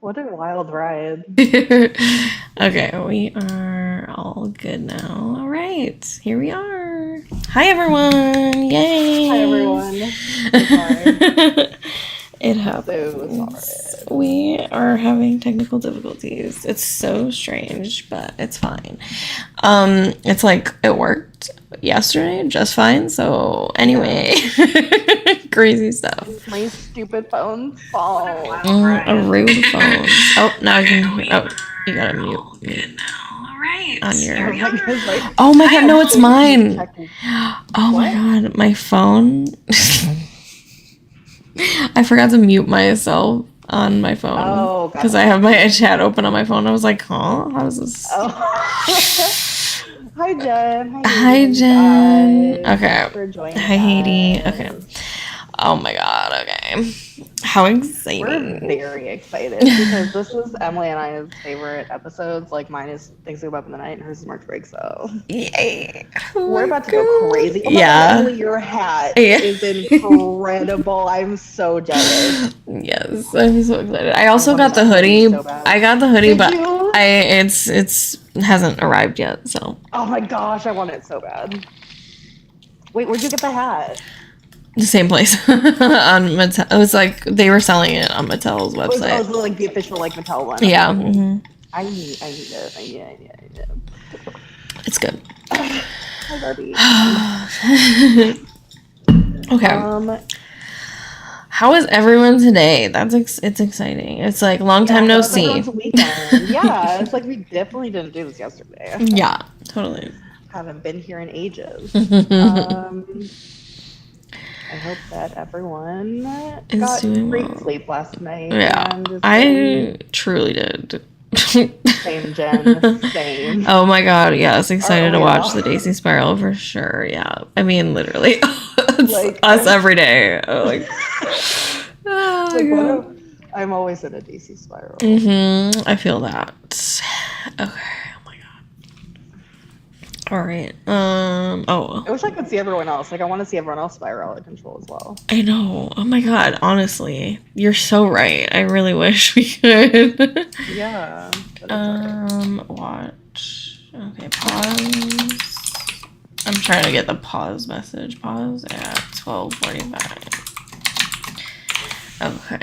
What a wild ride. Okay, we are all good now. All right, here we are. Hi, everyone. Yay. Hi, everyone. So sorry. It So happens. sorry. We are having technical difficulties. It's so strange, but it's fine. It's like it worked yesterday just fine. So anyway, crazy stuff. My stupid phone's fault. A rude phone. Oh, now I can hear. Oh, you gotta mute on your. Oh my god, no, it's mine. Oh my god, my phone. I forgot to mute myself on my phone. Oh, because I have my chat open on my phone. I was like, huh? How is this? Oh. Hi, Jen. Hi, Jen. Okay. Thanks for joining Hi, Haiti. us. Okay. Oh my god, okay. How exciting. We're very excited because this is Emily and I's favorite episodes. Like, mine is Things Go Up in the Night and hers is March Break, so. Yay. We're about to go crazy. Oh my God, Emily, your hat is incredible. I'm so jealous. Yes, I'm so excited. I also got the hoodie. So I got the hoodie, but it's hasn't arrived yet, so. Oh my gosh, I want it so bad. Wait, where'd you get the hat? The same place on Mattel. It was like they were selling it on Mattel's website. It was like the official like Mattel one. Yeah. Mm-hmm. I need it. It's good. Hi, Barbie. Okay. How is everyone today? It's exciting. It's like long time no see. Yeah, it's like we definitely didn't do this yesterday. Yeah, totally. Haven't been here in ages. I hope that everyone got great sleep last night. Yeah, I truly did. Same, Jen. Same. Oh my god, yes. Excited to watch the Daisy Spiral for sure. Yeah. I mean, literally. It's like, us every day. Like, I'm always in a Daisy Spiral. Mm-hmm. I feel that. Okay. All right. I wish I could see everyone else. Like, I want to see everyone else spiral out of control as well. I know. Oh my god. Honestly, you're so right. I really wish we could. Yeah. Watch. Okay. Pause. I'm trying to get the pause message. Pause at 12:45. Okay.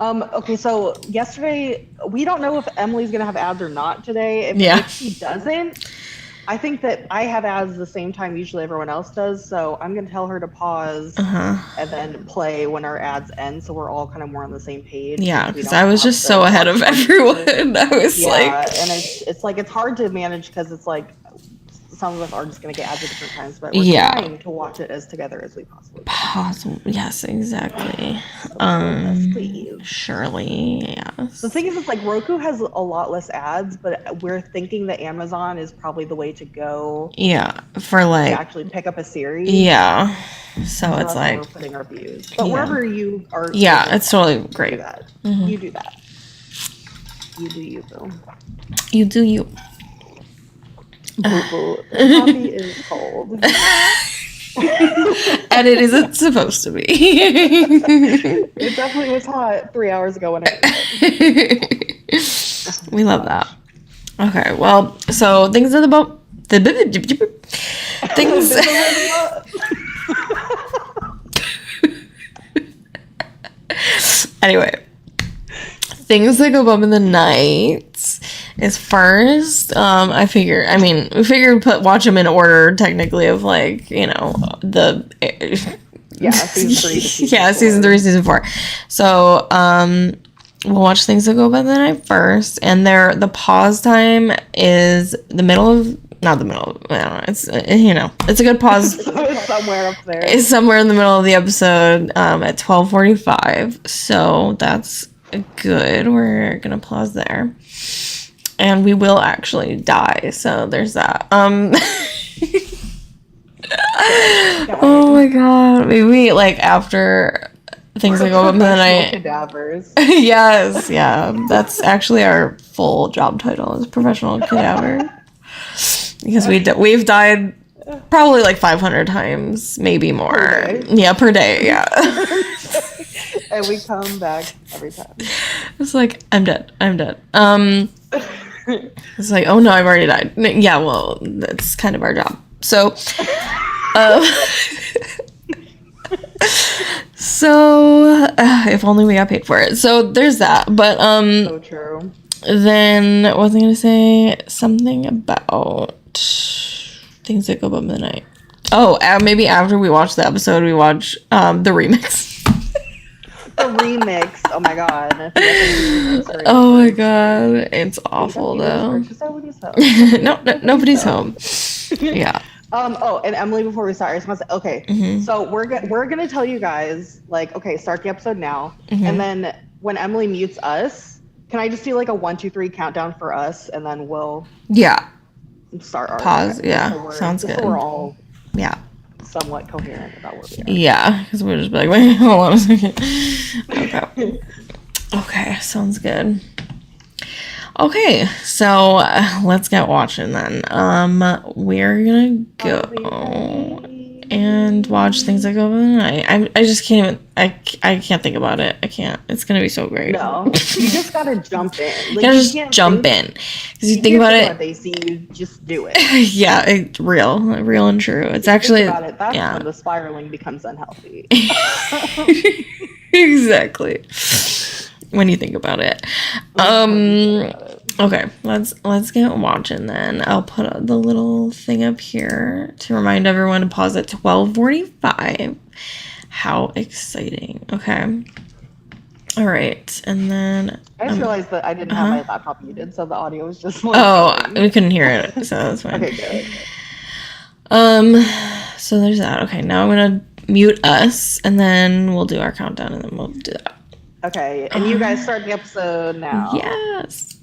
Okay, so yesterday, we don't know if Emily's gonna have ads or not today. If she doesn't, I think that I have ads the same time usually everyone else does, so I'm gonna tell her to pause and then play when our ads end, so we're all kind of more on the same page. Yeah, because I was just so ahead of everyone. I was and it's like it's hard to manage because it's like some of us are just going to get ads at different times, but we're trying to watch it as together as we possibly can. Yes, exactly. Surely, yes. The thing is, it's like Roku has a lot less ads, but we're thinking that Amazon is probably the way to go. Yeah, for like to actually pick up a series. Yeah, so it's like we're putting our views, but wherever you are. Yeah, it's totally great. Do that. Mm-hmm. You do that. You do you, boo. You do you. Boo-boo. The coffee is cold. And it isn't supposed to be. It definitely was hot 3 hours ago when I We love that. Okay, well, so things are things anyway, things that go bump in the night is first. We figured watch them in order technically of like, you know, the season 3 season 4. So we'll watch Things That Go Bump in the Night first, and the pause time is the middle of not the middle. I don't know. It's it's a good pause. It's somewhere up there. It's somewhere in the middle of the episode at 12:45. So that's good. We're gonna pause there, and we will actually die. So there's that. Oh my god! Maybe like after Things That Go Up in the Night. Cadavers. Yes, yeah. That's actually our full job title is professional cadaver. Because we've died probably like 500 times, maybe more. Per day, yeah. And we come back every time. It's like, I'm dead. I'm dead. It's like, oh no, I've already died. Yeah, well, that's kind of our job. So, um, if only we got paid for it. So there's that. But So true. then what was I gonna say? Something about things that go above midnight. Oh, maybe after we watch the episode, we watch the remix. The remix. Oh my god. Oh my god, it's awful though. Nobody's home. Yeah. Oh, and Emily, before we start, I just want to say, okay, Mm-hmm. so we're gonna tell you guys, like, okay, start the episode now, and then when Emily mutes us, can I just do like a 1, 2, 3 countdown for us, and then we'll start our pause. Yeah, sounds good. So we're all somewhat coherent about where we are. Yeah, because we'll just be like, wait, hold on a second. Okay. Okay, sounds good. Okay, so let's get watching then. We're gonna go and watch things that go on. I just can't even. I can't think about it. I can't. It's gonna be so great. No, you just gotta jump in. Like, you just jump in because you think about it. What they see, you just do it. Yeah, real and true. It's actually think about it. That's when the spiraling becomes unhealthy. Exactly. When you think about it. Okay, let's get watching then. I'll put the little thing up here to remind everyone to pause at 12:45. How exciting. Okay. All right, and then I just realized that I didn't have my laptop muted, so the audio was just like we couldn't hear it, so that's fine. Okay, good. So there's that. Okay, now I'm gonna mute us, and then we'll do our countdown, and then we'll do that. Okay, and you guys start the episode now. Yes.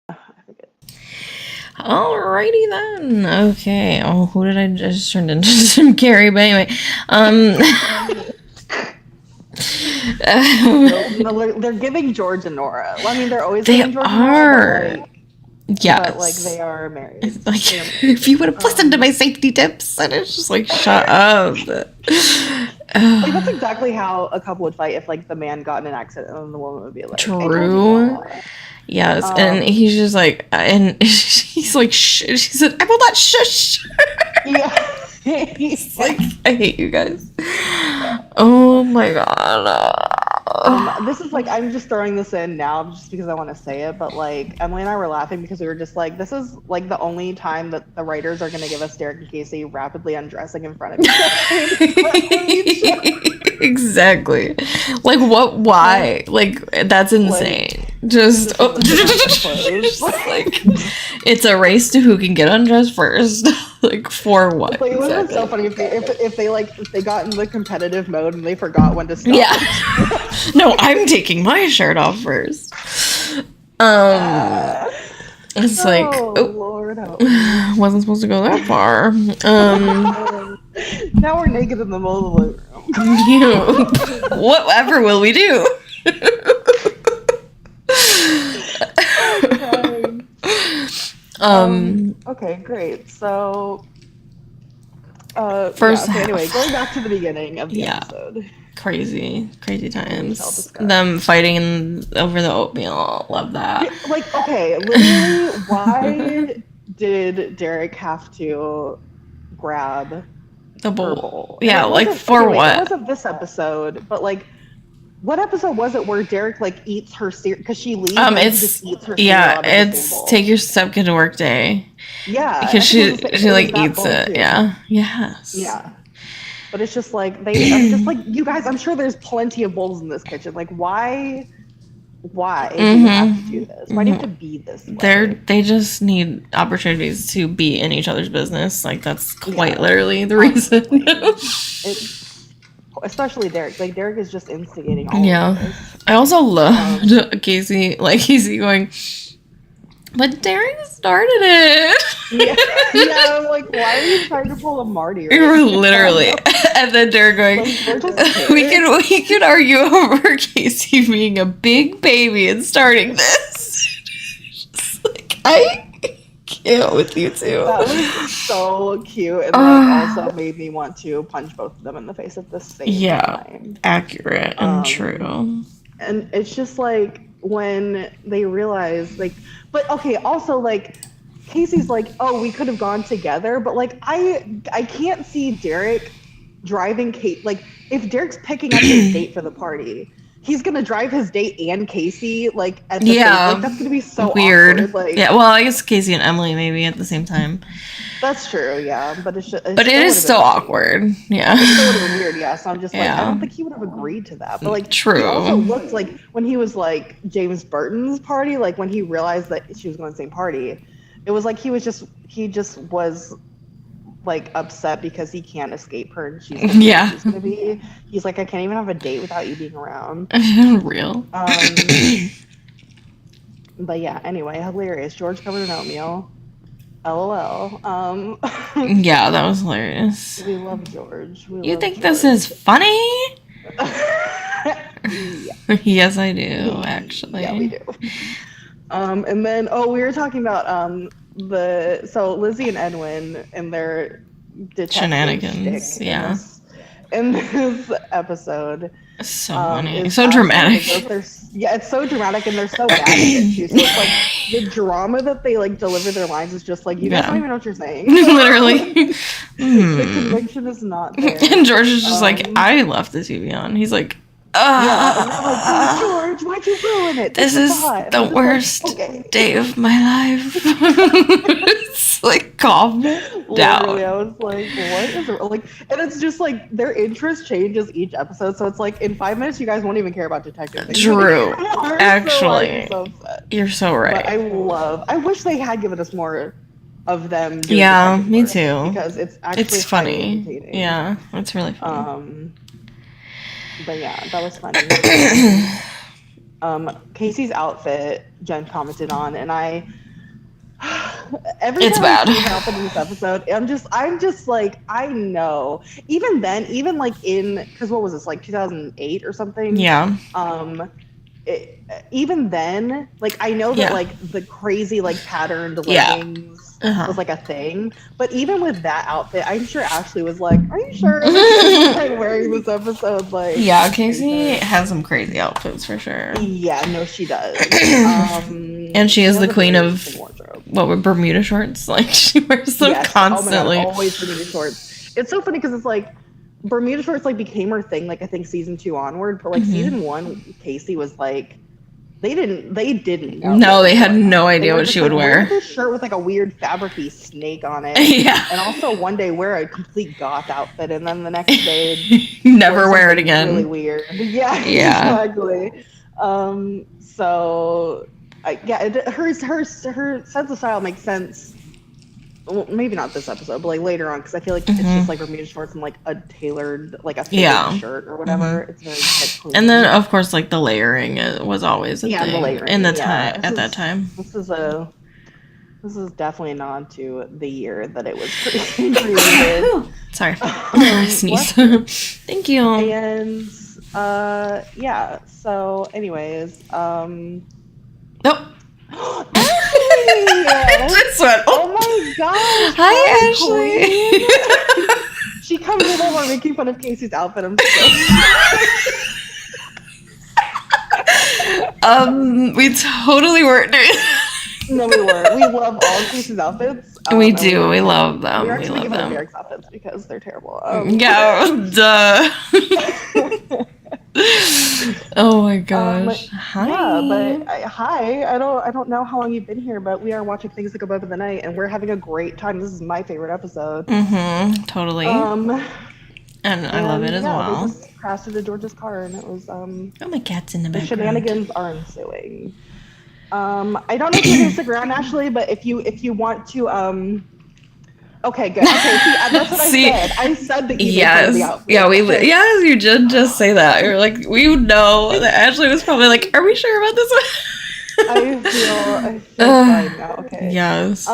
I think Alrighty then. Okay. Oh, who did I just turn into? Jim Carrey, but anyway. No, they're giving George and Nora. Well, I mean, they're always They giving George are. and Nora, Yes. but like they are married. Like, They are married. if you would have listened to my safety tips, and it's just like, shut up. Like that's exactly how a couple would fight if like the man got in an accident and the woman would be like, True. Yes, and he's just like, and he's like, shh. She said, I will not shush. Yeah. He's like, I hate you guys. Oh my god. This is like, I'm just throwing this in now just because I want to say it, but like Emily and I were laughing because we were just like, this is like the only time that the writers are going to give us Derek and Casey rapidly undressing in front of each other. Exactly. Like, what? Why? Like, that's insane. Just like, it's a race to who can get undressed first. Like, for what? Like, it would have been so funny if they got in the competitive mode and they forgot when to stop. Yeah. No, I'm taking my shirt off first. It's like, oh, Lord, wasn't supposed to go that far. Now we're naked in the middle of the living room. Whatever will we do? Okay, great. So, first, anyway, going back to the beginning of the episode. Crazy times. Them fighting over the oatmeal. Love that. Like, okay, literally, why did Derek have to grab the bowl? And yeah, like for what? It wasn't this episode, but like, what episode was it where Derek like eats her cereal because she leaves? It's just eats her cereal it's take your stepkid to work day. Yeah, because she like eats it. Too. Yeah. Yes. Yeah. But it's just like I'm just like, you guys, I'm sure there's plenty of bowls in this kitchen. Like, why do you have to do this? Why do you have to be this way? They just need opportunities to be in each other's business. Like, that's quite literally the reason. Especially Derek. Like, Derek is just instigating all of this. I also loved Casey going, but Derek started it. Yeah, I'm like, why are you trying to pull a Marty? Literally. And then Derek going, we can argue over Casey being a big baby and starting this. Just like, I can't with you two. That was so cute, and like also made me want to punch both of them in the face at the same time. Accurate and true. And it's just like when they realize, like, but okay, also like Casey's like, oh, we could have gone together, but like I can't see Derek driving Kate. Like, if Derek's picking up his date for the party, he's gonna drive his date and Casey like at the same. Like, that's gonna be so weird. Awkward. Like, yeah, well, I guess Casey and Emily maybe at the same time. That's true, yeah, but it is still awkward. Yeah, it still would have been weird. Yeah, so I'm just like, I don't think he would have agreed to that. But like, true. He also looked like when he was like James Burton's party, like when he realized that she was going to the same party, it was like he just was like upset because he can't escape her and she's she's gonna be. He's like, I can't even have a date without you being around. Real. But yeah, anyway, hilarious. George covered in oatmeal. LOL. Yeah, that was hilarious. We love George. You think this is funny? Yes, I do, actually. Yeah, we do. And then we were talking about Lizzie and Edwin and their shenanigans. Yeah. In this episode. So funny. So dramatic. It's so dramatic and they're so bad at it too. So it's like the drama that they like deliver their lines is just like, you guys don't even know what you're saying. Literally. The conviction is not there. And George is just like, I left the TV on. He's like, George, why'd you ruin it? This is the worst day of my life. It's like, calm down. Literally, I was like, what is it? Like, and it's just like their interest changes each episode. So it's like in 5 minutes, you guys won't even care about detective things. True. Actually, you're so right. But I wish they had given us more of them. Yeah, me too. Because it's actually funny. Yeah, it's really funny. But yeah, that was funny. Casey's outfit, Jen commented on, and every It's time bad. I see her outfit in this episode, I'm just like, I know. Even then, even like because what was this, like 2008 or something? Yeah. Even then, like, I know that like the crazy like patterned leggings was like a thing, but even with that outfit, I'm sure Ashley was like, "Are you sure I'm wearing this episode?" Like, yeah, Casey has some crazy outfits for sure. Yeah, no, she does. And she is the queen of what were Bermuda shorts? Like she wears them constantly. Oh my God, always Bermuda shorts. It's so funny because it's like Bermuda shorts like became her thing. Like I think season 2 onward, but like season 1, Casey was like. They didn't know. No, they had no idea what she would wear. This shirt with like a weird fabricy snake on it. Yeah. And also one day wear a complete goth outfit, and then the next day never wear it again. Really weird. Yeah. Exactly. So, her sense of style makes sense. Well, maybe not this episode, but like later on, because I feel like it's just like Bermuda shorts and like a tailored, like a fitted shirt or whatever. It's very clean. And then, of course, like the layering was always a thing the layering in the time at that time. This is definitely a nod to the year that it was created. Sorry, I sneezed. Thank you. And yeah. So, anyways, Nope. Ashley! Just went, oh my gosh! Hi, Ashley. She comes over making fun of Casey's outfit. I'm so we totally weren't doing that. No, we weren't. We love all of Casey's outfits. We do. We love them. We are actually love making fun them. of Derek's outfits because they're terrible. Yeah, duh. Oh my gosh. Hi. Yeah, but hi. I don't know how long you've been here, but we are watching Things That Go Above in the Night, and we're having a great time. This is my favorite episode. Totally. And I love it as well. We just crashed into George's car, and it was Oh, my cat's in the background. The shenanigans are ensuing. I don't know if you're gonna stick around, Ashley, but if you want to Okay, good. Okay, see, that's what I said. I said that you made the outfit. Yeah, yes, you did just say that. You're like, we know that Ashley was probably like, are we sure about this one? I feel fine now. Okay. Yes.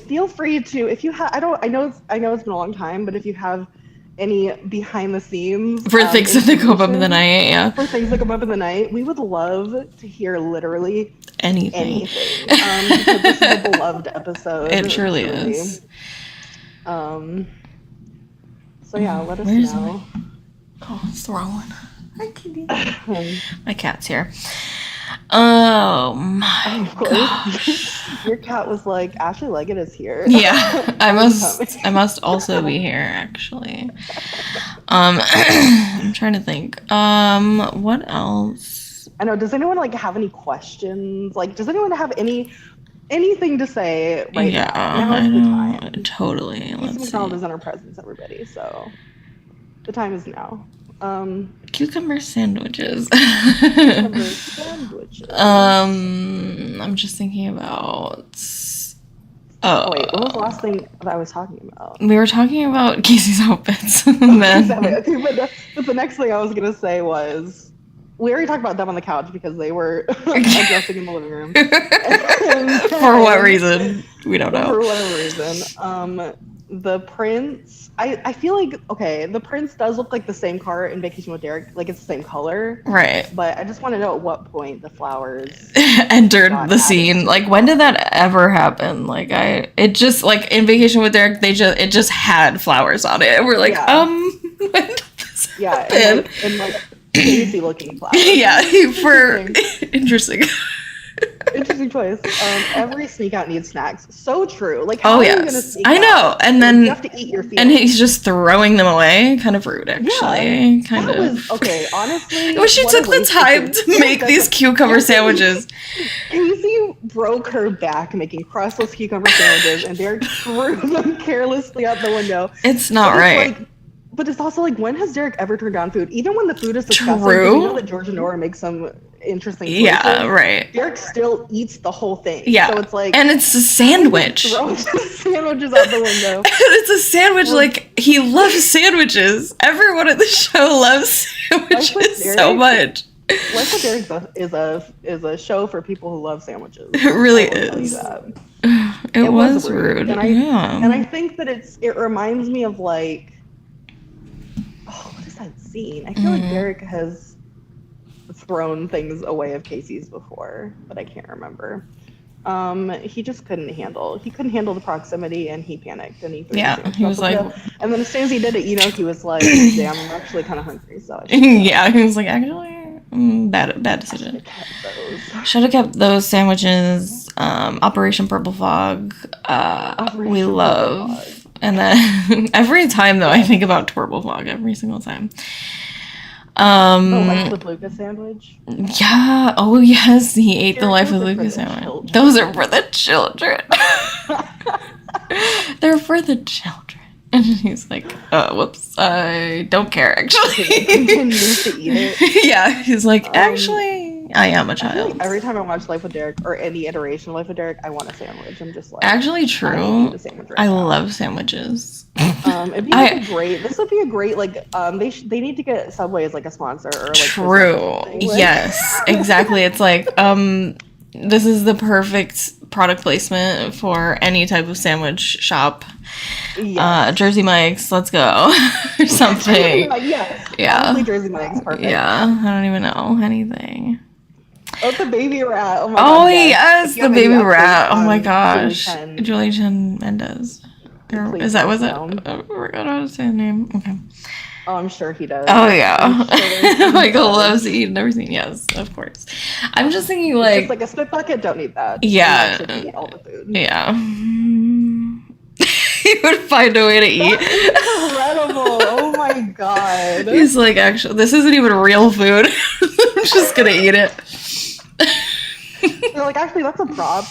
Feel free to, if you have, I know it's been a long time, but if you have any behind the scenes for Things That Go Up in the Night, yeah. For Things That Go Up in the Night, we would love to hear literally anything. Because this is a beloved episode. It surely is. So yeah, let us know. Oh, it's the wrong one. Hi, kitty. My cat's here. Oh my gosh. Your cat was like, Ashley Leggett is here. Yeah, I must also be here actually. I'm trying to think. What else? I know. Does anyone like have any questions? Like, does anyone have anything to say right now? Now is the time. Totally. Casey McDonald is in our presence, everybody. So the time is now. Cucumber sandwiches. I'm just thinking about. Oh wait, what was the last thing that I was talking about? We were talking about Casey's outfits. And then... Okay, but the next thing I was gonna say was, we already talked about them on the couch because they were undressing in the living room. For what reason? We don't know. For whatever reason. The prince, I feel like, okay, the prince does look like the same car in Vacation with Derek, like it's the same color. Right. But I just want to know at what point the flowers entered the scene. Like, when did that ever happen? Like, it just, like, in Vacation with Derek, it just had flowers on it. And we're like, when did this happen? And like crazy looking flowers. Yeah, interesting. Interesting choice. Every sneak out needs snacks. So true. Like, how are you gonna sneak out? Know. And then you have to eat your feelings. And he's just throwing them away. Kind of rude, actually. Okay, honestly. Well, she took the time to make these cucumber sandwiches. Casey broke her back making crustless cucumber sandwiches, and Derek threw them carelessly out the window. It's not right. But it's also like, when has Derek ever turned down food? Even when the food is disgusting, True. You know that George and Nora make some interesting choices. Yeah, right. Derek still eats the whole thing. Yeah. So it's like, and it's a sandwich. Throws sandwiches out the window. And it's a sandwich, like, he loves sandwiches. Everyone at the show loves sandwiches so much. Life with Derek is a show for people who love sandwiches. It really I will tell you is. that. It was rude. And I think that it reminds me of like, oh, what is that scene? I feel like Derek has thrown things away of Casey's before, but I can't remember. He just couldn't handle the proximity, and he panicked, and he threw he was like, and then as soon as he did it, he was like, damn, I'm actually kind of hungry, so yeah, he was like, actually, bad decision. Should have kept those sandwiches. Operation Purple Fog, we love. And then every time though, I think about Purple Fog every single time. Life with Lucas sandwich. Yeah. Oh yes, he ate the Life with Lucas sandwich. Those are for the children. They're for the children. And he's like, whoops, I don't care actually. Continues to eat it. Yeah, he's like, actually, I am a child. Like every time I watch Life with Derek or any iteration of Life with Derek, I want a sandwich. I'm just like, actually true. I love sandwiches. It'd be like a great. This would be a great like. They need to get Subway as like a sponsor or like. True. Yes, exactly. It's like this is the perfect product placement for any type of sandwich shop. Yes. Jersey Mike's, let's go. Or something. Yes. Yeah. Honestly, Jersey Mike's perfect. Yeah. I don't even know anything. Oh, the baby rat. Oh my god. Oh yes, the baby rat. Oh my gosh. Julie Chen Mendez. Is that was it? I forgot how to say his name. Okay. Oh, I'm sure he does. Oh yeah. Michael loves to eat and everything. Yes, of course. I'm just thinking like just like a spit bucket. Don't need that. Yeah. Eat all the food. Yeah. He would find a way to eat. Incredible. Oh my god. He's like, actually, this isn't even real food. I'm just gonna eat it. They're like, actually, that's a prop.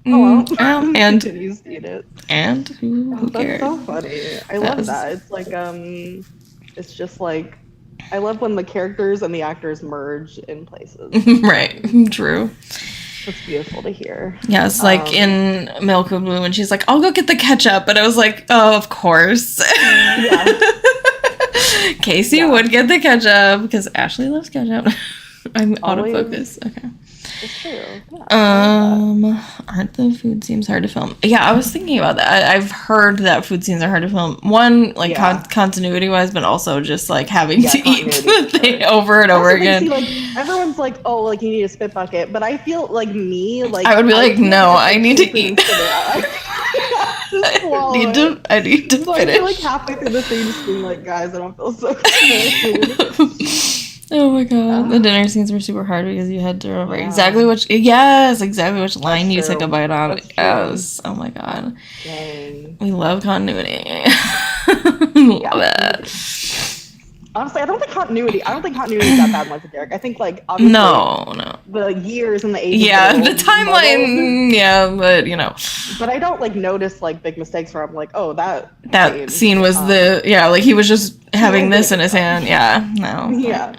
Oh well. And continues to eat it. And who cares? That's so funny. I love that. It's like it's just like I love when the characters and the actors merge in places. Right. True. It's beautiful to hear. Yeah, it's like in Milk of Blue, and she's like, "I'll go get the ketchup," and I was like, "Oh, of course." Yeah. Casey would get the ketchup because Ashley loves ketchup. I'm autofocus. Okay. It's true. Yeah, aren't the food scenes hard to film? Yeah, I was thinking about that. I've heard that food scenes are hard to film. One, like continuity wise, but also just like having to eat the thing over and over again. Like everyone's like, oh, like you need a spit bucket, but I feel like me, like I would be like, no, I need to eat. I need to so finish. I feel like halfway through the scene, just being like, guys, I don't feel so good. Oh my god, the dinner scenes were super hard because you had to remember exactly which line you took a bite on. Yes. Oh my god. Dang. We love continuity. Love it. Honestly, I don't think continuity is that bad in Life with Derek. I think like obviously the years and the ages. Yeah, the timeline. Yeah, but you know. But I don't like notice like big mistakes where I'm like, oh that scene was like he was just having this in his hand. Yeah. No. Yeah.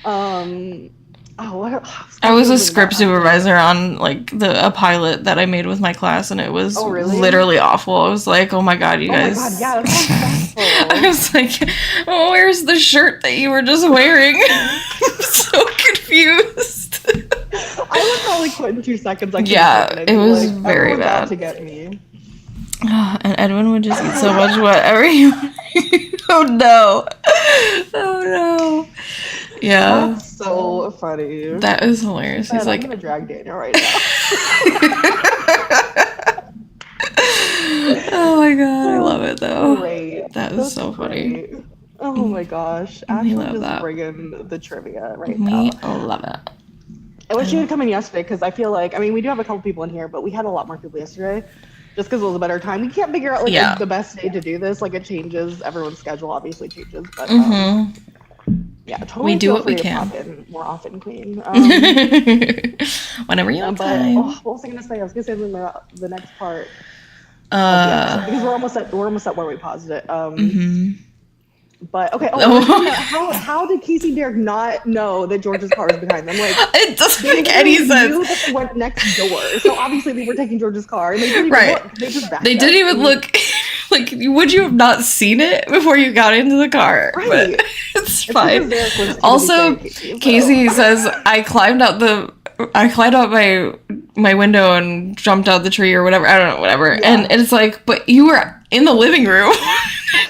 I was a script supervisor on like a pilot that I made with my class, and it was literally awful. I was like, "Oh my god, you guys!" Oh my god, yeah, that sounds stressful. I was like, "Oh, where's the shirt that you were just wearing?" I'm so confused. I would probably quit in 2 seconds. It was very bad. Out to get me. And Edwin would just eat so much whatever he wanted. Oh no. Oh no. Yeah. That's so funny. That is hilarious. He's like, I'm gonna drag Daniel right now. Oh my god, I love it though. Great. That is so funny. Oh my gosh. We love that. Bringing the trivia right now. We love it. I wish you had come in yesterday because I feel like, I mean, we do have a couple people in here, but we had a lot more people yesterday. Just because it was a better time. We can't figure out like the best day to do this. Like it changes. Everyone's schedule obviously changes. But yeah, totally. We do what we can. Pop in more often, Queen. Whenever you have time. What was I gonna say? I was gonna say the next part. Because we're almost at where we paused it. But okay. How did Casey and Derek not know that George's car was behind them? Like it doesn't make any sense. Knew that they went next door, so obviously they were taking George's car. And they didn't even look. They just backed didn't even look. Like, would you have not seen it before you got into the car? Right. But it's fine. Derek was Also, Casey, Casey says I climbed out my window and jumped out the tree or whatever. I don't know, whatever. Yeah. And it's like, but you were in the living room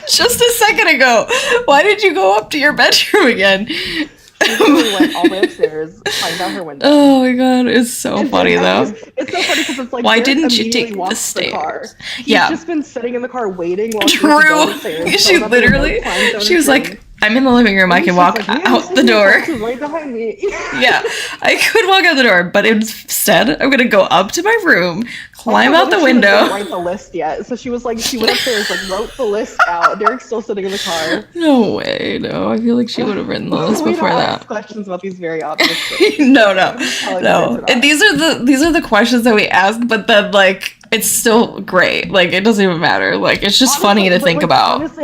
just a second ago. Why did you go up to your bedroom again? She literally went all the way upstairs, climbed out her window. Oh my god, it's so funny though. It's so funny because it's like, why Derek didn't you immediately take walks the to stairs? car. He's Yeah. just been sitting in the car waiting while True. She literally, she was like, I'm in the living room. I can walk out the door. Right behind me. Yeah, I could walk out the door, but instead, I'm gonna go up to my room, climb out the She window. didn't write the list yet, so she was like, she went upstairs, like wrote the list out. Derek's still sitting in the car. No way, no. I feel like she would have written the list We before don't that. ask questions about these very obvious things. No. Not. And these are the questions that we ask, but then like it's still great. Like it doesn't even matter. Like it's just funny to think about. Honestly,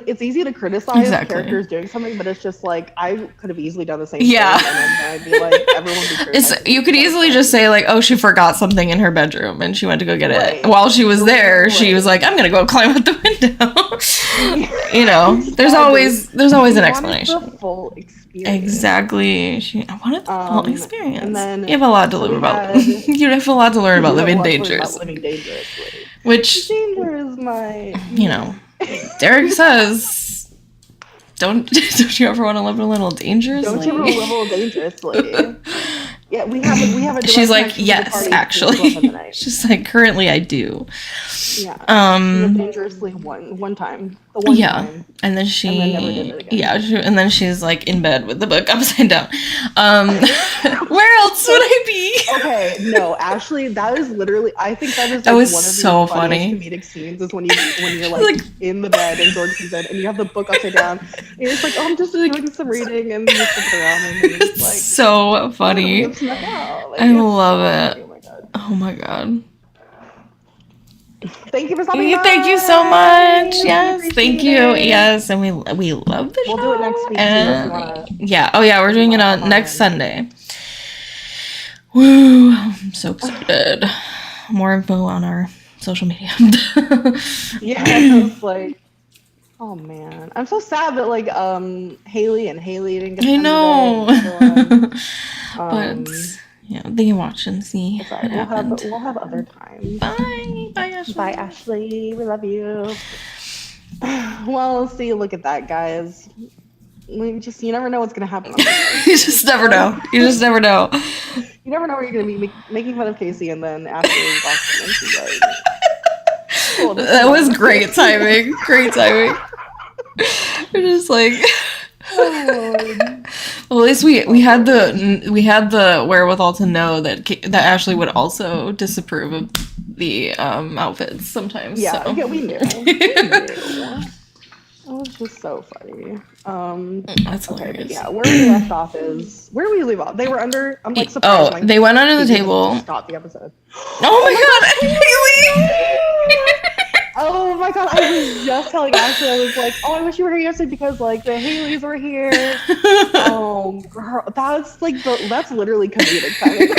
it's easy to criticize Exactly. characters doing something, but it's just like I could have easily done the same Yeah. thing, and then I'd be like, everyone would be criticizing. You could easily just say like, oh, she forgot something in her bedroom and she went to go get it. Right. While she was there, she was like, I'm gonna go climb out the window. You know, there's always an She wanted explanation. the full experience. Exactly. I wanted the full experience. and then you have a lot to learn about. You have a lot to learn about living dangerous. Living dangerously. Which, Danger is my. you know, Derek says, don't you ever want to live a little dangerously? Don't you live a little dangerously? Yeah, we have a. She's like, direct connection to the yes, party actually. in the night. She's like, currently I do. Yeah. She lived Um, dangerously one time. The one yeah. time. And then she, And then never did it again. yeah, and then she's like in bed with the book upside down. Where else would I be? Okay, no, actually, that is literally. I think that is like That was one of the so funniest funny. comedic scenes is when you're like, in the bed and George comes in and you have the book upside down. And you're just like, oh, I'm just doing some reading and you flip it around and it's It's like so funny. it's snuck out. Like, I it's love so it. funny. Oh my god! Oh my god. Thank you for stopping by. Thank you so much. We Yes, appreciate thank you. it. Yes, and we love the show. We'll do it next week too, if And you wanna- yeah. Oh yeah, we're doing it on come next on. Sunday. Woo! I'm so excited. More info on our social media. Yeah, it's like, oh man, I'm so sad that like Haley didn't get. I know. Um, But yeah, they can watch and see it's all what right. happened. We'll have other times. Bye, Ashley. Bye, Ashley. We love you. Well, see, look at that, guys. You never know what's gonna happen. You just never know. You just never know. You never know where you're gonna be making fun of Casey, and then Ashley walks in and she's like, "Cool, this That is was great timing. Great timing. We're just like. fun." Well, at least we had the wherewithal to know that that Ashley would also disapprove of the outfits sometimes. Yeah, so. yeah, we knew. It was just so funny. That's Okay, but hilarious. yeah, where we left off is where we leave off. They were under. I'm like surprised. Oh, like, they went under the Casey didn't table. just Stop the episode. Oh my god, Haley! Oh my god, I was just telling Ashley, I was like, oh, I wish you were here yesterday because like the Haleys were here. Oh, girl, that's literally comedic timing.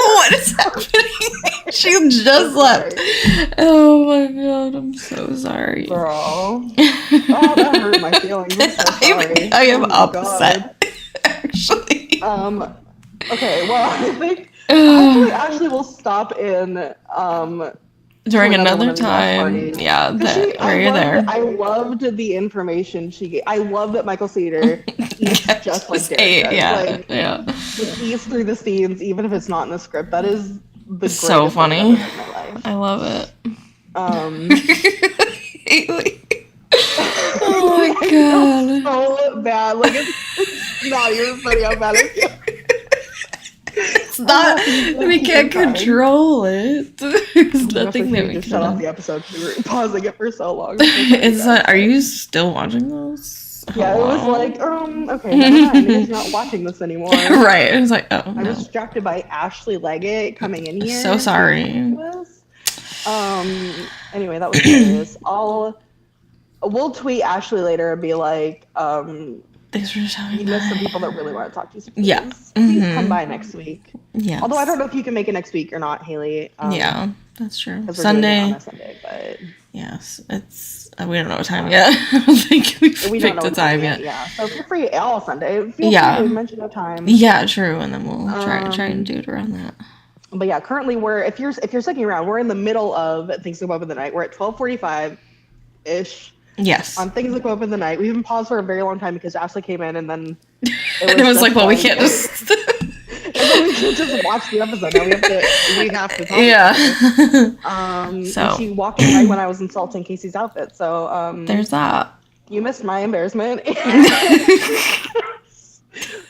What is happening? She just left. Oh my god, I'm so sorry. Girl. Oh, that hurt my feelings. I'm so sorry. I am Oh my upset. Actually. Okay, well, I think actually Ashley will stop in During to another one of these time. parties. Yeah, 'Cause where you're there. I loved the information she gave. I love that Michael Cedar eats just like Derek does. Yeah, Like, yeah. he eats through the scenes, even if it's not in the script. That is the It's so greatest thing I've funny. ever done in my life. I love it. Haley. Oh my god. So bad. Like it's not even funny how bad I feel. It's not. We can't control it. There's nothing that we just shut off can. the episode. We were pausing it for so long. It's not. Are you still watching those? Yeah, it was Hello? like, okay, never mind. He's not watching this anymore. Right. It was like, oh I no. was distracted by Ashley Leggett coming in here. So sorry. Anyway, that was hilarious. We'll tweet Ashley later and be like, Thanks for showing You missed some people that really want to talk to you. So Yeah. Please come by next week. Yeah. Although I don't know if you can make it next week or not, Haley. Yeah, that's true. 'Cause we're doing it on a Sunday, but Yes, it's we don't know what time yet. I don't think we've we don't picked know a what time yet. Yeah, so feel free all Sunday. Feel Yeah. free to mention a time. Yeah, true, and then we'll try and do it around that. But yeah, currently if you're sticking around, we're in the middle of Things That Go Up in the Night. We're at 12:45 ish. Yes. On Things That Go Up in the Night. We've been paused for a very long time because Ashley came in and then it was like, well, we can't just and then we can't just watch the episode. Now we have to talk. Yeah. So she walked in right when I was insulting Casey's outfit. So there's that. You missed my embarrassment.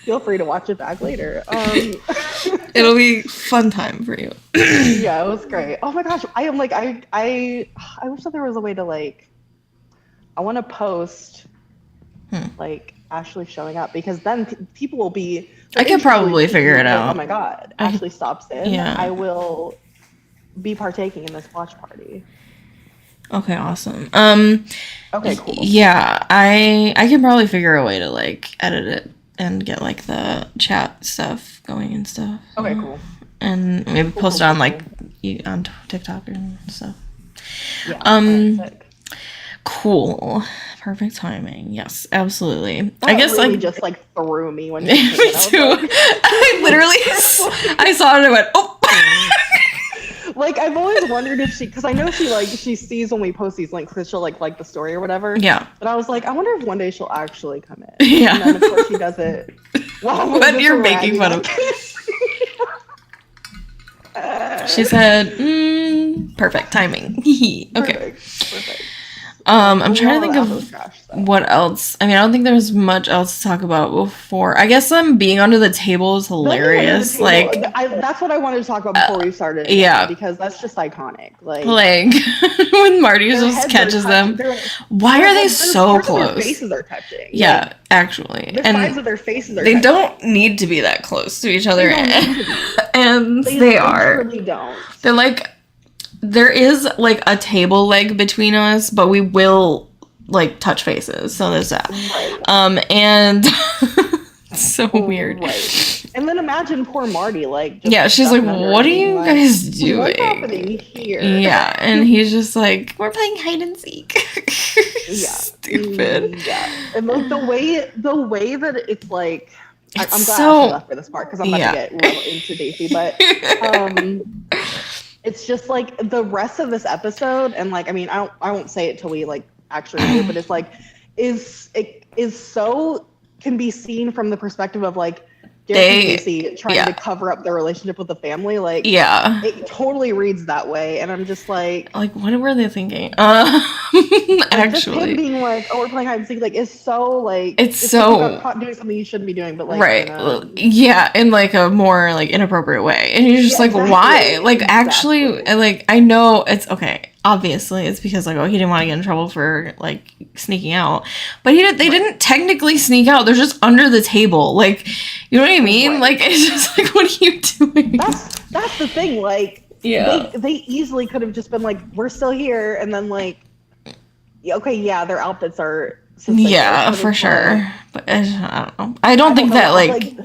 Feel free to watch it back later. It'll be fun time for you. Yeah, it was great. Oh my gosh, I am like I wish that there was a way to like. I want to post like Ashley showing up because then people will be. I could probably figure it out. Oh my god, Ashley stops in. Yeah. I will be partaking in this watch party. Okay, awesome. Okay, cool. Yeah, I can probably figure a way to like edit it and get like the chat stuff going and stuff. Okay, cool. And maybe post it on like on TikTok and stuff. Yeah. Cool. Perfect timing. Yes, absolutely. That I guess really like just like threw me when me too. I literally I saw it and I went, oh. Like I've always wondered if because I know she sees when we post these links because she'll like the story or whatever. Yeah. But I was like, I wonder if one day she'll actually come in. Yeah. And then of course she does it. When you're making fun of. She said, perfect timing. Okay. Perfect. I'm trying to think of what else. I mean, I don't think there's much else to talk about before. I guess being under the table is hilarious. Like, that's what I wanted to talk about before we started. Yeah, because that's just iconic. Like when Marty just catches them. Why are they so close? Their faces are touching. Yeah, like, actually, the sides of their faces are. They touching. don't need to be that close to each other, and they are. They don't. They're like. There is like a table leg between us, but we will like touch faces. So there's that. Right. And it's so weird. Right. And then imagine poor Marty, like. Yeah, she's like, "What are you guys doing? What's happening here?" Yeah, and he's just like, "We're playing hide and seek." Yeah. Stupid. Yeah, and like the way that it's like. I'm glad so, I left for this part because I'm about to get real into Daisy, but it's just like the rest of this episode, and like I mean, I won't say it till we like actually do, but it's like can be seen from the perspective of like Derek and Casey trying to cover up their relationship with the family. Like it totally reads that way, and I'm just like what were they thinking? Actually, just him being like, "Oh, we're playing hide and seek," like is so like it's so doing something you shouldn't be doing, but like in like a more like inappropriate way, and you're just like, exactly. Why? Like actually, like I know it's okay. Obviously, it's because like he didn't want to get in trouble for like sneaking out, but they didn't technically sneak out. They're just under the table, like you know what I mean? Right. Like it's just like, what are you doing? That's the thing. Like they easily could have just been like, we're still here, and then like, okay, yeah, their outfits are for sure, but I don't know. I don't think that like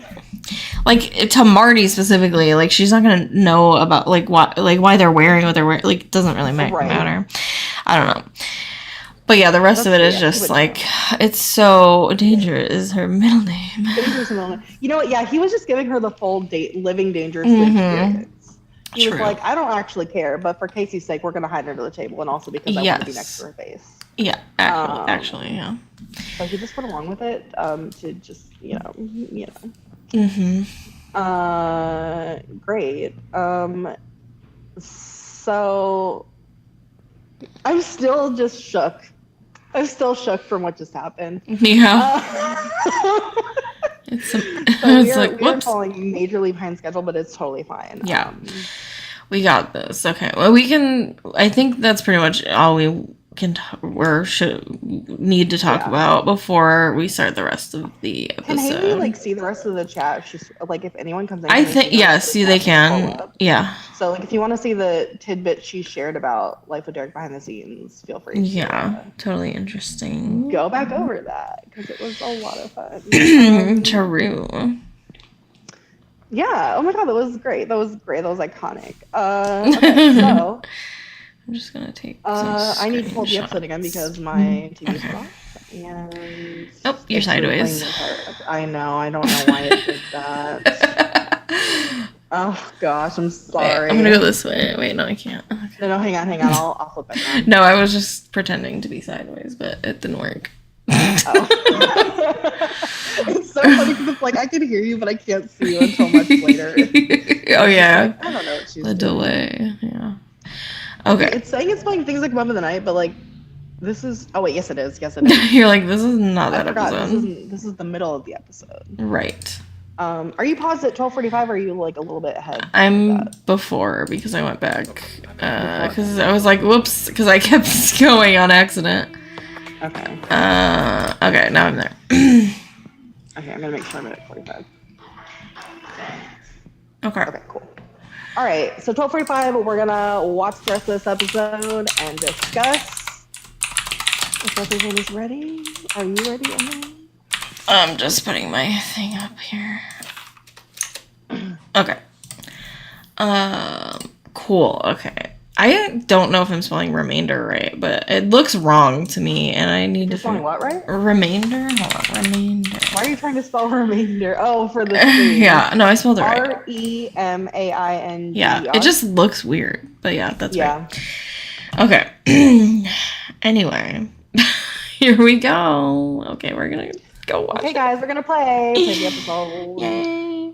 to Marty specifically, like she's not gonna know about like why they're wearing what they're wearing. Like it doesn't really matter. I don't know. But yeah, the rest of it is just like it's so dangerous. Is her middle name? You know what? Yeah, he was just giving her the full living dangerous experience. He was like, I don't actually care, but for Casey's sake, we're gonna hide under the table, and also because I want to be next to her face. Yeah, actually, yeah. So he just went along with it to just you know. Great. So I'm still just shook. I'm still shook from what just happened. Yeah. We're falling majorly behind schedule, but it's totally fine. Yeah. We got this. Okay. Well, I think that's pretty much all we should need to talk about before we start the rest of the Can episode. Haley like see the rest of the chat? If she's like, if anyone comes in, I can they think see the rest yes, of the see chat they and scroll can. up? Yeah. So like, if you want to see the tidbit she shared about Life with Derek behind the scenes, feel free. Yeah, totally interesting. Go back over that because it was a lot of fun. True. Yeah. Oh my god, that was great. That was great. That was iconic. Okay, so I'm just gonna take. I need to pull the episode again because my TV is off. And oh, you're sideways. I know. I don't know why it did that. Oh gosh, I'm sorry. Wait, I'm gonna go this way. Wait, no, I can't. Okay. No, hang on. I'll flip it around. No, I was just pretending to be sideways, but it didn't work. Oh. It's so funny because it's like I can hear you, but I can't see you until much later. Oh yeah. Like, I don't know what she's the doing. delay. Yeah. Okay. It's saying it's playing Things Like Above in the Night, but like this is. Oh wait, yes it is. Yes it is. You're like, this is not that forgot. episode. This is the middle of the episode. Right. Are you paused at 12:45 or are you like a little bit ahead? I'm before because I went back. Because I was like, whoops, because I kept going on accident. Okay. Okay, now I'm there. Okay, I'm gonna make sure I'm at 45. Okay. Okay, cool. All right, so 12:45, we're gonna watch the rest of this episode and discuss. If everyone is ready, are you ready, Emily? I'm just putting my thing up here. Okay. Cool. Okay. I don't know if I'm spelling remainder right, but it looks wrong to me, and I need to spelling what right? Remainder. Hold on, remainder. Why are you trying to spell remainder? Oh, for the screen. Yeah. No, I spelled it right. REMAINDER. Yeah. It just looks weird, but yeah, that's right. Okay. Anyway, here we go. Okay, we're gonna go watch. Okay, guys, we're gonna play the episode. Yay.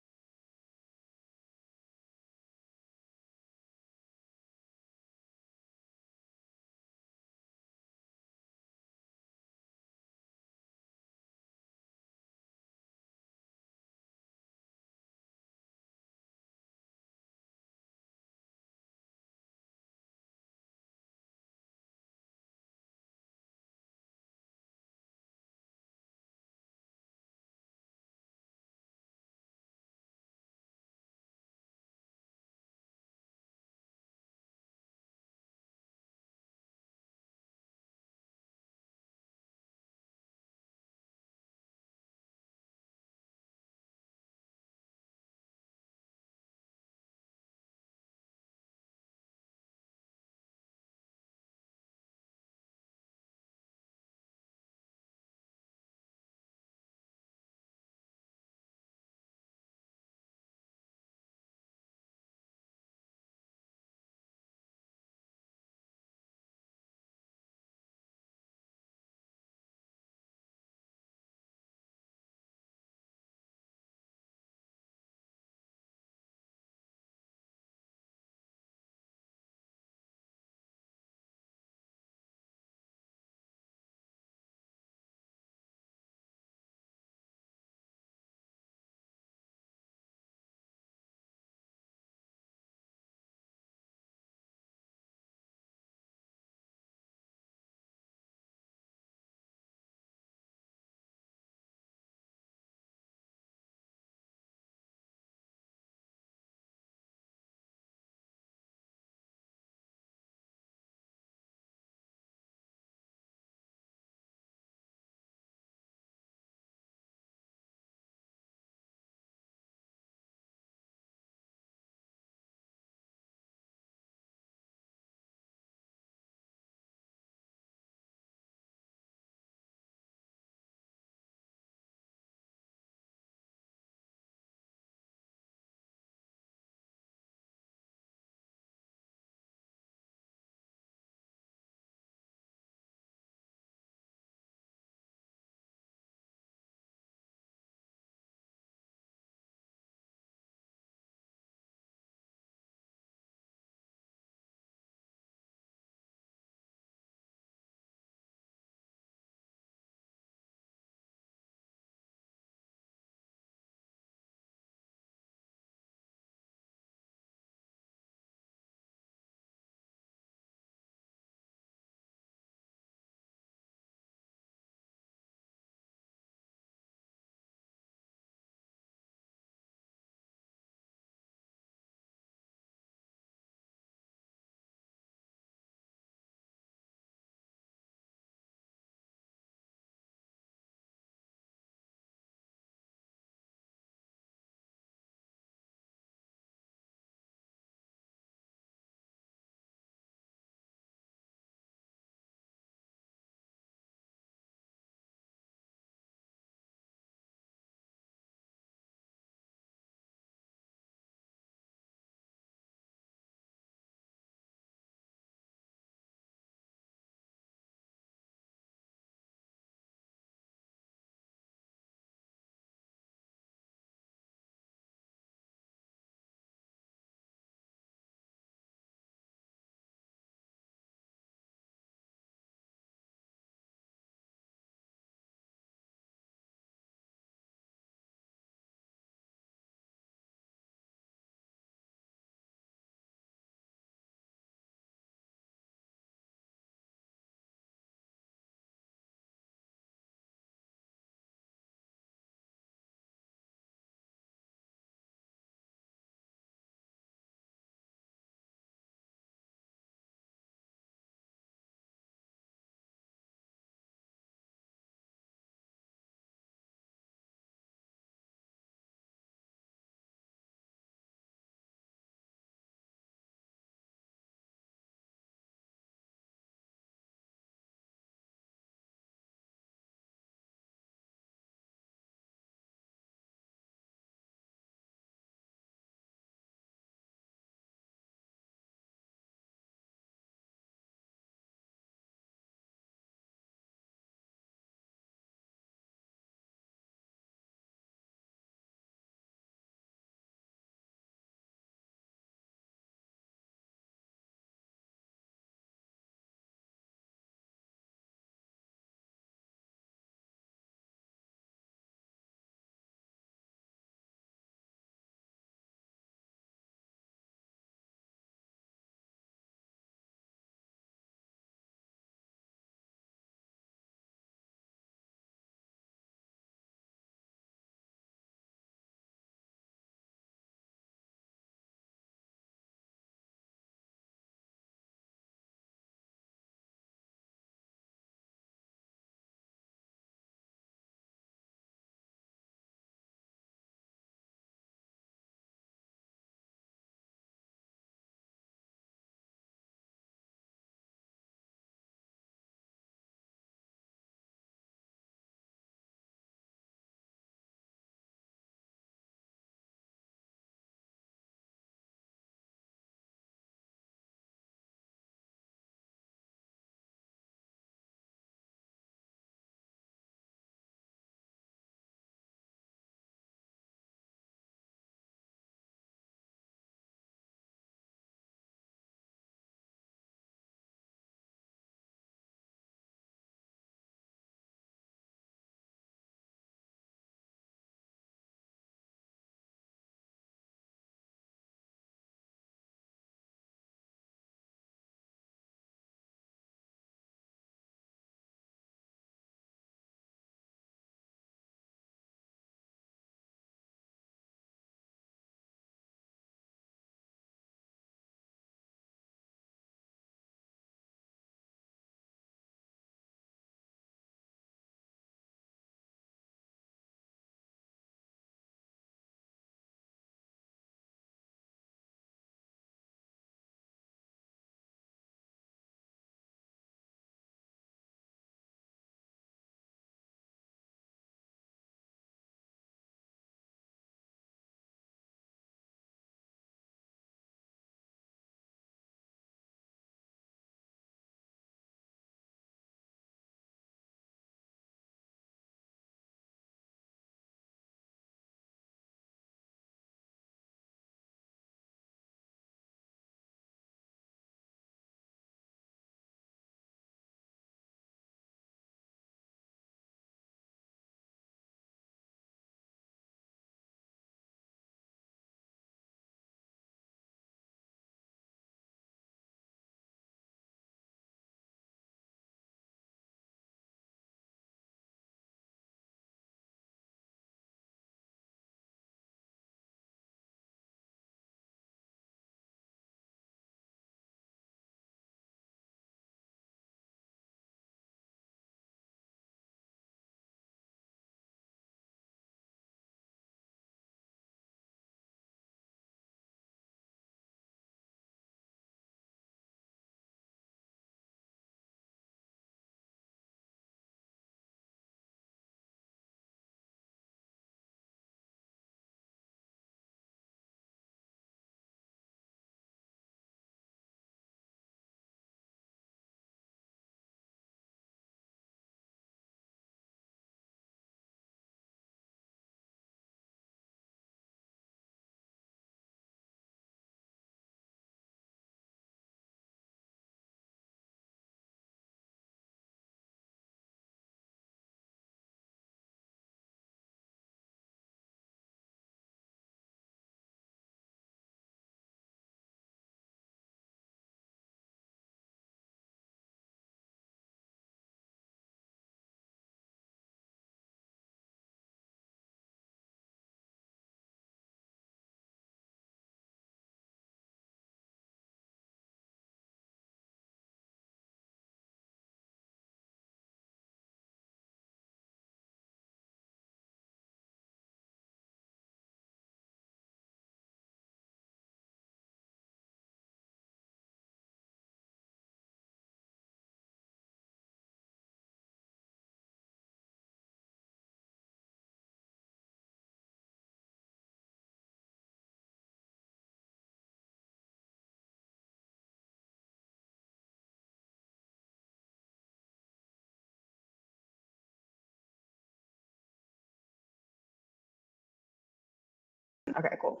Okay, cool.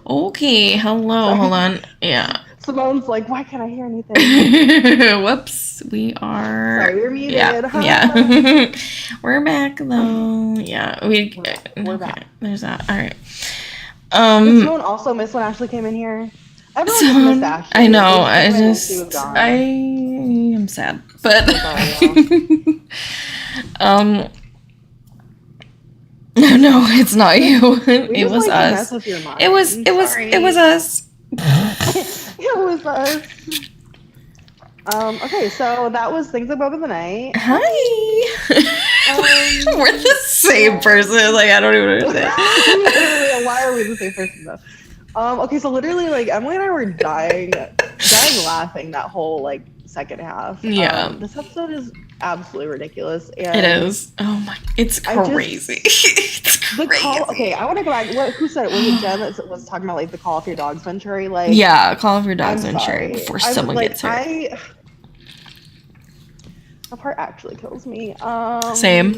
Okay, hello, Sorry. hold on. Yeah. Simone's like, why can't I hear anything? Whoops, we are. Sorry, we're muted. Yeah. We're back though. Yeah, We're okay, back. there's that. All right. Did Simone also miss when Ashley came in here? Everyone just missed Ashley. I know. They came in and she was gone. I am sad, but Sorry, no, it's not you. We It just was like to us. mess with your mind. It was us. It was us. Okay, so that was Things Above in the Night. Hi. We're the same person. Like, I don't even understand. Why are we the same person though? Okay, so literally, like, Emily and I were dying laughing that whole like second half. Yeah. This episode is absolutely ridiculous. And It is. Oh my, it's crazy. It's the crazy. call. Okay, I want to go back. Who said it? Was it Jen that was talking about like the Call Off Your Dogs Venturi? Like, Yeah, call off your dogs I'm and sorry. Sherry before I'm, someone like, gets hurt. That part actually kills me. Same.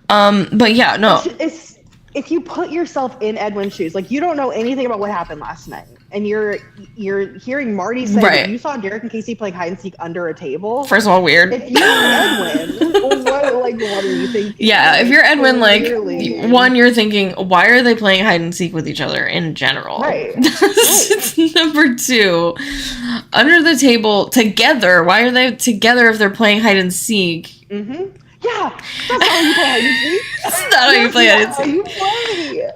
But yeah, no. It's if you put yourself in Edwin's shoes, like you don't know anything about what happened last night, and you're hearing Marty say that you saw Derek and Casey playing hide and seek under a table. First of all, weird. If you're Edwin, what are you thinking? Yeah, like, if you're Edwin, like, clearly. one, you're thinking, why are they playing hide and seek with each other in general? Right. Number two, under the table together. Why are they together if they're playing hide and seek? Mm-hmm. Yeah, that's how you play hide and seek. That's not how you play hide and How seek. you play.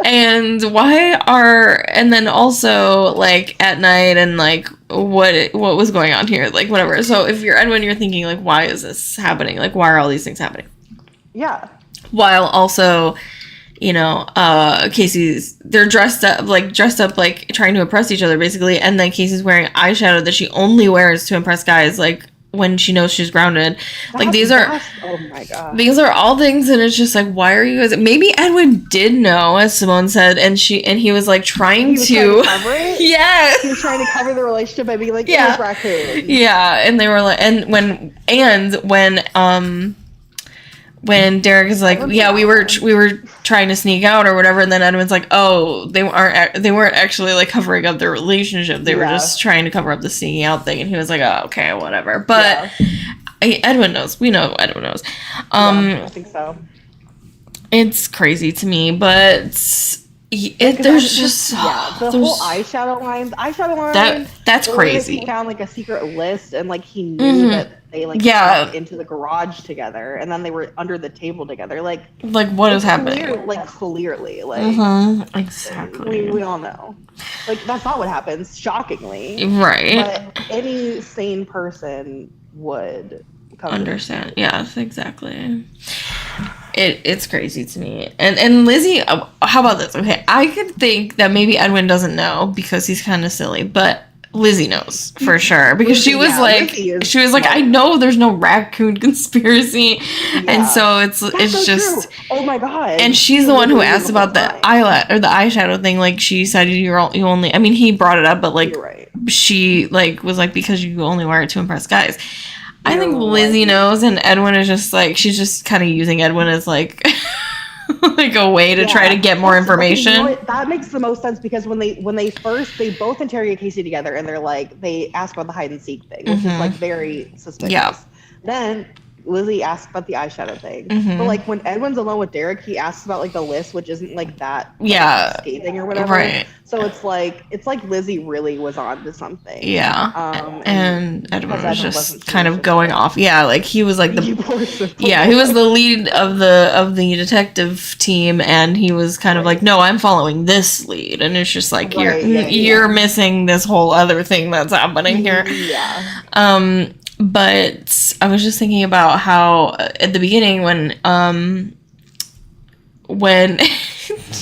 And then also, like, at night and, like, what was going on here? Like, whatever. So if you're Edwin, you're thinking, like, why is this happening? Like, why are all these things happening? Yeah. While also, you know, they're dressed up like trying to impress each other basically, and then Casey's wearing eyeshadow that she only wears to impress guys, like when she knows she's grounded. Like Oh my god. these are all things, and it's just like, why are you guys? Maybe Edwin did know, as Simone said, and he was like trying to cover it. Yeah. He was trying to cover the relationship by being like, Yeah. "It was raccoon." Yeah, and they were like, when Derek is like, yeah, we were trying to sneak out or whatever, and then Edwin's like, oh, they weren't actually like covering up their relationship. They were just trying to cover up the sneaking out thing, and he was like, oh, okay, whatever. But Edwin knows. We know Edwin knows. I think so. It's crazy to me, but there's just the whole eyeshadow line. That's crazy. He found like a secret list, and like he knew that they like got into the garage together, and then they were under the table together. Like what is happening? Clearly, exactly. We all know. Like that's not what happens. Shockingly, right? But any sane person would understand. Yes, exactly. It's crazy to me. And Lizzie, how about this? Okay, I could think that maybe Edwin doesn't know because he's kind of silly, but Lizzie knows for sure because she was like, I know there's no raccoon conspiracy, and so it's just true. Oh my god. And she's the one who asked about the eyeshadow thing. Like she said, you only. I mean, he brought it up, but like she like was like, because you only wear it to impress guys. I think Lizzie knows, and Edwin is just like, she's just kind of using Edwin as like like a way to try to get more information. You know that makes the most sense because when they both interrogate Casey together, and they're like, they ask about the hide and seek thing, which is like very suspicious. Yeah. Then Lizzie asks about the eyeshadow thing, but like when Edwin's alone with Derek, he asks about like the list, which isn't like that scathing or whatever. Right. So it's like Lizzie really was on to something. Yeah. And Edwin was just kind of going off. Yeah, like he was like he was the lead of the detective team, and he was kind of like, no, I'm following this lead, and it's just like you're missing this whole other thing that's happening here. Yeah. But I was just thinking about how at the beginning when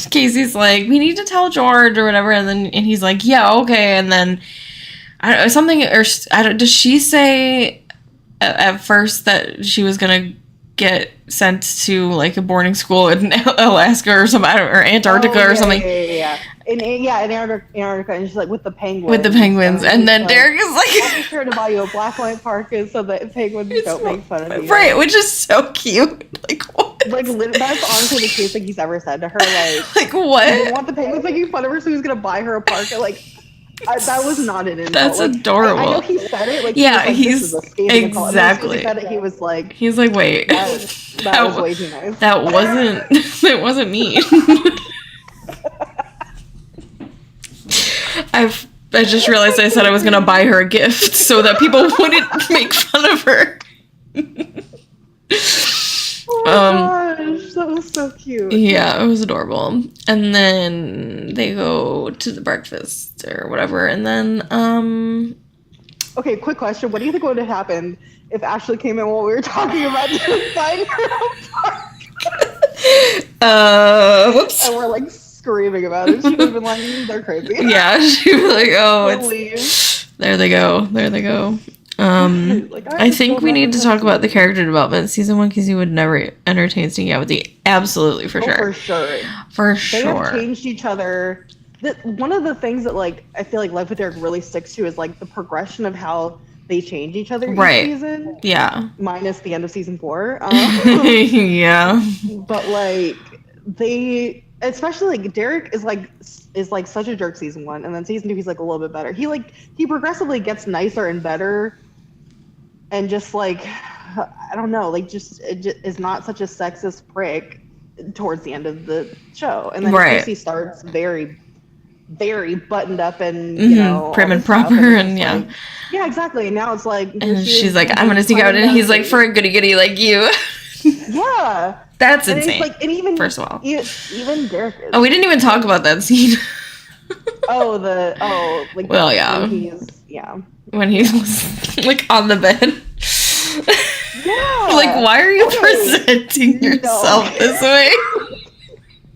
Casey's like, we need to tell George or whatever, and he's like, yeah, okay, and then I don't know, something, or I don't, does she say at first that she was gonna get sent to like a boarding school in Alaska or something, or Antarctica or something? Yeah. In Antarctica, and she's like, with the penguins. With the penguins, and then Derek is like, I'll be sure to buy you a black light parka so that penguins don't make fun of you. Right, which is so cute. Like, what? Like, that's honestly the cutest thing he's ever said to her. Like Like, what? he didn't want the penguins making fun of her, so he was gonna buy her a park. And, like, that was not an insult. That's like, adorable. I know he said it. Like, Yeah, he was like, this is a scathing insult. And then as soon as he said it, he was like, wait. that was way too nice. That wasn't me. I just realized I said I was gonna buy her a gift so that people wouldn't make fun of her. Oh my gosh, that was so cute. Yeah, it was adorable. And then they go to the breakfast or whatever, and then Okay, quick question. What do you think would have happened if Ashley came in while we were talking about just buying her a park? Whoops. And we're like screaming about it. She would have been like, they're crazy. Yeah, she was like, oh, Please. there they go. Like, I think we need to talk about the character development. Season 1, Casey would never entertain sneaking out with you. Absolutely, for sure. For sure. They have changed each other. One of the things that, like, I feel like Life with Derek really sticks to is, like, the progression of how they change each other each season. Yeah. Minus the end of season 4. Yeah. But, like, they... Especially, like, Derek is like such a jerk season 1, and then season 2 he's like a little bit better. He progressively gets nicer and better, and just like, I don't know, like, just is not such a sexist prick towards the end of the show. And then Casey starts very, very buttoned up and you know, prim and proper, and yeah, exactly. And now it's like, and she's like, I'm gonna sneak out, and he's like, for a goody goody like you. Yeah. That's insane. Like, and even first of all, even Derek is. Oh, we didn't even talk about that scene. Like, well, yeah. When he's like on the bed. Yeah. Like, why are you presenting yourself this way?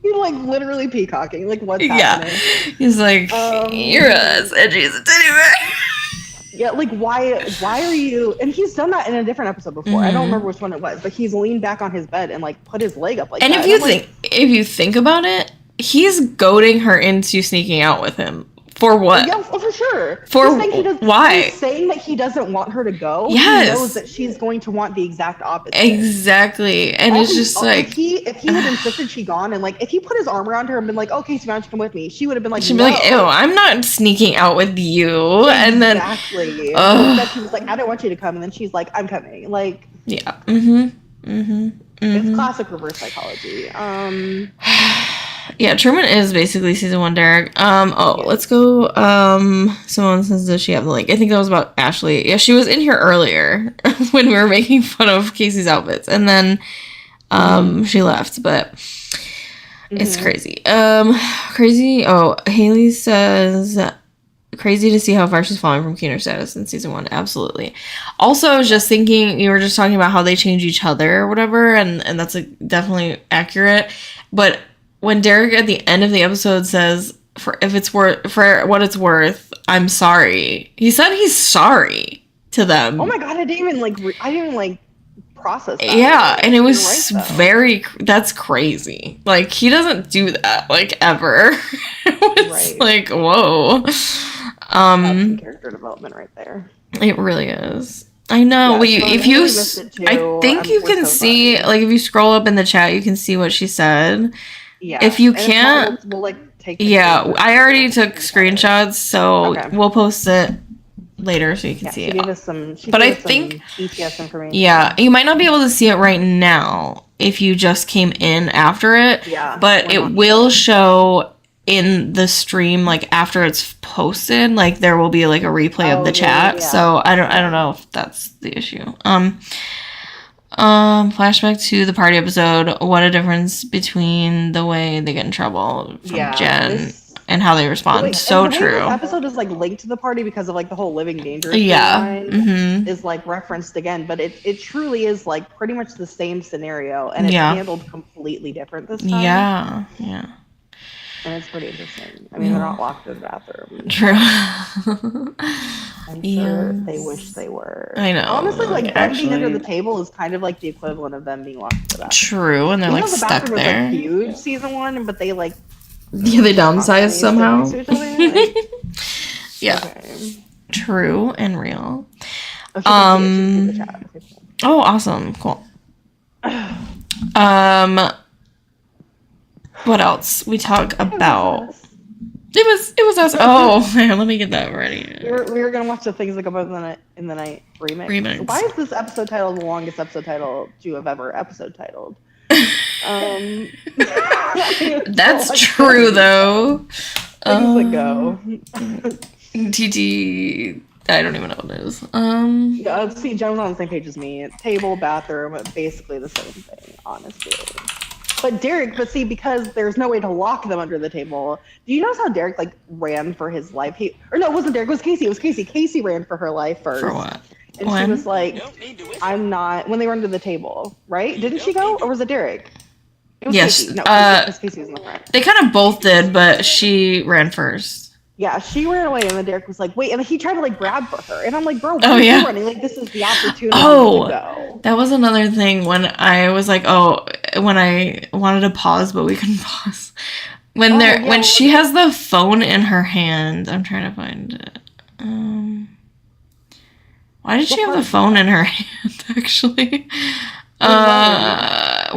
He's like literally peacocking. Like, what's happening? He's like, you're as edgy as a teddy bear. Yeah, like, why are you... And he's done that in a different episode before. I don't remember which one it was, but he's leaned back on his bed and, like, put his leg up like that. And if you think about it, he's goading her into sneaking out with him. For what? Yeah, for sure. Why? He's saying that he doesn't want her to go. Yes. He knows that she's going to want the exact opposite. Exactly. And it's just like... If he had insisted she gone, and, like, if he put his arm around her and been like, okay, so why don't you come with me? She would have been like, She'd be like, ew, I'm not sneaking out with you. And then... Exactly. That he was like, I don't want you to come. And then she's like, I'm coming. Like... Yeah. It's classic reverse psychology. Yeah, Truman is basically season 1 Derek. Let's go. Someone says, does she have the link? I think that was about Ashley. Yeah, she was in here earlier when we were making fun of Casey's outfits. And then she left, but it's crazy. Crazy. Oh, Haley says, crazy to see how far she's falling from Keener status in season 1. Absolutely. Also, I was just thinking, you were just talking about how they change each other or whatever, and that's definitely accurate. But when Derek at the end of the episode says, for what it's worth, I'm sorry. He said he's sorry to them. Oh my god, I didn't even process that. Yeah, and it was that's crazy. Like, he doesn't do that, like, ever. It's like, whoa. That's some character development right there. It really is. I know. Yeah, I think you can see, like, if you scroll up in the chat, you can see what she said. Yeah. If you can't, we'll take. I already took screenshots, so we'll post it later so you can see it. Gave us some, I think ETS information. Yeah, you might not be able to see it right now if you just came in after it. Yeah. But it will show in the stream, like, after it's posted. Like, there will be like a replay of the chat. Yeah. So I don't know if that's the issue. Flashback to the party episode. What a difference between the way they get in trouble from Jen and how they respond. So true. This episode is like linked to the party because of like the whole Living Dangerous is like referenced again, but it truly is like pretty much the same scenario, and it's handled completely different this time. Yeah. And it's pretty interesting. I mean, they're not locked in the bathroom. True. I'm sure they wish they were. I know. Honestly, like, them being under the table is kind of like the equivalent of them being locked in the bathroom. True, and they're like stuck there. The bathroom was like huge season 1, but they like... Yeah, they downsized somehow. Yeah. Okay. True and real. Oh, awesome. Cool. What else we talk about? It was us. Oh, man, let me get that ready. We were gonna watch the Things That Go Both in the Night remix. Why is this episode titled the longest episode title you have ever episode titled? That's true though. Things That Go. TT. I don't even know what it is. Yeah, see, Joan's on the same page as me. Table, bathroom, basically the same thing, honestly. But Derek, because there's no way to lock them under the table. Do you notice how Derek like ran for his life? It wasn't Derek, it was Casey. It was Casey. Casey ran for her life first. For what? And she was like, I'm not, when they were under the table, right? Didn't she go? Or was it Derek? It was yes. Casey. No, Casey was in the front. They kind of both did, but she ran first. Yeah, she ran away, and then Derek was like, wait, and he tried to like grab for her. And I'm like, bro, why are you running? Like, this is the opportunity to go. That was another thing when I was like, when I wanted to pause, but we couldn't pause. When she has the phone in her hand, I'm trying to find it. Why did she have the phone in her hand, actually?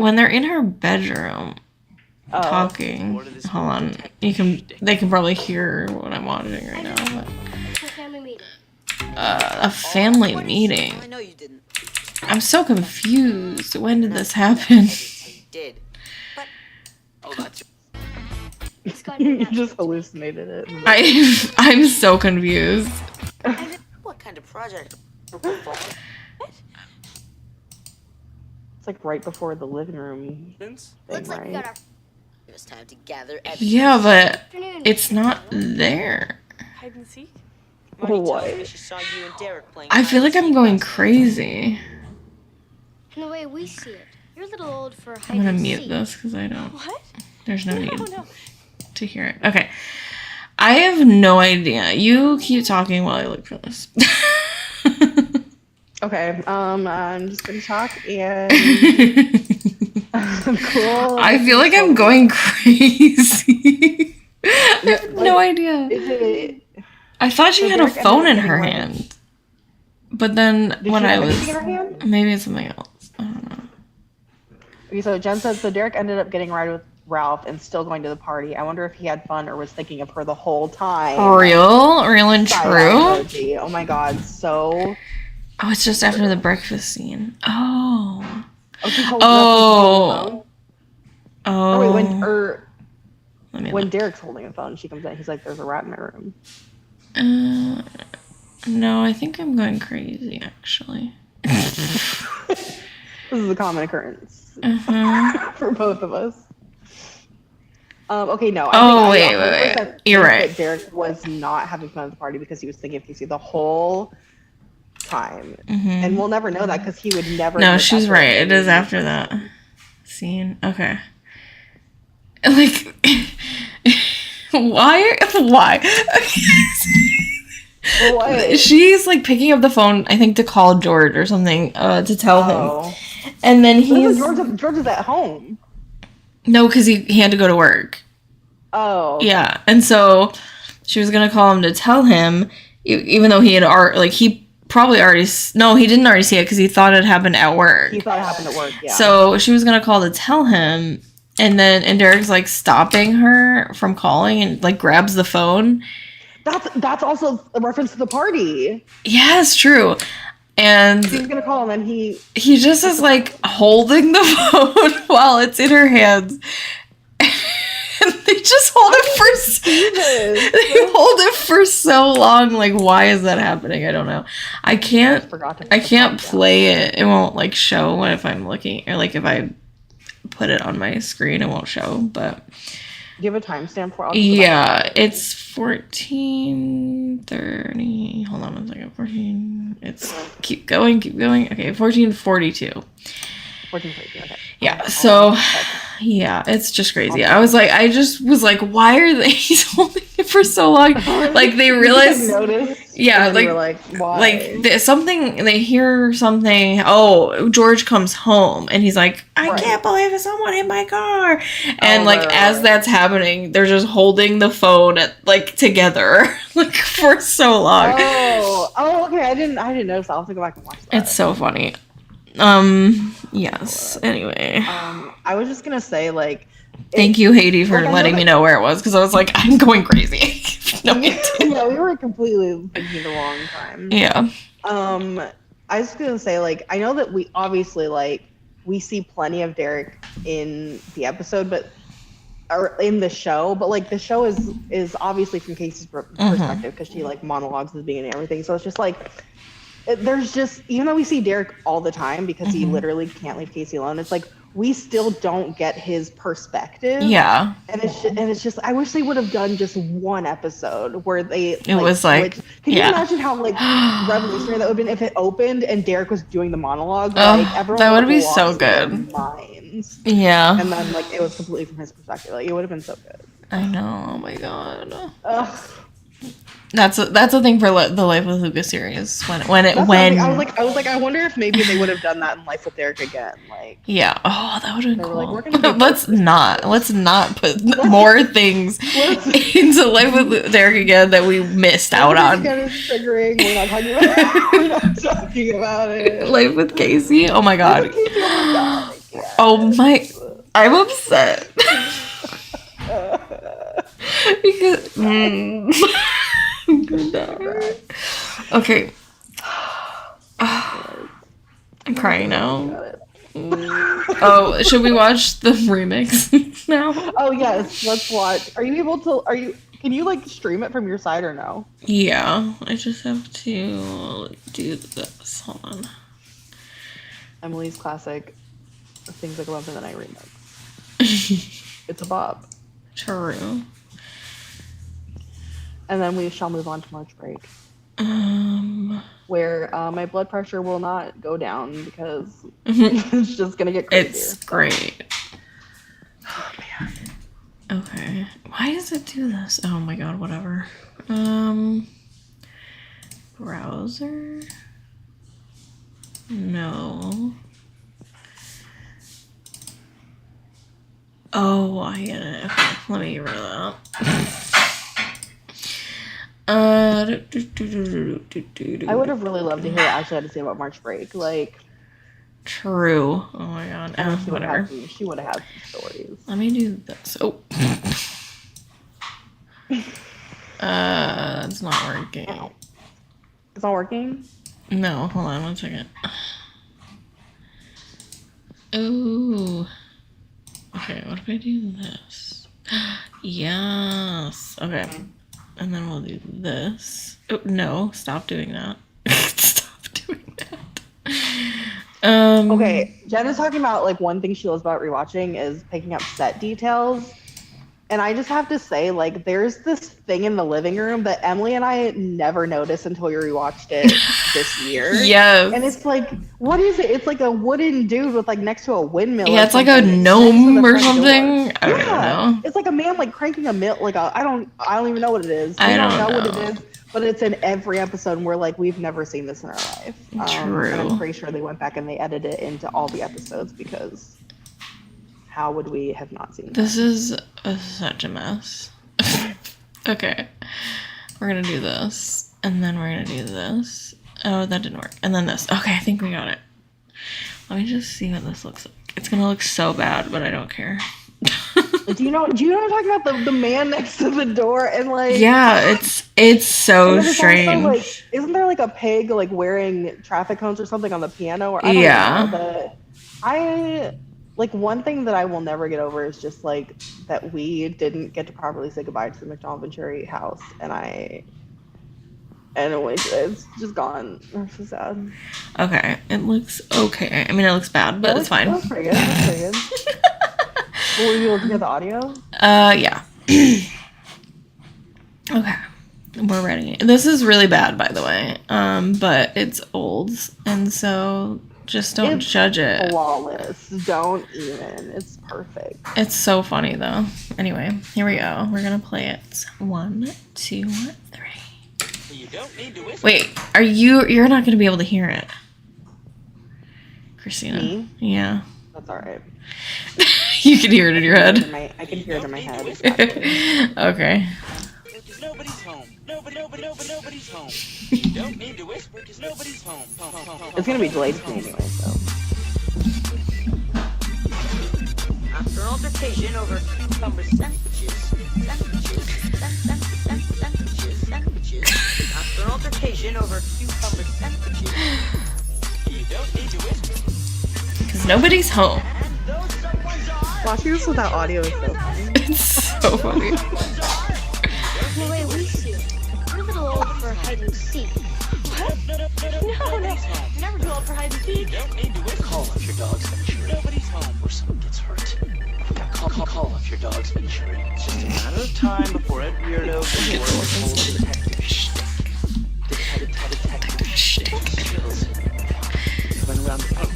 When they're in her bedroom. Talking. Hold on. They can probably hear what I'm watching right now. But... a family meeting. I know you didn't. I'm so confused. When did this happen? Did. But you just hallucinated it. I'm so confused. What kind of project? It's like right before the living room thing, right? It was time to gather evidence. Yeah, but it's not there. Hide and seek? What? She saw you and Derek playing I feel like I'm going crazy. In the way we see it, you're a little old for hide I'm gonna and mute seek. this because I don't. What? There's no need to hear it. Okay. I have no idea. You keep talking while I look for this. Okay, I'm just gonna talk and cool. I feel like I'm going crazy. I have no idea. I thought she had a phone in her hand. But then when I was... Maybe it's something else. I don't know. Okay, so Jen says, so Derek ended up getting a ride with Ralph and still going to the party. I wonder if he had fun or was thinking of her the whole time. Real and true? Oh my god, so... Oh, it's just after the breakfast scene. Oh. Oh. Oh. Wait, when Derek's holding a phone, she comes in. He's like, "There's a rat in my room." No, I think I'm going crazy. Actually. This is a common occurrence for both of us. Okay, no. Wait. You're right. Derek was not having fun at the party because he was thinking of Casey the whole time, and we'll never know that because he would never. No, she's right. It is after that scene. Okay. Like, why? What? She's like picking up the phone, I think, to call George or something, to tell him, and then George is at home. No, because he had to go to work. Oh. Yeah, and so she was gonna call him to tell him, even though he had he probably already... No, he didn't already see it because he thought it happened at work. He thought it happened at work, yeah. So she was going to call to tell him, and Derek's, like, stopping her from calling and, like, grabs the phone. That's also a reference to the party. Yeah, it's true. And... He was going to call, and then he just is, like, holding the phone while it's in her hands. And they just hold it for so long. Like, why is that happening? I don't know. I can't play it. It won't like show if I'm looking, or like if I put it on my screen, it won't show. But do you have a timestamp for? Yeah, it's 14:30. Hold on one second. 14. It's keep going. Okay, 14:42. 14:42. Okay. Yeah. So. Yeah, it's just crazy. I just was like, why are they holding it for so long? Like, they realize... Yeah, like why? Like, they hear something, George comes home, and he's like, I can't believe someone hit my car. And, as that's happening, they're just holding the phone, together, for so long. Oh, okay, I didn't notice that. I'll have to go back and watch that. It's so funny. Yes. Anyway. I was just gonna say, like, Thank you, Haiti, for like, I know letting me that- know where it was, because I was like, I'm going crazy. No, yeah, we were completely thinking the wrong time. yeah. I was gonna say, like, I know that we obviously, like, we see plenty of Derek in the episode, or in the show, but like the show is obviously from Casey's perspective, because she like monologues at the beginning and everything. So it's just like, there's just, even though we see Derek all the time because he literally can't leave Casey alone, it's like we still don't get his perspective. Yeah. And it's just, I wish they would have done just one episode where they was like, can you yeah. imagine how like revolutionary that would have been if it opened and Derek was doing the monologue? Oh, Like everyone that would be lost so their good. minds. Yeah. And then like it was completely from his perspective. Like it would have been so good. I know. Oh my god. Ugh. That's a thing for the Life with Lucas series. When That's what I was like, I wonder if maybe they would have done that in Life with Derek again. Like, yeah. Oh, that would have been They were cool. like, we're gonna do let's not put more things into Life with Derek again that we missed out on. Kind of triggering. We're not talking about it. We're not talking about it. Life with Casey. Oh my god. Casey, oh my god, I can't. Oh my. I'm upset. Because. I'm gonna die. Okay. I'm crying now. Oh, should we watch the remix now? Oh yes, let's watch. Can you like stream it from your side or no? Yeah, I just have to do this. Hold on. Emily's classic Things Like Love in the Night remix. It's a bop. True. And then we shall move on to March break, where my blood pressure will not go down because it's just gonna get crazier. It's great. Oh man. Okay. Why does it do this? Oh my god, whatever. Browser? No. Oh, I get it. Okay, let me get rid of that. I would have really loved to hear what Ashley had to say about March break. Like, True. Oh my god. Whatever. She would have had some stories. Let me do this. Oh. It's not working. It's not working? No, hold on 1 second. Ooh. Okay, what if I do this? Yes. Okay. And then we'll do this. Oh, no, stop doing that. Stop doing that. Okay, Jen is talking about like one thing she loves about rewatching is picking up set details. And I just have to say, like, there's this thing in the living room that Emily and I never noticed until we rewatched it this year. Yes. And it's like, what is it? It's like a wooden dude with like next to a windmill. Yeah, or it's like a something gnome next to the or front door. something. I don't know. It's like a man like cranking a mill. Like I don't even know what it is. I We don't know what know. it is. But it's in every episode, and we're like, we've never seen this in our life. True. And I'm pretty sure they went back and they edited it into all the episodes because how would we have not seen This is such a mess. Okay. We're gonna do this. And then we're gonna do this. Oh, that didn't work. And then this. Okay, I think we got it. Let me just see what this looks like. It's gonna look so bad, but I don't care. Do you know what I'm talking about? The man next to the door and like Yeah, it's so and then it's also, strange. like, isn't there like a pig like wearing traffic cones or something on the piano? Or I don't Yeah. know, but I like one thing that I will never get over is just like that we didn't get to properly say goodbye to the McDonald Venturi house, and it's just gone. I'm so sad. Okay, it looks okay. I mean, it looks bad, but it's fine. That was pretty good. That was pretty good. Were you looking at the audio? Yeah. Okay. We're ready. This is really bad, by the way. But it's old, and so just don't It's judge it. Flawless. Don't even. It's perfect. It's so funny though. Anyway, here we go. We're gonna play it. 1, 2, 3. You don't need to whisper. Wait, you're not gonna be able to hear it. Christina. Me? Yeah. That's all right. You can hear it in your head. I can hear it in my head. Exactly. Okay. Because nobody's home. Nobody's home. You don't need to whisper because nobody's home. It's gonna be delayed for me anyway, so. After an altercation over cucumber sandwiches. After an altercation over cucumber sandwiches. You don't need to whisper. Because nobody's home. Those someones are. Watching this without audio is so funny. It's so funny. The way we see it, you're a little old for hide and seek. No, you're never too old for hide and seek. You don't need to whisper. Call off your dog's Venturi. Nobody's home. Or someone gets hurt. Call off your dog's Venturi. It's just a matter of time before Ed Weirdo gets word of the whole detective shtick. Chills. Run around the park.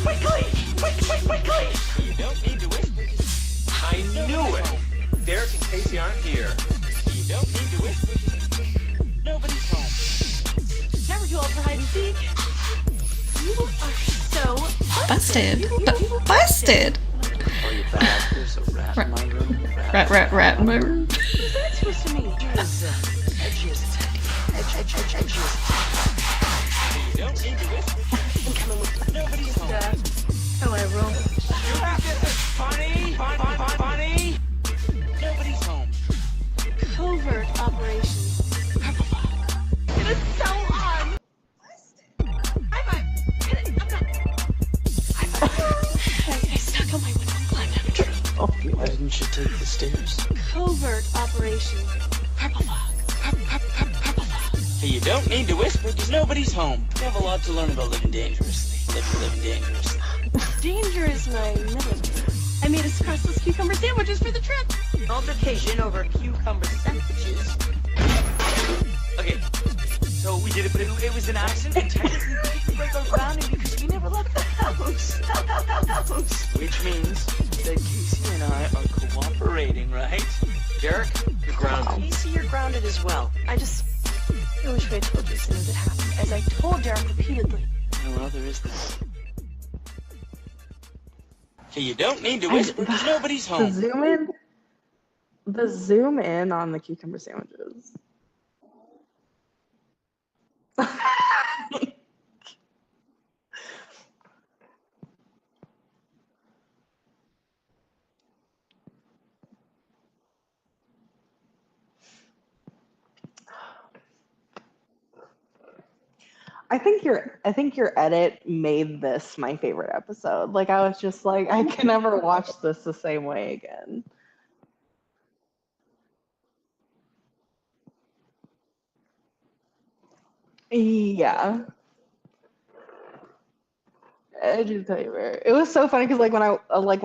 Quickly! You don't need to whisper. I knew it! Derek and Casey aren't here. You don't need to whisper. Nobody's home. Never too old for hide and seek. You are so Busted. Busted. Are you back? There's a rat in my room. Rat in my room. That's supposed to mean. You don't need to whisper. Nobody's home. How I roll. Funny! Nobody's home. Covert operation. It is so on. I stuck on my window and climbed out a tree. Why didn't you take the stairs? Covert operation. Purple fog. Purple fog. Hey, you don't need to whisper because nobody's home. You have a lot to learn about living dangerously. Living dangerously. Danger is my middle name. I made espressos cucumber sandwiches for the trip. Altercation over cucumber sandwiches. Okay, so we did it, but it was an accident. And technically, we didn't break our grounding because we never left the house. Which means that Casey and I are cooperating, right? Derek, you're grounded. Casey, you're grounded as well. I wish we had told you as soon as it happened, as I told Derek repeatedly. Well, there is that. Okay, you don't need to whisper because nobody's The home. zoom in on the cucumber sandwiches. I think your edit made this my favorite episode. Like I was just like, I can never watch this the same way again. Yeah. I just tell you where it was so funny because when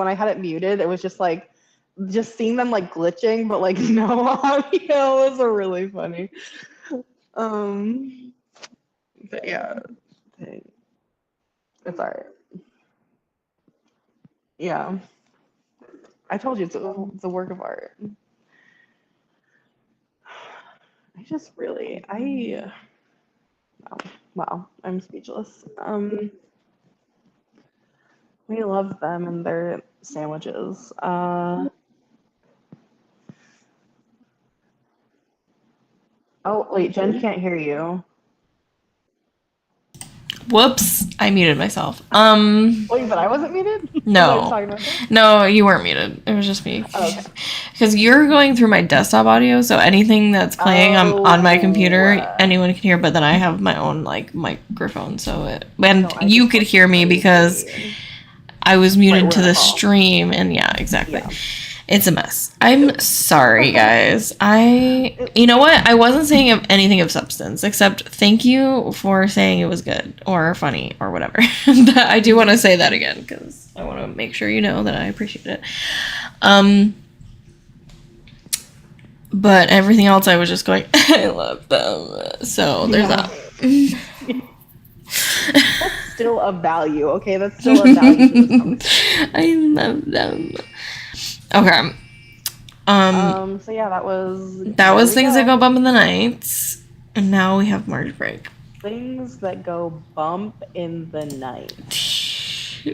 I had it muted, it was just like just seeing them like glitching, but like no audio. It was really funny. But yeah, it's alright. Yeah, I told you it's a work of art. I just really, wow, I'm speechless. We love them and their sandwiches. Oh wait, Jen can't hear you. Whoops, I muted myself. Wait, but I wasn't muted? No. I was talking about that? No, you weren't muted. It was just me. Oh, okay. Because you're going through my desktop audio, so anything that's playing on my computer, anyone can hear. But then I have my own like microphone, so you could hear me because I was muted to the stream, and yeah, exactly. Yeah. It's a mess. I'm sorry, guys. You know what? I wasn't saying anything of substance, except thank you for saying it was good or funny or whatever. I do want to say that again because I want to make sure you know that I appreciate it. But everything else, I was just going, I love them. So there's that. That's still of value, okay? That's still of value to this conversation. I love them. Okay. So yeah, that was Things That Go Bump in the Nights. And now we have March break. Things that go bump in the night.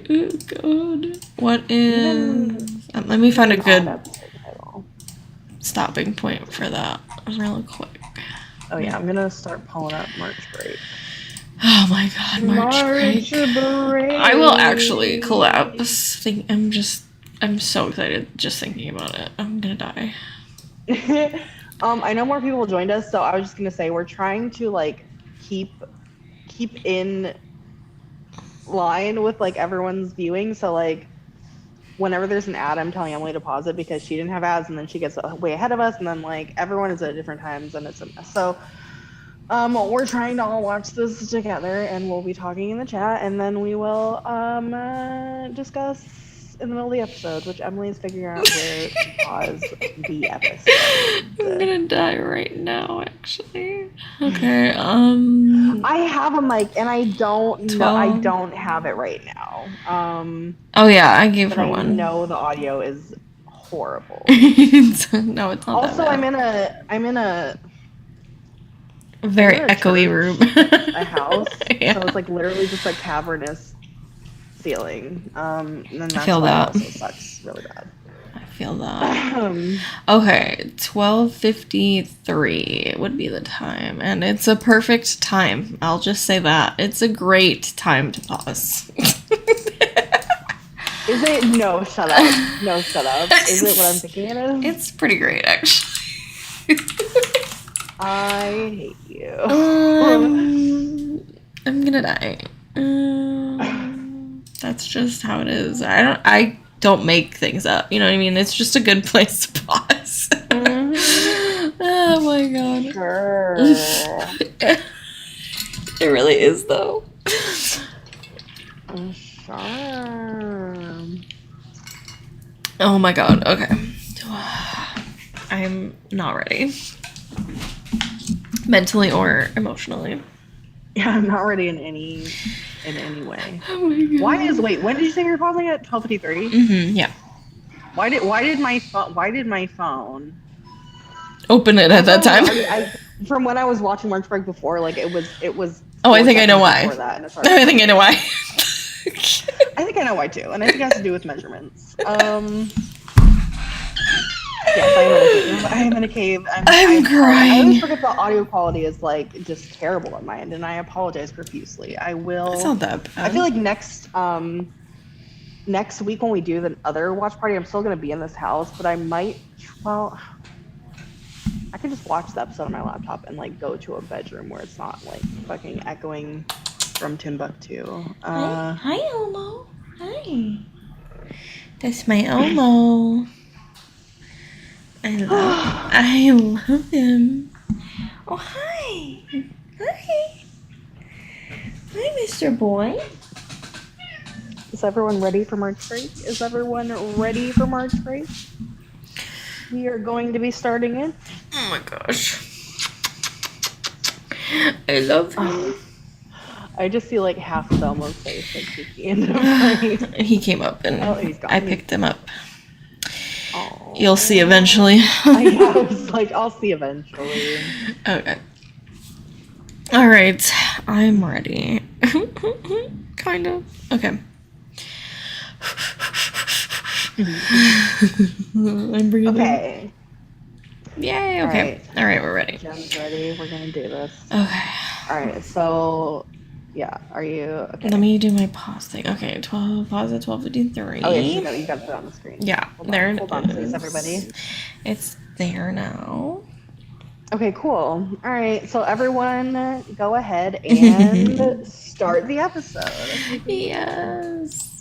Oh god. What is let me find a good stopping point for that real quick. Oh yeah, I'm gonna start pulling up March break. Oh my god, March break. I will actually collapse. I'm so excited just thinking about it. I'm gonna die. I know more people joined us, so I was just gonna say we're trying to like keep in line with like everyone's viewing. So like whenever there's an ad, I'm telling Emily to pause it because she didn't have ads, and then she gets way ahead of us, and then like everyone is at different times, and it's a mess. So we're trying to all watch this together, and we'll be talking in the chat, and then we will discuss in the middle of the episode, which Emily is figuring out where to pause the episode. I'm gonna die right now, actually. Okay, I have a mic, and I don't know. I 12. don't have it right now. Oh yeah, I gave But her I one. know the audio is horrible. No, it's not Also, that bad. I'm in a Very we're a echoey church, room. a house, Yeah. so it's like literally just like cavernous ceiling. And then that's feel why that. it also sucks really bad. I feel that. Okay, 12:53 would be the time, and it's a perfect time. I'll just say that. It's a great time to pause. Is it? No, shut up. No, shut up. Is it what I'm thinking it is? It's pretty great, actually. I hate you. I'm gonna die. That's just how it is. I don't make things up. You know what I mean? It's just a good place to pause. Oh my god. Sure. It really is though. Sure. Oh my god. Okay. I'm not ready. Mentally or emotionally. Yeah, I'm not ready in any way. Oh my god. When did you say we were pausing at 12:53? Yeah. Why did my phone Open it at that time. from when I was watching March Break before, like it was. Oh, I think I know why. before that, and it's already- I think I know why. I think I know why too, and I think it has to do with measurements. Yes, I'm in a cave. I'm I crying. always forget the audio quality is like just terrible on my end, and I apologize profusely. I will. It's not that bad. I feel like next week when we do the other watch party, I'm still gonna be in this house, but I might. Well, I could just watch the episode on my laptop and like go to a bedroom where it's not like fucking echoing from Timbuktu. Hi, Elmo. Hi. That's my Elmo. I love him. Oh, hi. Hi. Hi, Mr. Boy. Is everyone ready for March break? Is everyone ready for March break? We are going to be starting it. Oh my gosh. I love him. I just see like half of Elmo's face like peeking into the frame. He came up and He's gone. I picked him up. Aw. You'll see eventually. I was like, I'll see eventually. Okay. All right. I'm ready. Kind of. Okay. I'm breathing. Okay. Yay. Okay. All right. We're ready. Jen's ready. We're gonna do this. Okay. All right. So, yeah. Are you okay? Let me do my pause thing. Okay. 12. Pause at 12:53. Oh yeah, you got to put it on the screen. Yeah. Hold there on, it hold on, please, is. everybody. It's there now. Okay, cool. All right. So everyone, go ahead and start the episode. Yes.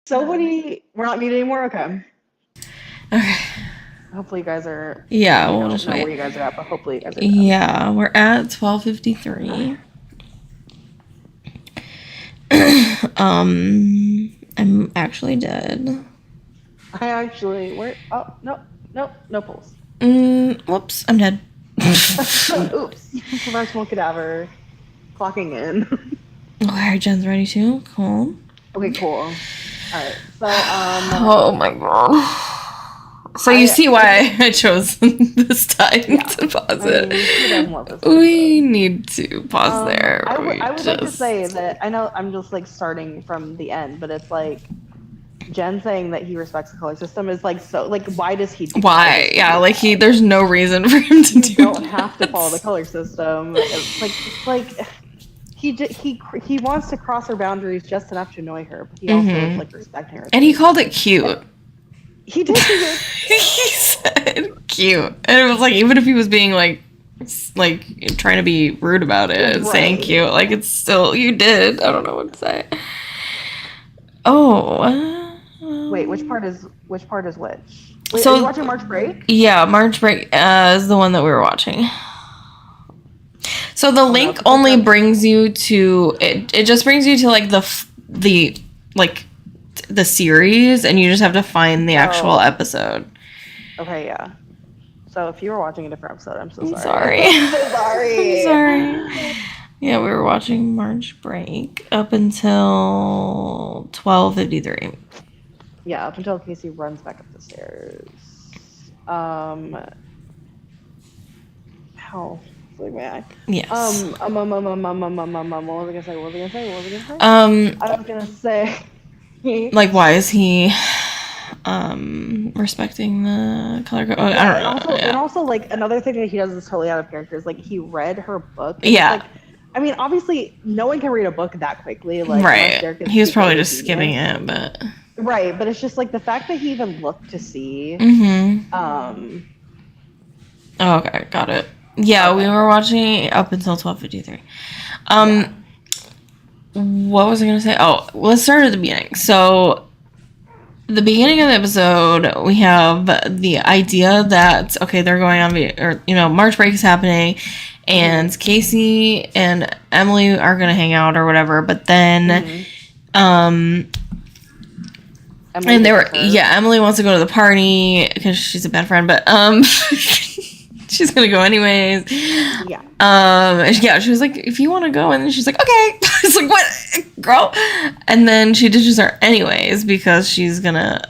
So we're not muted anymore? Okay. Okay. Hopefully you guys are, Yeah, I we'll don't just know where wait. you guys are at, but hopefully you guys are done. Yeah, we're at 12:53. I'm actually dead. I actually, no pulse. Whoops, I'm dead. Oops. Professional cadaver clocking in. Okay, Jen's ready too. Cool. Okay, cool. All right. So, Oh my god. So you see why I chose this time to pause I mean, who it. doesn't love this We episode? need to pause there. I We would like to just- say that I know I'm just like starting from the end, but it's like Jen saying that he respects the color system is like so like why does he? Why? Yeah, like there's no reason for him to You do. don't have to follow the color system. It's like he wants to cross her boundaries just enough to annoy her, but he also is like respecting her. And he called it cute. He did. He said cute, and it was like even if he was being like trying to be rude about it, and saying Right. cute, like it's still you did. I don't know what to say. Oh. Wait, which part is which? Wait, So- are you watching March Break? Yeah, March Break is the one that we were watching. So the link that's only okay. brings you to it. It just brings you to like the series, and you just have to find the actual Oh. episode. Okay, yeah. So if you were watching a different episode, I'm so I'm sorry. sorry. I'm so sorry. Sorry. Yeah, we were watching March Break up until 12:53. Yeah, up until Casey runs back up the stairs. How? Like, man. Yes. What was I gonna say? I was gonna say. Like, why is he respecting the color code? Oh, I don't know. And also, Yeah. and also, like another thing that he does is totally out of character is like he read her book. and Yeah. it's like, I mean, obviously, no one can read a book that quickly. Like, unless Right. Derek is He was super probably just genius. skimming it, but. Right, but it's just like the fact that he even looked to see. Mm-hmm. Oh, okay, got it. Yeah, we were watching up until 12:53. What was I gonna say? Oh, let's start at the beginning. So, the beginning of the episode, we have the idea that okay, they're going on, March break is happening, and Casey and Emily are gonna hang out or whatever. But then, Emily and they were visits her. Emily wants to go to the party because she's a bad friend, but she's gonna go anyways. Yeah. She was like, if you want to go, and then she's like, okay. It's like, what, girl? And then she ditches her anyways because she's gonna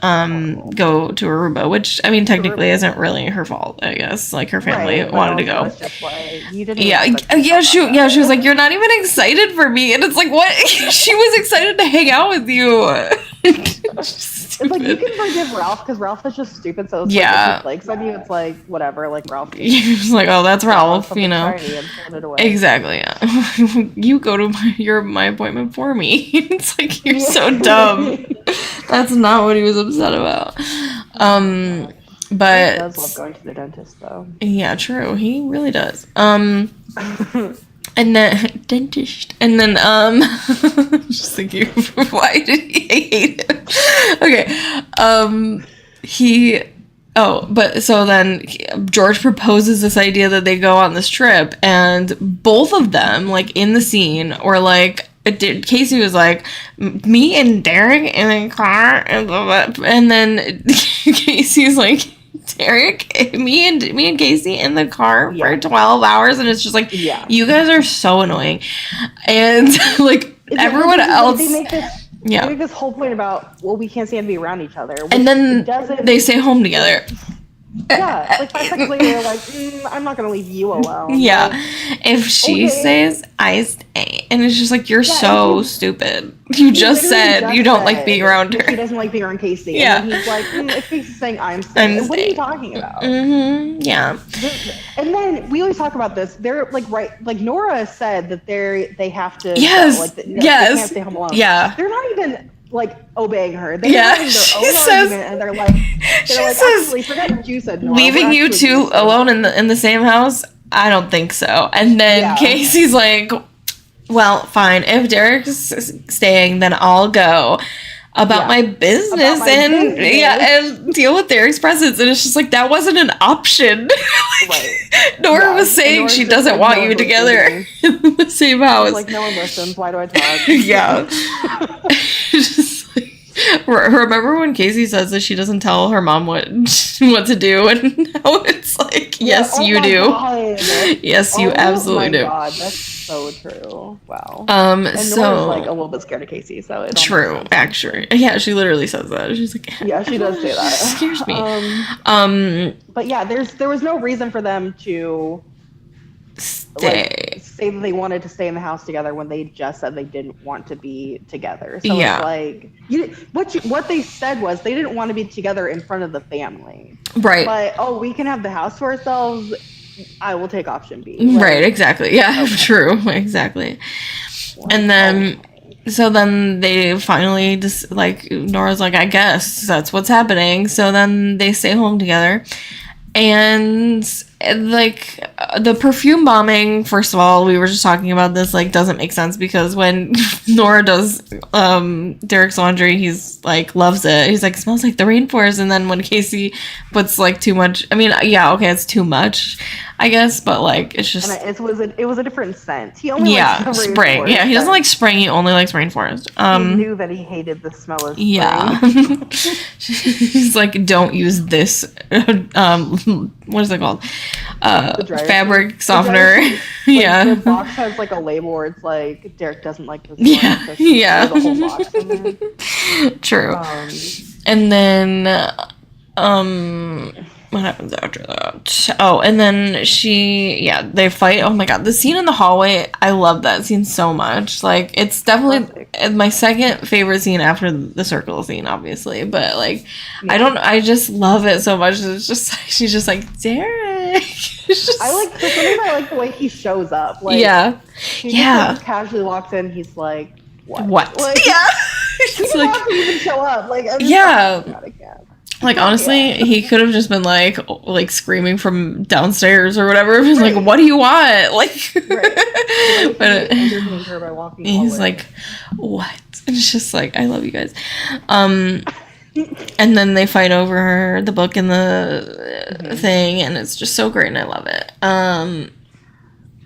go to Aruba, which I mean technically isn't really her fault, I guess. Like her family Right, but wanted to also go. it's just like, you didn't Yeah, expect to she was like, you're not even excited for me, and it's like, what? She was excited to hang out with you. It's like you can forgive Ralph because Ralph is just stupid. So it's like, Yeah. if he flakes on you, it's like whatever. Like Ralph. You're just like, oh, that's Ralph, something you know. shiny and thrown it away. Exactly, yeah. You go to my appointment for me. It's like you're so dumb. That's not what he was upset about. He But does love going to the dentist though. yeah, true. He really does. And then dentist. And then just thinking, why did he hate him? Okay. But so then George proposes this idea that they go on this trip, and both of them, like in the scene, were like, Casey was like, me and Derek in a car, and then Casey's like, Derek, me and Casey in the car for 12 hours, and it's just like, Yeah. you guys are so annoying, and like everyone else. They make this. Yeah. They make this whole point about we can't stand to be around each other. And then doesn't. they stay home together. Yeah, like 5 seconds later, they're like, I'm not gonna leave you alone. Yeah. Like, If she okay. says I stay, and it's just like, you're Yeah, so and stupid. You just literally said just you don't like said being around that She her. doesn't like being around Casey. Yeah. And then he's like, if Casey's saying I'm staying, I'm what are you staying. talking about? Mm-hmm. Yeah. And then we always talk about this. They're like, right, like Nora said that they have to. Yes. Go, like, they Yes. can't stay home alone. Yeah. They're not even like obeying her. They're Yeah, having their she own says- argument, and they're like, She like, says, actually, forget what you said. Nora. leaving We're you actually two doing this." alone in the same house? I don't think so. And then Yeah. Casey's like, well, fine. If Derek's staying, then I'll go. about Yeah. my business About my and business. and deal with Derek's presence. And it's just like, that wasn't an option. Right. Nora Yeah, was and saying Nora's she just doesn't like, want no you one together listens. in the same house. Like, no one listens. Why do I talk? Yeah. Just like, remember when Casey says that she doesn't tell her mom what to do, and now it's like, yes, Oh you my do. God. Yes, you absolutely do. Oh my God, that's so true. Wow. And And Nora's like a little bit scared of Casey, so it all makes true, sense. actually. Yeah, she literally says that. She's like, Yeah, she does say that. Scares me. But yeah, there was no reason for them to Stay. say that they wanted to stay in the house together when they just said they didn't want to be together. So Yeah. it's like what they said was they didn't want to be together in front of the family. Right. But we can have the house to ourselves. I will take option B. Right, exactly. Yeah, true. Exactly. And then so then they finally just like, Nora's like, I guess that's what's happening. So then they stay home together. And like the perfume bombing, first of all, we were just talking about this, like, doesn't make sense because when Nora does Derek's laundry, he's like, loves it. He's like, smells like the rainforest. And then when Casey puts like too much, I mean, yeah, okay, it's too much, I guess, but like it's just And it was a different scent. He only likes the spring. rainforest Yeah, he doesn't scent. like spring. He only likes rainforest. He knew that he hated the smell of spring. Yeah. He's like, don't use this. What is it called? dryer Fabric sheet. softener. Like, Yeah. the box has like a label where it's like Derek doesn't like this. Yeah, one, so she yeah. threw the whole box in there. True. And then, what happens after that? Oh, and then they fight. Oh my God, the scene in the hallway, I love that scene so much. Like, it's definitely my second favorite scene after the circle scene, obviously. But like, I just love it so much. It's just like, she's just like, Derek. It's just- I like the way he shows up. Like, yeah. he just, like, casually walks in. He's like, what? Like, Yeah. he It's didn't like, have to even show up. Like, I'm just Yeah. like, oh my God, I can't. like, honestly, he could have just been like screaming from downstairs or whatever. He's like, what do you want? Like, but He entertained her by walking he's away. like, what? And it's just like, I love you guys. And then they fight over the book and the thing, and it's just so great, and I love it.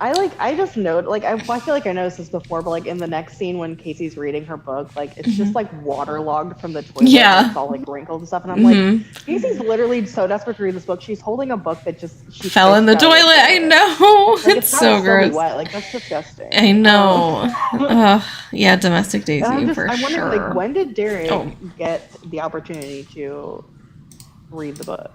I just know, like, I feel like I noticed this before, but like in the next scene when Casey's reading her book, like it's just like waterlogged from the toilet. Yeah. And it's all like wrinkled and stuff, and I'm like, Casey's literally so desperate to read this book. She's holding a book that she Fell in the spits out of toilet. I know. Like, It's not so silly gross. wet. Like, that's disgusting. I know. Yeah, domestic Daisy And for I wonder, sure. like, when did Derek Oh. get the opportunity to read the book?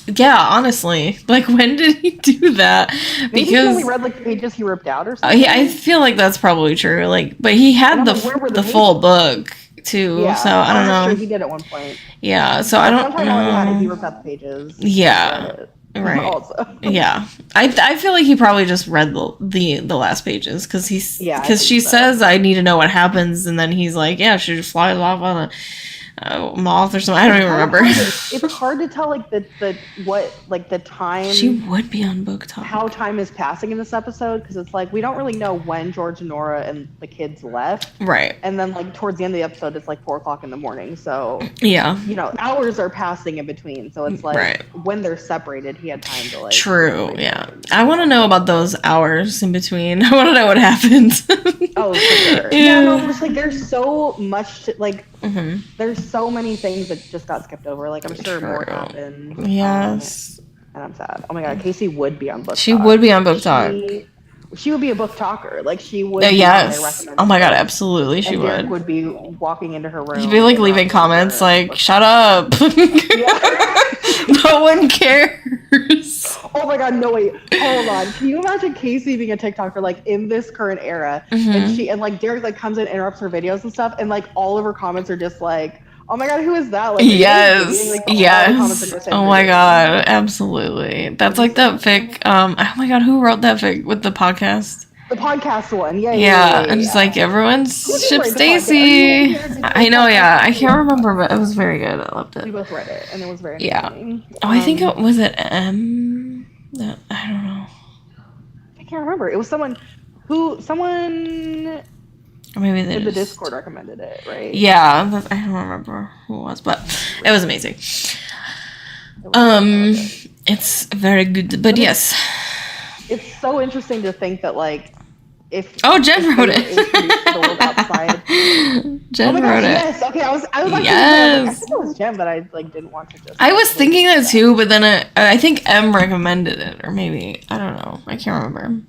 Yeah, honestly, like, when did he do that? Maybe he Because only read like the pages he ripped out or something. I feel like that's probably true. Like, but he had And the I'm like, where were the the full book too, so I don't I'm know. sure he did at one point. Yeah, so I don't Sometime I had it, he know. ripped out the pages. Yeah, Read it. right. Also. Yeah, I feel like he probably just read the last pages because Yeah, I because think she so. says I need to know what happens, and then he's like, yeah, she just flies off on a moth or something. I don't even remember. It's hard to tell like the time. She would be on Book Talk. How time is passing in this episode, because it's like we don't really know when George and Nora and the kids left, Right. and then like towards the end of the episode it's like 4:00 in the morning, so Yeah. hours are passing in between, so it's like Right. when they're separated he had time to like True. Yeah. I want to know about those hours in between. I want to know what happened. Oh, for sure. Yeah. No, I'm just like there's so much to, like Mhm. there's so many things that just got skipped over. Like I'm sure more True. happened. Yes. And I'm sad. Oh my God, Casey would be on Book She Talk. would be on Book Talk. She would be a book talker. Like she would. Be on there Yes. recommending Oh my God, books. absolutely, she And Derek would. would be walking into her room. She'd be like and leaving knocking comments her like, book "Shut up." No one cares. Oh my God, no wait, hold on. Can you imagine Casey being a TikToker like in this current era, Mm-hmm. and like Derek like comes in, interrupts her videos and stuff, and like all of her comments are just like, "Oh my God, who is that?" Like, Yes. like, all the comments are Yes. just Oh my everywhere. God, absolutely. That's like that fic. Oh my God, who wrote that fic with the podcast? The podcast one, yeah. Yeah, and just like everyone's Who did ship write the Stacy. podcast? I know, yeah. I can't remember, but it was very good. I loved We it. both read it, and it was very Yeah. entertaining. Oh, I think it was it M. No, I don't know. I can't remember. It was someone. Or maybe they In the just... Discord recommended it, right? Yeah, I don't remember who it was, but it was amazing. It was It's very good, but yes. it's so interesting to think that like if Jen if wrote they it. were introduced to the world outside. Jen Oh my wrote gosh, it. yes. Okay, I was like, Yes. I think it was Jen, but I like didn't want to just. I was thinking that too, but then I think M recommended it, or maybe I don't know. I can't remember.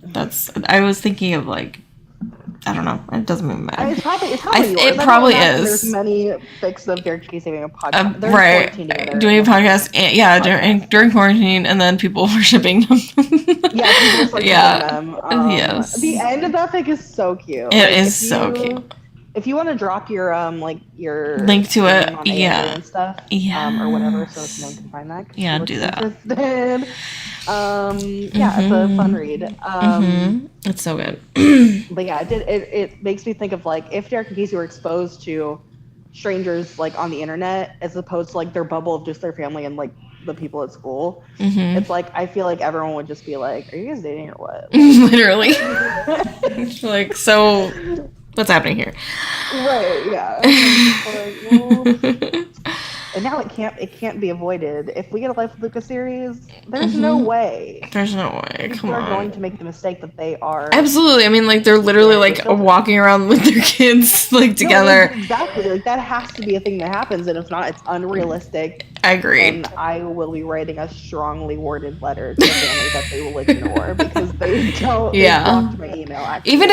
I was thinking of like, I don't know. It doesn't even matter. It's probably yours. it I probably don't imagine is. There's many fics of Derek Casey having a podcast. They're Right, quarantined together. doing a podcast, during quarantine, and then people were shipping them. Yeah, people just, like, Yeah. them. Yes. The end of that fic is so cute. It Like, is if so you- cute. If you want to drop your your Link to it, name on AMA yeah. and stuff, or whatever, so no one can find that. 'cause Yeah, she do looks that. interested. Yeah, it's a fun read. It's so good. But yeah, it makes me think of like if Derek and Casey were exposed to strangers like on the internet as opposed to like their bubble of just their family and like the people at school. It's like I feel like everyone would just be like, "Are you guys dating or what?" Literally. Like, so what's happening here? Right? Yeah. Like, well, and now it can't be avoided. If we get a Life of Luca series, there's no way There's no way. people Come are on. going to make the mistake that they are. Absolutely. I mean, like, they're literally, like, children. walking around with their kids, like, No, together. exactly. Like that has to be a thing that happens, and if not, it's unrealistic. I agree. And I will be writing a strongly worded letter to the family that they will ignore because they don't. Yeah. They blocked my email. Actually. Even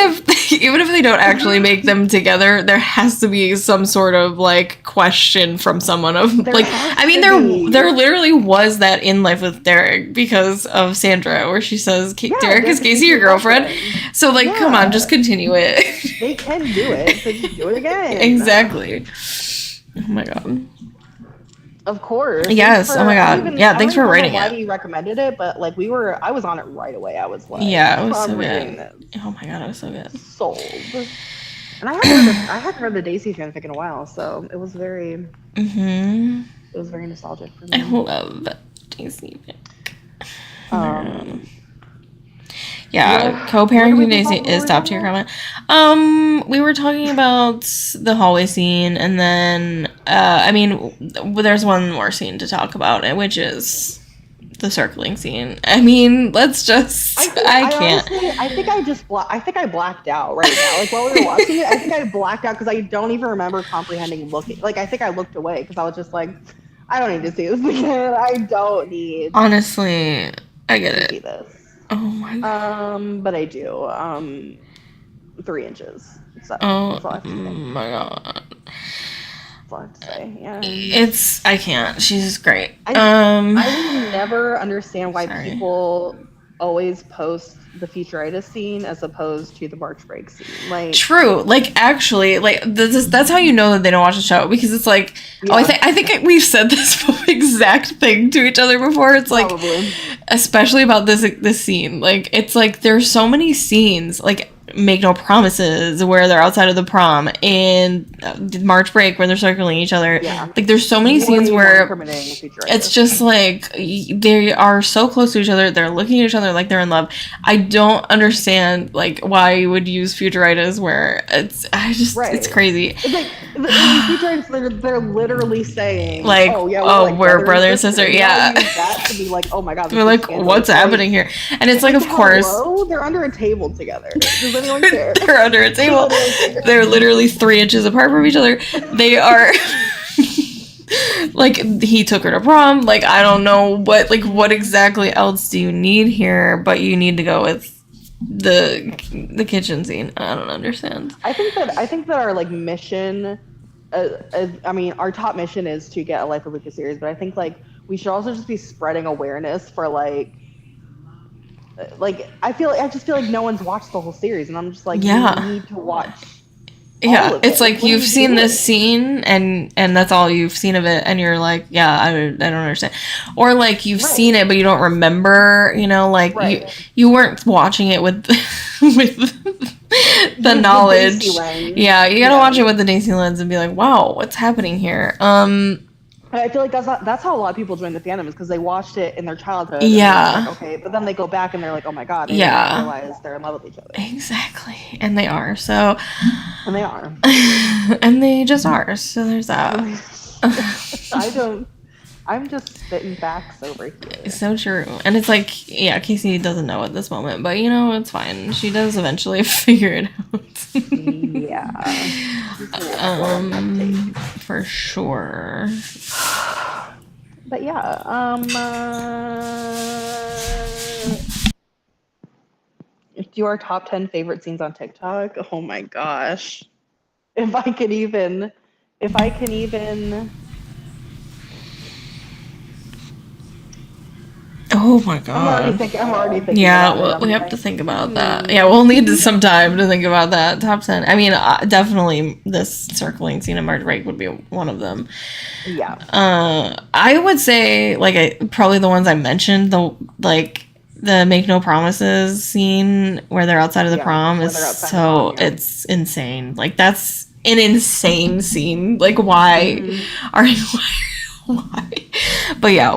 if they don't actually make them together, there has to be some sort of, like, question from someone of, There like, has I mean, to be. there literally was that in Life with Derek because of Sandra, where she says, Derek, is Casey your girlfriend? So, like, come on, just continue it. They can do it. So just do it again. Exactly. Oh my god. Of course. Yes, Thanks oh my God. Yeah, I thanks don't for even writing know why it. you recommended it, but like I was on it right away. I was like, Yeah, it was so I'm reading good. this. Oh my god, it was so good. Sold. And I hadn't read the Daisy fanfic in a while, so it was very nostalgic for I me. love Daisy. Um, Yeah, what co-parenting were we Daisy talking is about top tier again? comment. We were talking about the hallway scene, and then I mean, there's one more scene to talk about, which is the circling scene. I mean, let's just. I can't. Honestly, I think I blacked out right now. Like while we were watching it, I think I blacked out because I don't even remember comprehending looking. Like I think I looked away because I was just like, I don't need to see this again. I don't need Honestly, I get to see it. this. Oh my god. But I do. 3 inches. So Oh that's all I have to say. my god. That's all I have to say. Yeah. I can't. She's great. I will never understand why Sorry. people always post the Futuritis scene as opposed to the March break scene. Like True. Like, actually, like, that's how you know that they don't watch the show, because it's like, Yeah. I think we've said this exact thing to each other before. It's like, probably. especially about this scene. Like, it's like, there's so many scenes, like, Make No Promises, where they're outside of the prom, and March Break, where they're circling each other. Yeah. Like, there's so many scenes Way where more incriminating in Futuritis. it's just like they are so close to each other. They're looking at each other like they're in love. I don't understand like why you would use Futuritis where it's Right. it's crazy. It's like in Futuritis, they're literally saying Like, oh yeah, oh, we're like brother and sister, They yeah. all use that to be like, oh my god, this We're is like, scandalous. what's happening here? And it's like, of course, Hello? They're under a table together. Does anyone care? they're under a table. They're literally 3 inches apart from each other. They are. Like, he took her to prom. Like, I don't know what exactly else do you need here, but you need to go with the kitchen scene. I don't understand. I think that our like mission, I mean, our top mission is to get a Life of Luca series, but I think like we should also just be spreading awareness for like I just feel like no one's watched the whole series, and I'm just like, Yeah. you need to watch. Yeah, all of it's it. like What are you've you seen doing? this scene and that's all you've seen of it, and you're like, yeah, I don't understand. Or like you've Right. seen it but you don't remember, like Right. you weren't watching it with with the knowledge. Daisy lens. Yeah, you gotta Yeah. watch it with the Daisy lens and be like, wow, what's happening here? And I feel like that's how a lot of people join the fandom, is because they watched it in their childhood. and Yeah. they're like, okay, but then they go back and they're like, oh my god, I Yeah. didn't realize they're in love with each other. Exactly, and they are. So And they are. And they just are. So there's that. I'm just spitting facts over here. It's so true. And it's like, yeah, Casey doesn't know at this moment, but you know, it's fine. She does eventually figure it out. Yeah. For sure. But yeah, do our top 10 favorite scenes on TikTok? Oh my gosh. If I can even Oh my I'm god. already thinking Yeah, about it. well, I'm we have like, to think about that. Yeah, we'll need some time to think about that. Top 10. I mean, definitely this circling scene in March Break would be one of them. Yeah. I would say, like, probably the ones I mentioned, the Make No Promises scene where they're outside of the prom where is they're outside the so, prom, yeah. it's insane. Like, that's an insane scene. Like, why are you... Why? But yeah,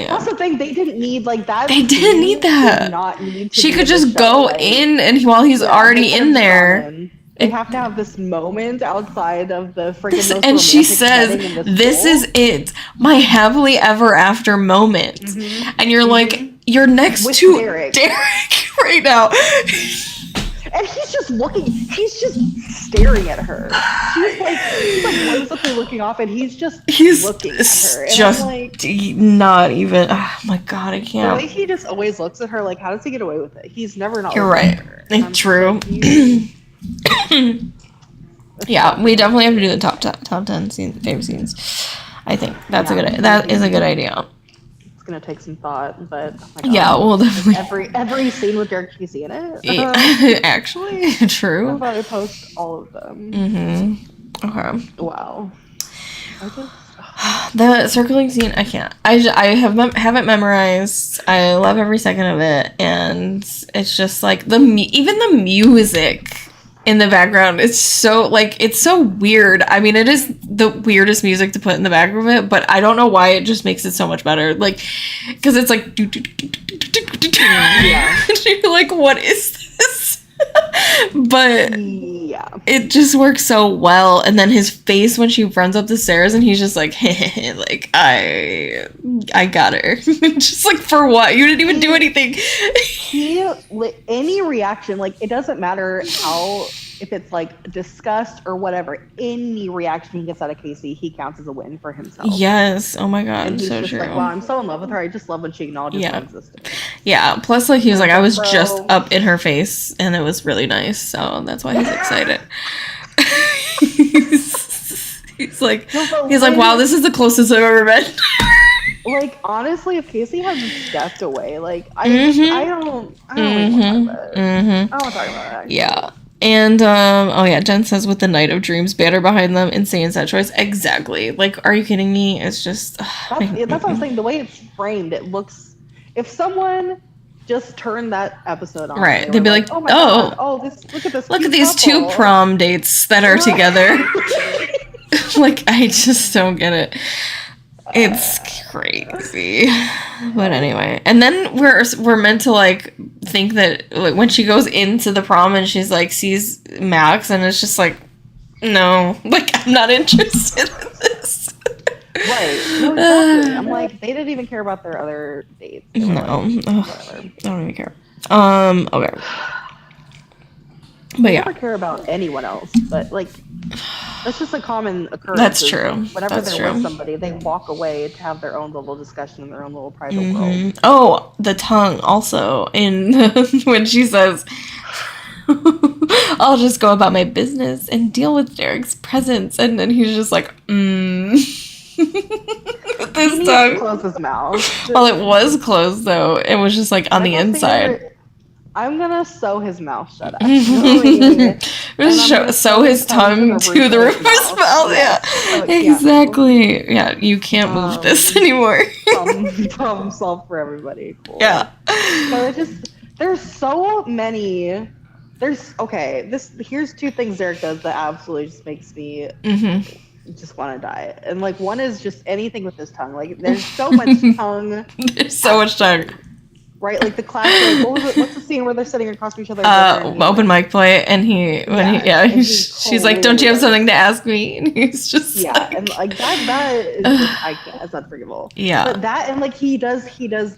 That's the thing. They didn't need like that. They didn't scene need that. did not need to She be could the just show, go like, in, and while he's already they in could've there, gone in. They have to have this moment outside of the freaking most and she romantic says, setting in "This pool." is it, my happily ever after moment," and you're like, you're next With to Derek. right now. And he's just looking. He's just staring at her. She's like whimsically looking off, and he's looking at her. And just I'm like, not even. Oh my god, I the can't. way he just always looks at her, like, how does he get away with it? He's never not. You're looking right. at her. And I'm True. just like, you- Yeah, we definitely have to do the top 10 favorite scenes. I think that is a good idea. It's gonna take some thought, but oh my God. Yeah, we'll definitely. every scene with Derek Casey in it. Actually, I true. thought I post all of them. Okay. Wow. I just, The circling scene, I can't. I haven't memorized. I love every second of it, and it's just like even the music in the background. It's so weird. I mean, it is the weirdest music to put in the back of it, but I don't know why it just makes it so much better. Like, because it's like, yeah. you're like, what is this? But Yeah. it just works so well. And then his face when she runs up the stairs and he's just like, like, I got her. Just like, for what? You didn't even do anything. Any reaction, like, it doesn't matter how, if it's like disgust or whatever, any reaction he gets out of Casey, he counts as a win for himself. Yes. Oh my God. And he's So just true. like, wow, I'm so in love with her. I just love when she acknowledges my existence. Yeah. Plus, like, he was like, I was Bro. just up in her face and it was really nice. So that's why he's excited. He's like, wow, this is the closest I've ever been. Like, honestly, if Casey had stepped away, like, I don't want to talk about it. I don't want to talk about it. Yeah. And, Jen says with the Night of Dreams banner behind them, insane set choice. Exactly. Like, are you kidding me? It's just... That's what I'm saying. The way it's framed, it looks... If someone just turned that episode on... Right. They'd be like, oh my God, look at this look at cute these two couple." prom dates that are together. Like, I just don't get it. It's crazy. But anyway, and then we're meant to like think that like when she goes into the prom and she's like sees Max and it's just like, no, like I'm not interested in this. Right. No, exactly. I'm like, they didn't even care about their other dates. They were No. like, Ugh, whatever. I don't even care. Okay. But I yeah. never care about anyone else, but like, that's just a common occurrence. That's true. Whenever That's they're true. with somebody, they walk away to have their own little discussion in their own little private world. Oh, the tongue also in when she says, "I'll just go about my business and deal with Derek's presence," and then he's just like, With He this needs to tongue. close his mouth. Well, it was closed though. It was just like on the I don't think inside. I'm gonna sew his mouth shut. Actually. Just sew his tongue to the roof of his mouth. Yeah, exactly. Yeah, you can't move this anymore. Problem solved for everybody. Cool. Yeah. So it just there's so many. Here's two things Derek does that absolutely just makes me just want to die. And like one is just anything with his tongue. Like there's so much tongue. There's so much tongue. right? Like the classic. What was it? What's the scene where they're sitting across from each other? And he, Open mic play, and and he she's like, "Don't you have something to ask me?" And he's just yeah, like, and like that is just I can't. It's unforgivable. yeah. But that and like he does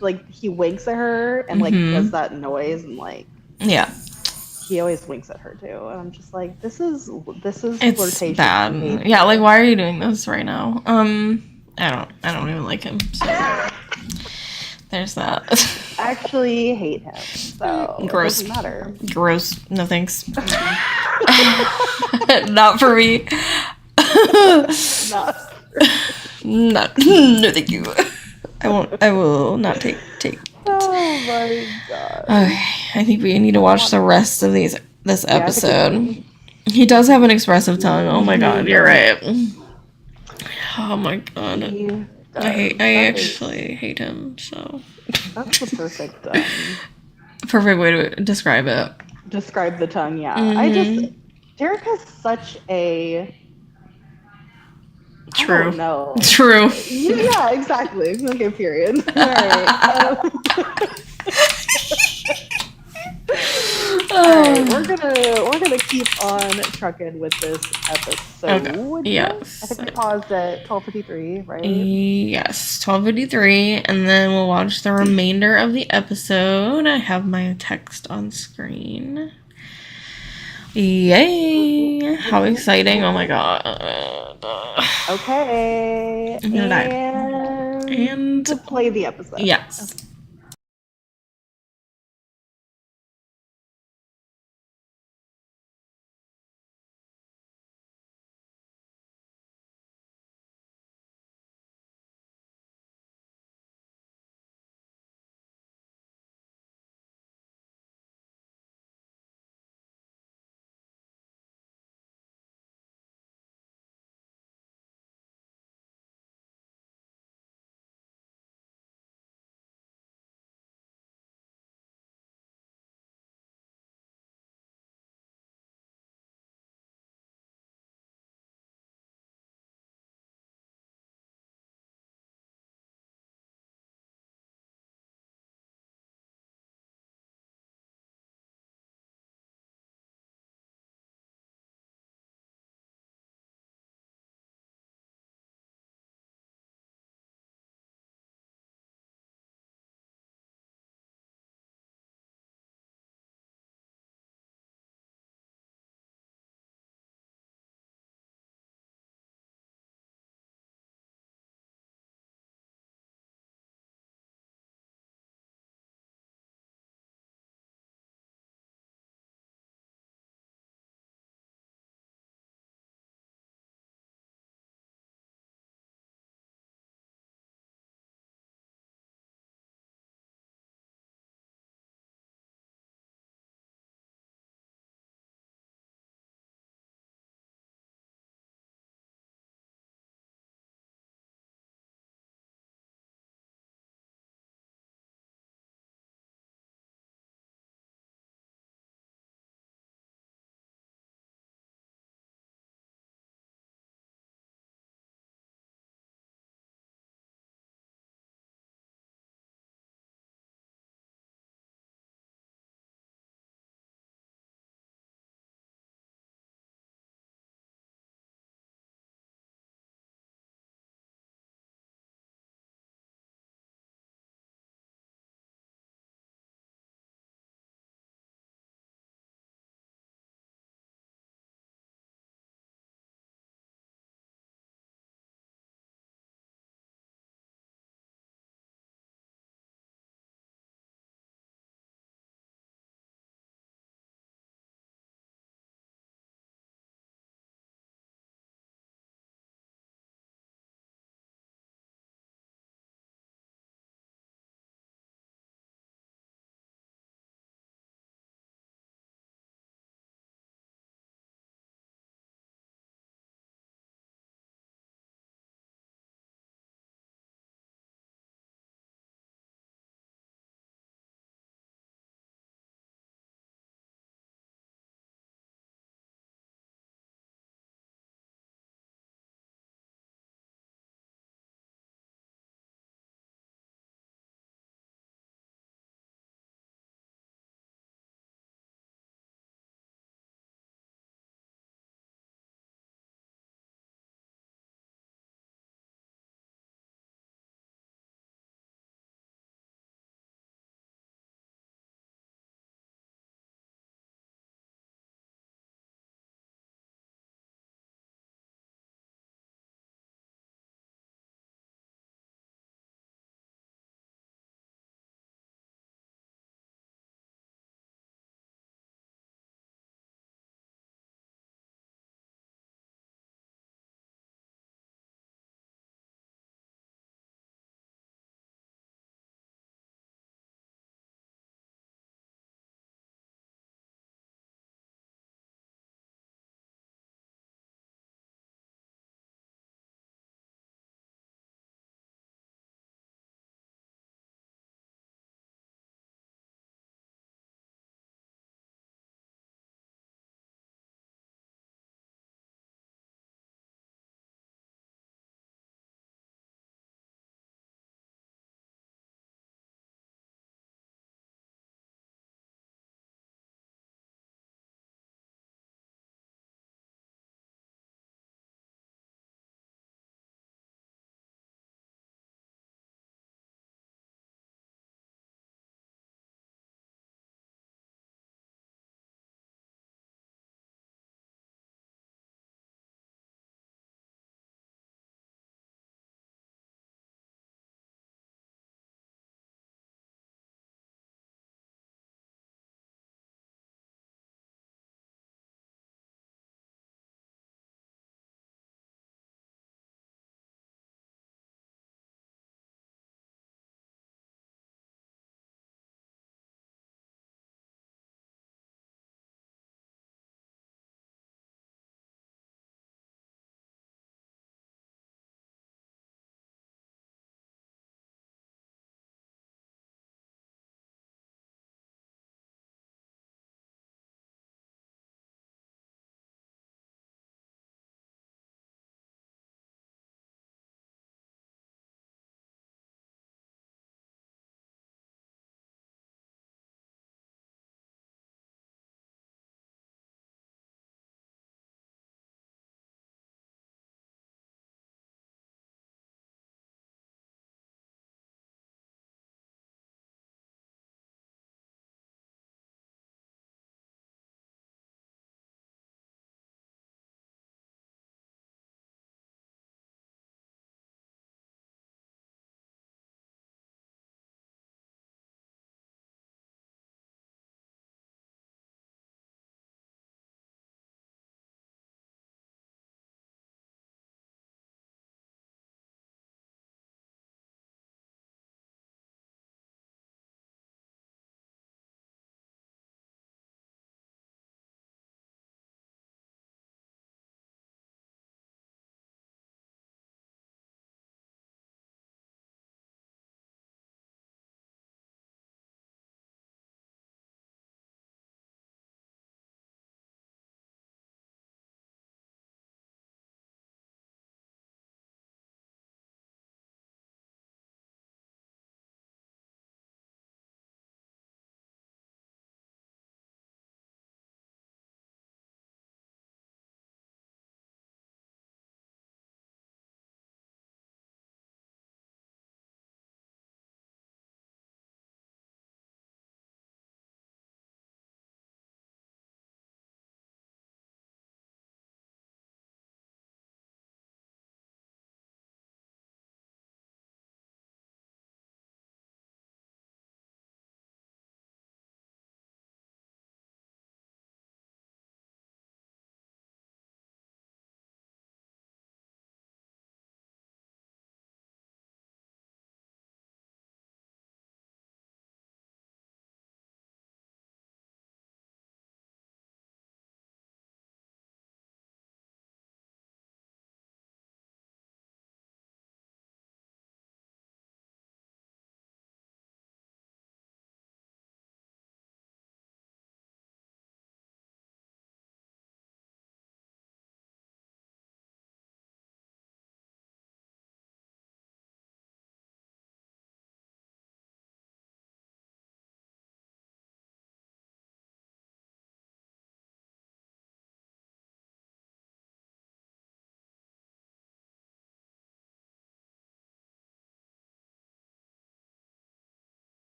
like he winks at her and like does that noise and like Yeah. he always winks at her too, and I'm just like, this is It's flirtatious bad. behavior. Yeah, like why are you doing this right now? I don't even like him. So there's that. I actually hate him, so Gross. it doesn't matter. Gross. No thanks. Not for me. Not- No, thank you. I will not take. oh my god. Okay, I think we need to watch the rest of this I think we episode. He does have an expressive tongue. Oh my god, you're right. Oh my god. I actually hate him, so. That's the perfect Perfect way to describe it. describe the tongue. Yeah, Mm-hmm. Derek has such a. I True. don't know. True. Yeah, exactly. Okay, period. All right. All right, we're gonna keep on trucking with this episode. Okay. Yes. I think we paused at 12:53, right? Yes, 12:53, and then we'll watch the remainder of the episode. I have my text on screen. Yay! How exciting! Oh my god. Okay. I'm gonna die. And to play the episode. Yes. Okay.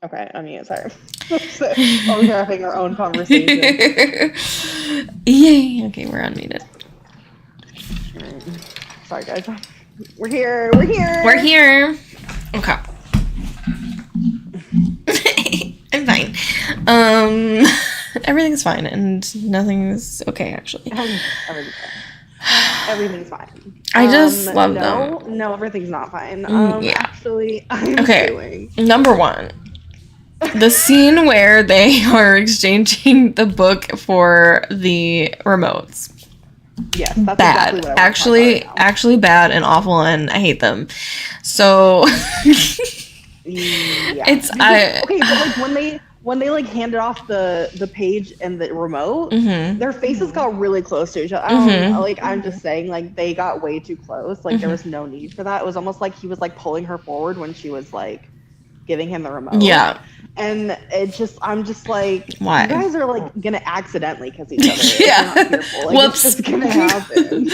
Okay, I mean, sorry. So, we're having our own conversation. Yay. Okay, we're unmuted. Sorry, guys. We're here. We're here. We're here. Okay. I'm fine. Everything's fine and nothing's okay actually. Everything's fine. I just love them. No, everything's not fine. Yeah. Actually, I'm Okay. doing. Number one, the scene where they are exchanging the book for the remotes. Yes, that's Bad. exactly what I want to Actually, talk about right actually bad and awful, and I hate them. So now. Yeah. it's Okay, but like when they like handed off the page and the remote, Mhm. their faces got really close to each other. Like I'm just saying, like they got way too close. Like there was no need for that. It was almost like he was like pulling her forward when she was like giving him the remote. Yeah. And I'm just like, Why? you guys are like gonna accidentally kiss each other. If Yeah. you're not careful. Like, Whoops. it's just gonna happen.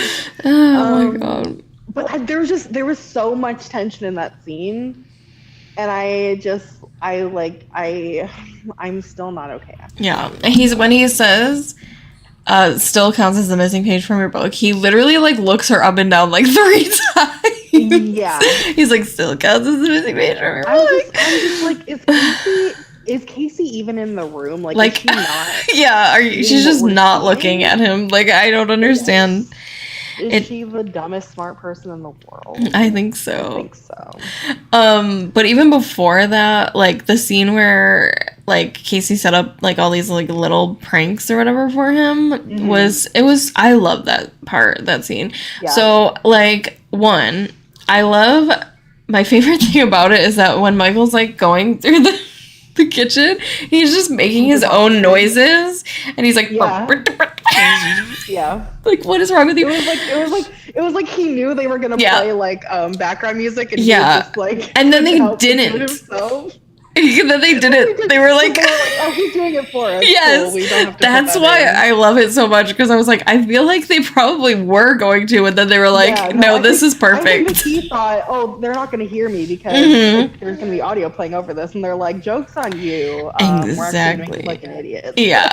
Oh my god. But there was so much tension in that scene, and I'm still not okay. Yeah. When he says still counts as the missing page from your book, he literally like looks her up and down like 3 times. Yeah. He's like, still counts as the missing page from your I'm book. just like, is Casey even in the room? Like is she not? Yeah, she's what just we're not seeing? looking at him. Like, I don't understand. Is she the dumbest smart person in the world? I think I so. think so. But even before that, like the scene where like Casey set up like all these like little pranks or whatever for him I love that scene. Yeah. So like my favorite thing about it is that when Michael's like going through the kitchen, he's just making his own noises and he's like Yeah. Yeah. like what is wrong with you? It was like he knew they were gonna Yeah. play like background music and Yeah. he was just like And then they help him do it didn't. himself. And then they didn't. They were like oh, he's doing it for us. yes, Cool. We don't have to that's put why that in. I love it so much because I was like, I feel like they probably were going to, and then they were like, Yeah, no, I this think- is perfect. I think that he thought, oh, they're not going to hear me because Mhm. like, there's going to be audio playing over this, and they're like, jokes on you. We're actually Exactly. making like an idiot. Yeah.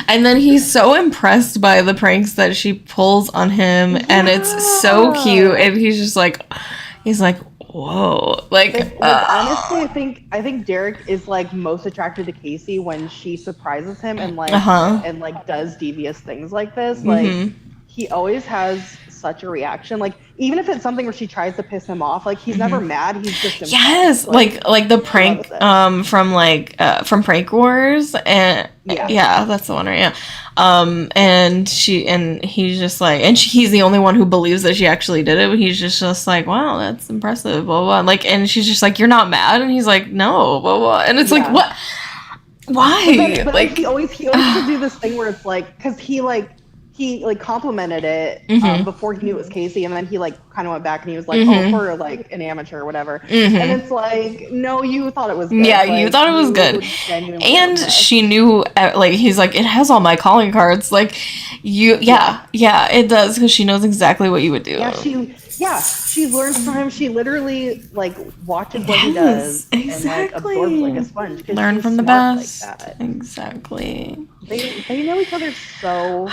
And then he's so impressed by the pranks that she pulls on him, and it's so cute. And he's like, whoa, like Honestly, I think Derek is like most attracted to Casey when she surprises him and like and like does devious things like this. Like he always has such a reaction. Like even if it's something where she tries to piss him off, like he's never mad. He's just impressed. yes, like the prank from Prank Wars, and yeah, that's the one, right? Yeah. And he's just like, he's the only one who believes that she actually did it. But he's just like, wow, that's impressive, blah, blah. Like, and she's just like, you're not mad, and he's like, no, blah, blah. And it's like, what? Why? But like he always would do this thing where it's like, because he complimented it before he knew it was Casey, and then he like kind of went back and he was like, oh, for like an amateur or whatever. And it's like, no, you thought it was good. Yeah, like, you thought it was good. genuinely And impressed. she knew, like, he's like, it has all my calling cards. Like, yeah, it does, because she knows exactly what you would do. She learns from him. She literally like watches what he does and like absorbs like a sponge. 'Cause Learn she's from the smart best. Like that. Exactly. They know each other so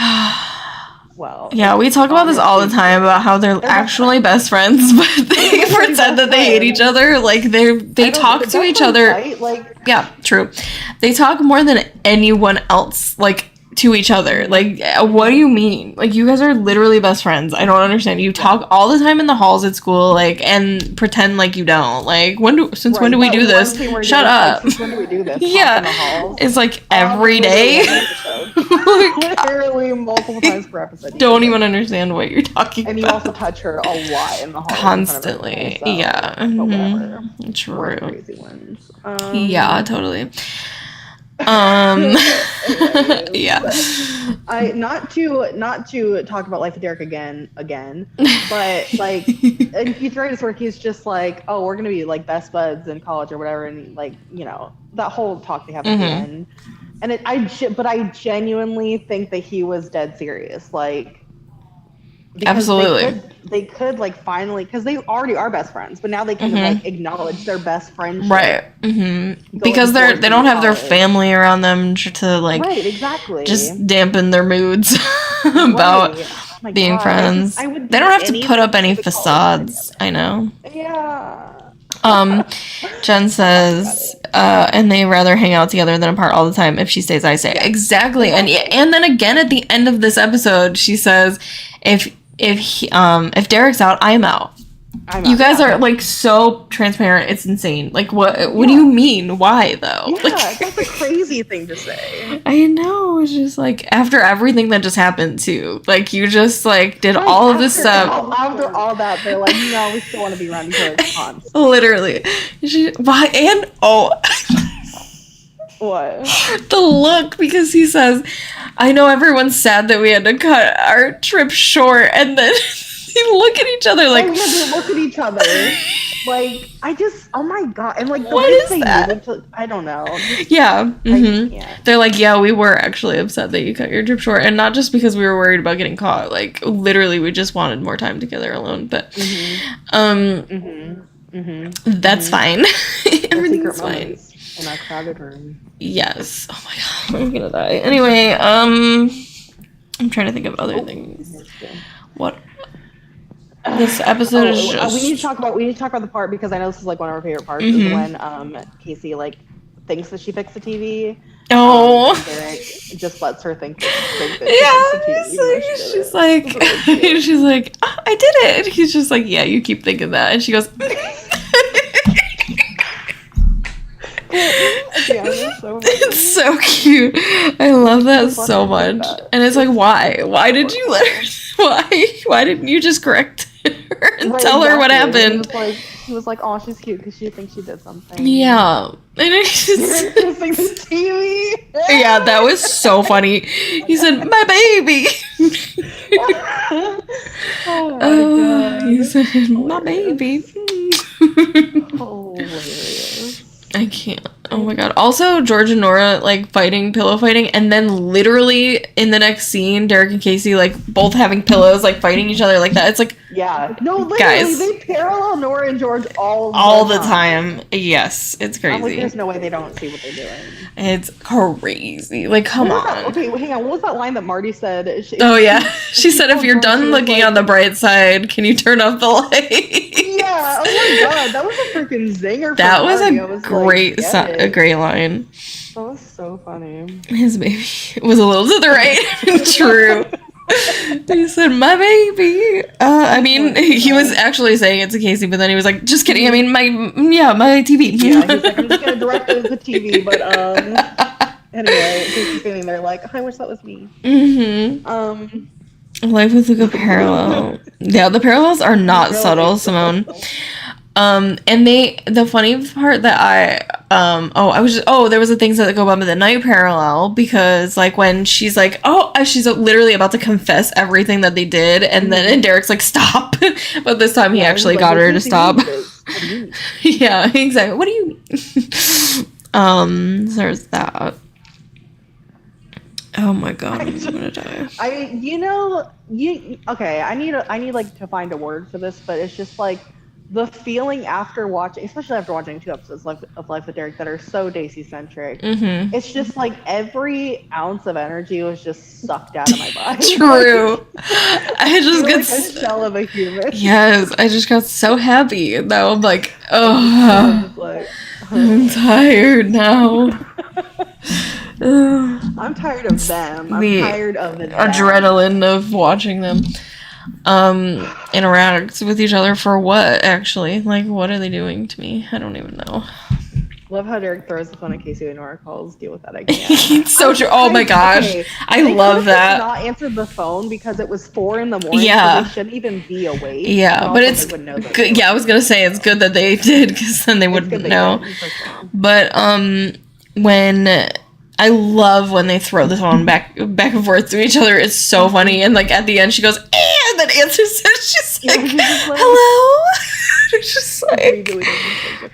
well. Yeah, we talk about this all the time about how they're actually best friends, but they pretend that they hate each other. Like they talk to each other. Like Yeah, true. They talk more than anyone else, like, to each other. Like, what do you mean? Like, you guys are literally best friends. I don't understand. You talk all the time in the halls at school, like, and pretend like you don't. Like, when do we do this? Shut up. Since when do we do this? Talk in the Yeah, halls? it's like every day. Literally multiple times per episode. Don't even understand what you're talking And you about. also touch her a lot in the halls. Constantly. Yeah. But whatever. We're True. crazy ones. Yeah, totally. Yeah. Not to talk about Life of Derek again, but like in Keith Ryan's work, he's just like, oh, we're gonna be like best buds in college or whatever, and like, you know, that whole talk they have at the end. And I genuinely think that he was dead serious, like. Because Absolutely. they could like finally, because they already are best friends, but now they can like acknowledge their best friendship. Right. Because they don't have their family around them to like right, exactly. just dampen their moods about being friends. They don't have to put up any facades. I know. Yeah. Jen says, and they rather hang out together than apart all the time. If she stays, I stay. Exactly. And then again at the end of this episode, she says, if Derek's out, I'm out. You guys are like so transparent. It's insane. Like what do you mean? Why though? Yeah, like, that's a crazy thing to say. I know. It's just like after everything that just happened too. Like you just like did all of this stuff. After all that, they're like, no, we still want to be around each other. Literally. Why? And what? The look, because he says, I know everyone's sad that we had to cut our trip short, and then they look at each other like, oh, yeah, they look at each other. Like, oh my god. And like, the what way is they that? move to, I don't know. Yeah. Yeah. They're like, yeah, we were actually upset that you cut your trip short, and not just because we were worried about getting caught. Like, literally, we just wanted more time together alone. But, that's fine. Everything's fine. In our crowded room. Yes. Oh my god, I'm gonna die. Anyway, I'm trying to think of other things. What? This episode is just. We need to talk about the part, because I know this is like one of our favorite parts, is when Casey like thinks that she fixed the TV. Oh. Derek just lets her think that she's like, oh, I did it. He's just like, yeah, you keep thinking that, and she goes. It's so cute. I love that so much. And it's like, why did you let her? Why didn't you just correct her and tell her what happened? He was like, oh, she's cute because she thinks she did something. Yeah. And it's just, TV. Yeah, that was so funny. He said, my baby. Oh my god. He said, my baby. Hilarious. I can't. Oh my god. Also, George and Nora, like, pillow fighting, and then literally in the next scene, Derek and Casey, like, both having pillows, like, fighting each other like that. It's like... Yeah. No, literally, guys, they parallel Nora and George all the time. Yes, it's crazy. I'm like, there's no way they don't see what they're doing. It's crazy. Like, come on. Okay, hang on. What was that line that Marty said? Oh, yeah. She said, if you're done looking on the bright side, can you turn off the light? Yeah. Oh my god. That was a freaking zinger. That was a great line. That was so funny. His baby was a little to the right. True. He said, my baby. I mean, he was actually saying it to Casey, but then he was like, just kidding. I mean, my TV. Yeah, he's like, I'm just going to direct it to the TV, but, anyway, Casey's standing there like, I wish that was me. Life with a good parallel. Yeah, the parallels are not subtle, Simone. And the funny part that there was a things that go by the night parallel, because like when she's like, she's literally about to confess everything that they did, and then Derek's like, stop. But this time he actually got her to stop. Yeah, exactly. What do you mean? There's that. Oh my god, I'm gonna die. I need like to find a word for this, but it's just like the feeling after watching, especially after watching 2 episodes of Life with Derek that are so Daisy centric. It's just like every ounce of energy was just sucked out of my body. True. I just get like a shell of a human. Yes, I just got so happy. Now I'm like, I'm tired now. I'm tired of them. I'm tired of the adrenaline of watching them interact with each other for what, actually? Like, what are they doing to me? I don't even know. Love how Derek throws the phone at Casey when Nora calls. Deal with that again. It's so true. Oh my gosh. Okay. I love that. Not answered the phone because it was 4 a.m. Yeah. So they shouldn't even be awake. Yeah, but it's good. Yeah, I was gonna say it's good that they did, because then they wouldn't know. But when I love when they throw the phone back and forth to each other. It's so funny. And like at the end, she goes, and then answers it. She's like, hello. It's just like,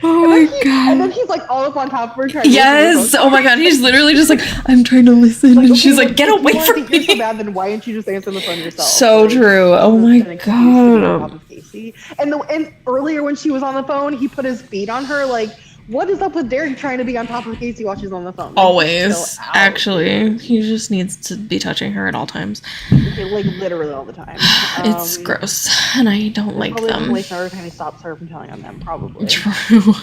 Oh And my then and then god. he's like all up on top of her trying to listen to Yes. the Oh my god. He's literally just like, I'm trying to listen, phone. and Okay, she's like, get if away you want from to hear so me. bad, then why didn't you just answer the phone yourself? So Like, true. Oh he was my gonna confuse you on top god. of Casey. And earlier when she was on the phone, he put his feet on her. Like, what is up with Derek trying to be on top of Casey while she's on the phone? Like, Always. just chill out. Actually, he just needs to be touching her at all times. Okay, like literally all the time. It's gross, and I don't like Probably them. waste every time he stops her from telling on them. Probably. True.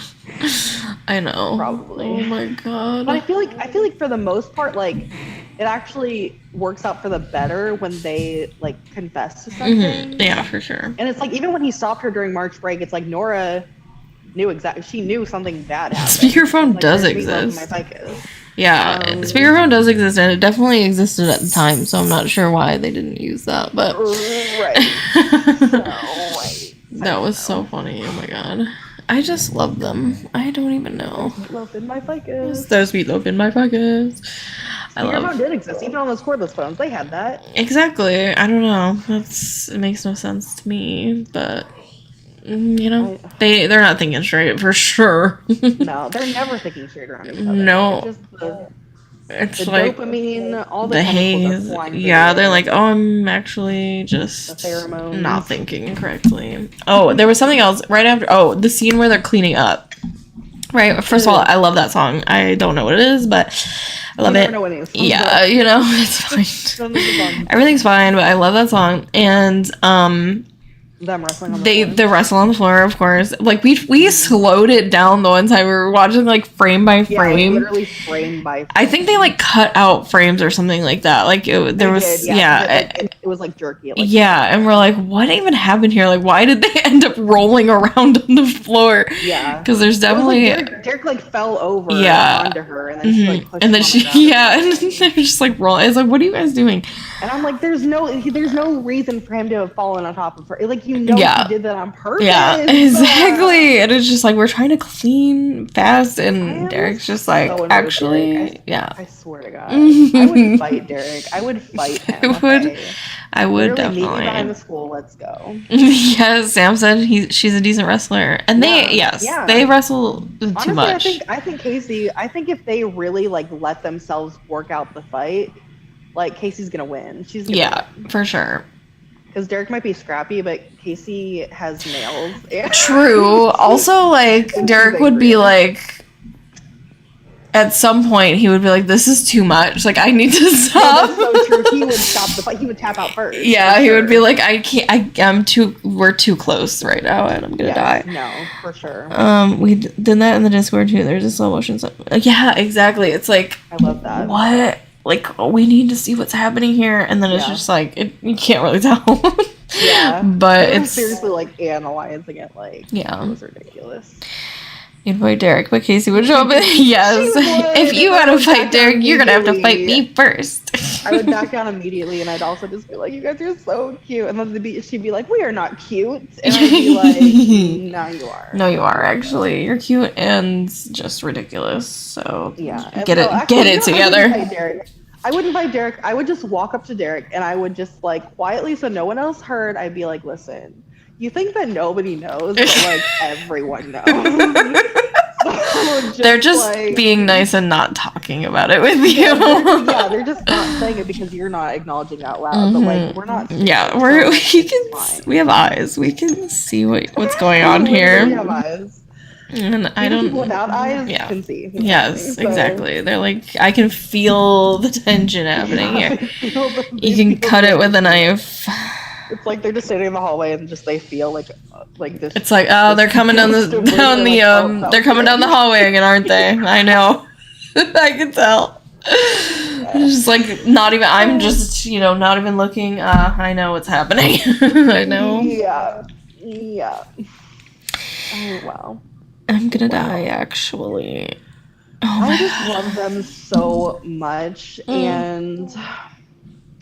I know. Probably. Oh my god. But I feel like for the most part, like it actually works out for the better when they like confess to something. Mhm. Yeah, for sure. And it's like even when he stopped her during March break, it's like Nora knew exactly. She knew something bad happened. Speakerphone Like, does there's meatloaf in exist. My ficus. Yeah, speakerphone does exist, and it definitely existed at the time. So I'm not sure why they didn't use that, but Right. So, right. that was so funny. Oh my god, I just love them. I don't even know. Meatloaf in my ficus. There's meatloaf in my pockets. I Speakerphone love did exist. Even on those cordless phones, they had that. exactly. I don't know. It makes no sense to me, but you know, they're not thinking straight for sure. No, they're never thinking straight around each other. No. It's just It's the like dopamine, all the, the chemicals are haze. flying through Yeah, the they're air. like, oh, I'm actually The just pheromones. not thinking correctly. Oh, there was something else right after. Oh, the scene where they're cleaning up. Right. First of all, I love that song. I don't know what it is, but I love You it. never know what it is. Yeah, you know, it's fine. Some of the songs, Everything's fine, but I love that song. And them wrestling on the they floor. the wrestle on the floor, of course. Like we slowed it down the one time we were watching like frame by Yeah, like, frame. literally frame by frame. I think they like cut out frames or something like that. Like there They was did, it was like jerky. Like, yeah, and we're like, what even happened here? Like, why did they end up rolling around on the floor? Yeah. Because there's It was like definitely Derek like fell over Yeah. onto her, and then she like Mhm. pushed and then him on she the ground. yeah, and then they're just like rolling. It's like, what are you guys doing? And I'm like, there's no reason for him to have fallen on top of her. Like, you know, Yeah. he did that on purpose. Yeah, exactly. And it's just like we're trying to clean fast, I and am Derek's just like, so annoyed with actually, Derek. yeah, I swear to God, I would fight Derek. I would fight him. I would okay? I would Literally, meet me behind definitely. the school. Let's go. Yes, Sam said she's a decent wrestler, and Yeah. they wrestle too Honestly, much. I think Casey. I think if they really like let themselves work out the fight, like Casey's gonna win. She's gonna Yeah, for sure. Because Derek might be scrappy, but Casey has nails. Yeah. True. Also, like Derek would be like, at some point, he would be like, "This is too much. Like, I need to stop." That's so true. He would stop the fight. He would tap out first. Yeah, for he would be sure. like, "I can't. I'm too. We're too close right now, and I'm gonna Yes, die." No, for sure. We did that in the Discord too. There's a slow motion. Yeah, exactly. It's like, I love that. what? Like, we need to see what's happening here, and then it's Yeah. just like you can't really tell. Yeah. But I'm it's seriously like analyzing it. Like, Yeah. it was ridiculous. you'd fight Derek, but Casey would show up. Yes, She would, if you and had I to would fight back Derek, down you're gonna have to fight immediately. me first. I would back down immediately, and I'd also just be like, "You guys are so cute," and then she'd be like, "We are not cute," and I'd be like, "No, you are." No, you are actually. You're cute and just ridiculous. So Yeah. get it, actually, get you it know, together. I wouldn't fight Derek. I would just walk up to Derek and I would just like quietly, so no one else heard. I'd be like, "Listen, you think that nobody knows, but like everyone knows." So They're just like, being nice and not talking about it with you. yeah, they're just not saying it because you're not acknowledging out loud. But like, we're not. Yeah, so, we like, can. it's fine. We have eyes. We can see what's going on We have here. eyes. And I Even don't. people without eyes yeah. can see. Yes, So, exactly. They're like, I can feel the tension happening yeah, here. they feel the- You they can feel cut the- it with a knife. It's like they're just sitting in the hallway and just they feel like this. It's like, oh, they're coming down the Just down the like, oh, that they're was coming good. down the hallway again, aren't they? I know. I can tell. It's just like not even. I'm just not even looking. I know what's happening. I know. Yeah. Yeah. Oh wow. I'm gonna die. Actually. Oh I my just god. love them so much. Mm. And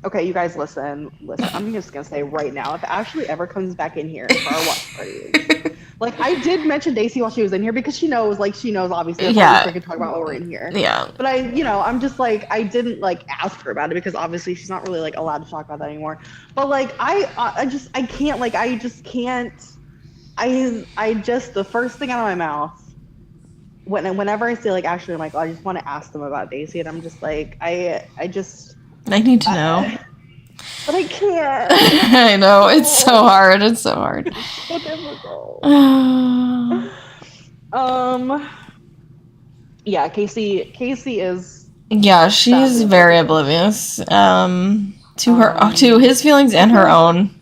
okay, you guys listen. I'm just gonna say right now, if Ashley ever comes back in here for our watch party, like I did mention Daisy while she was in here because she knows obviously. That's Yeah. why we can talk about while we're in here. Yeah. But I'm just like, I didn't like ask her about it because obviously she's not really like allowed to talk about that anymore. But like, I can't, like, I just can't, the first thing out of my mouth whenever I see like Ashley and Michael, I just want to ask them about Daisy, and I'm just like, I just, I need to know. but I can't. I know, it's so hard. It's so hard. It's so difficult. Yeah, Casey is. Yeah, she's very oblivious to his feelings and her own.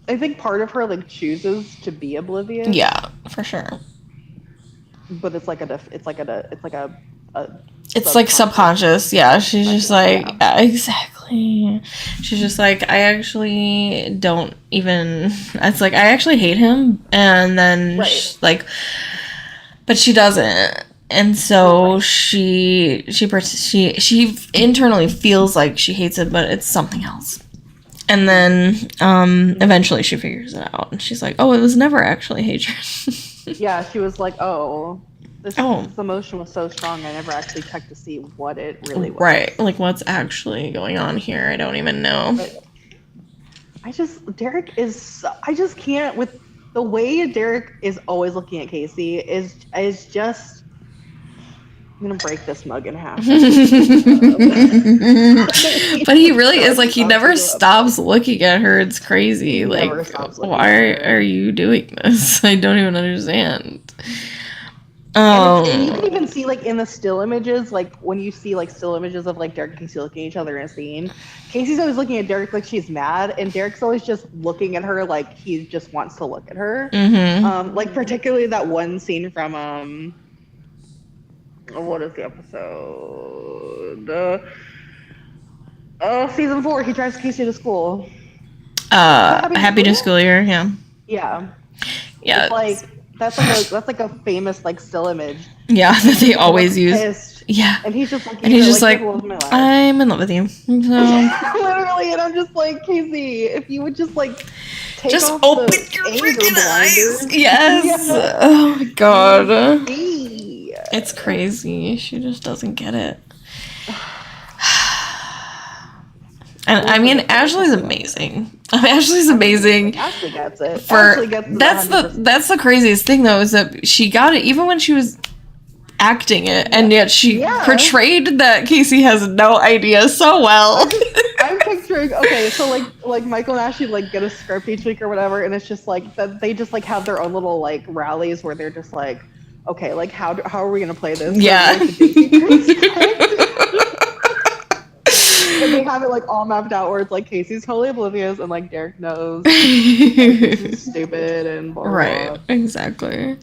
I think part of her like chooses to be oblivious. Yeah, for sure. But it's like It's like subconscious. Yeah, she's just like, yeah, exactly. She's just like, I actually don't even. It's like I actually hate him, and then Right. but she doesn't. And so she internally feels like she hates it, but it's something else. And then eventually she figures it out, and she's like, "Oh, it was never actually hatred." Yeah, she was like, this emotion was so strong, I never actually checked to see what it really was. Right, like what's actually going on here? I don't even know. But Derek is. I just can't with the way Derek is always looking at Casey is just. I'm gonna break this mug in half. But he really is like he never stops looking at her. It's crazy. He like, never stops looking why at her. are you doing this? I don't even understand. And you can even see like in the still images, like when you see like still images of like Derek and Casey looking at each other in a scene, Casey's always looking at Derek like she's mad, and Derek's always just looking at her like he just wants to look at her. Mm-hmm. Like particularly that one scene from what is the episode? Season 4. He drives Casey to school. Happy to School Year. Yeah. Yeah. Yeah. It's like that's like a famous like still image. Yeah, that they always use. Pissed. Yeah. And he's just And he's just like, "You're the love of my life." I'm in love with you. So Literally, and I'm just like, Casey, if you would just like take just off open the your anger freaking eyes. blinders. Yes. Yeah. Oh my god. See. It's crazy. She just doesn't get it. And I mean, Ashley's amazing. Ashley's amazing. Ashley gets it. For Ashley gets it that's 100%. the craziest thing though is that she got it even when she was acting it, and yet she portrayed that Casey has no idea so well. I'm picturing so like Michael and Ashley like get a script each week or whatever, and it's just like that they just like have their own little like rallies where they're just like, okay, like how are we gonna play this? Yeah. And they have it like all mapped out where it's like Casey's totally oblivious and like Derek knows Casey's stupid and blah, blah, blah. Right, exactly.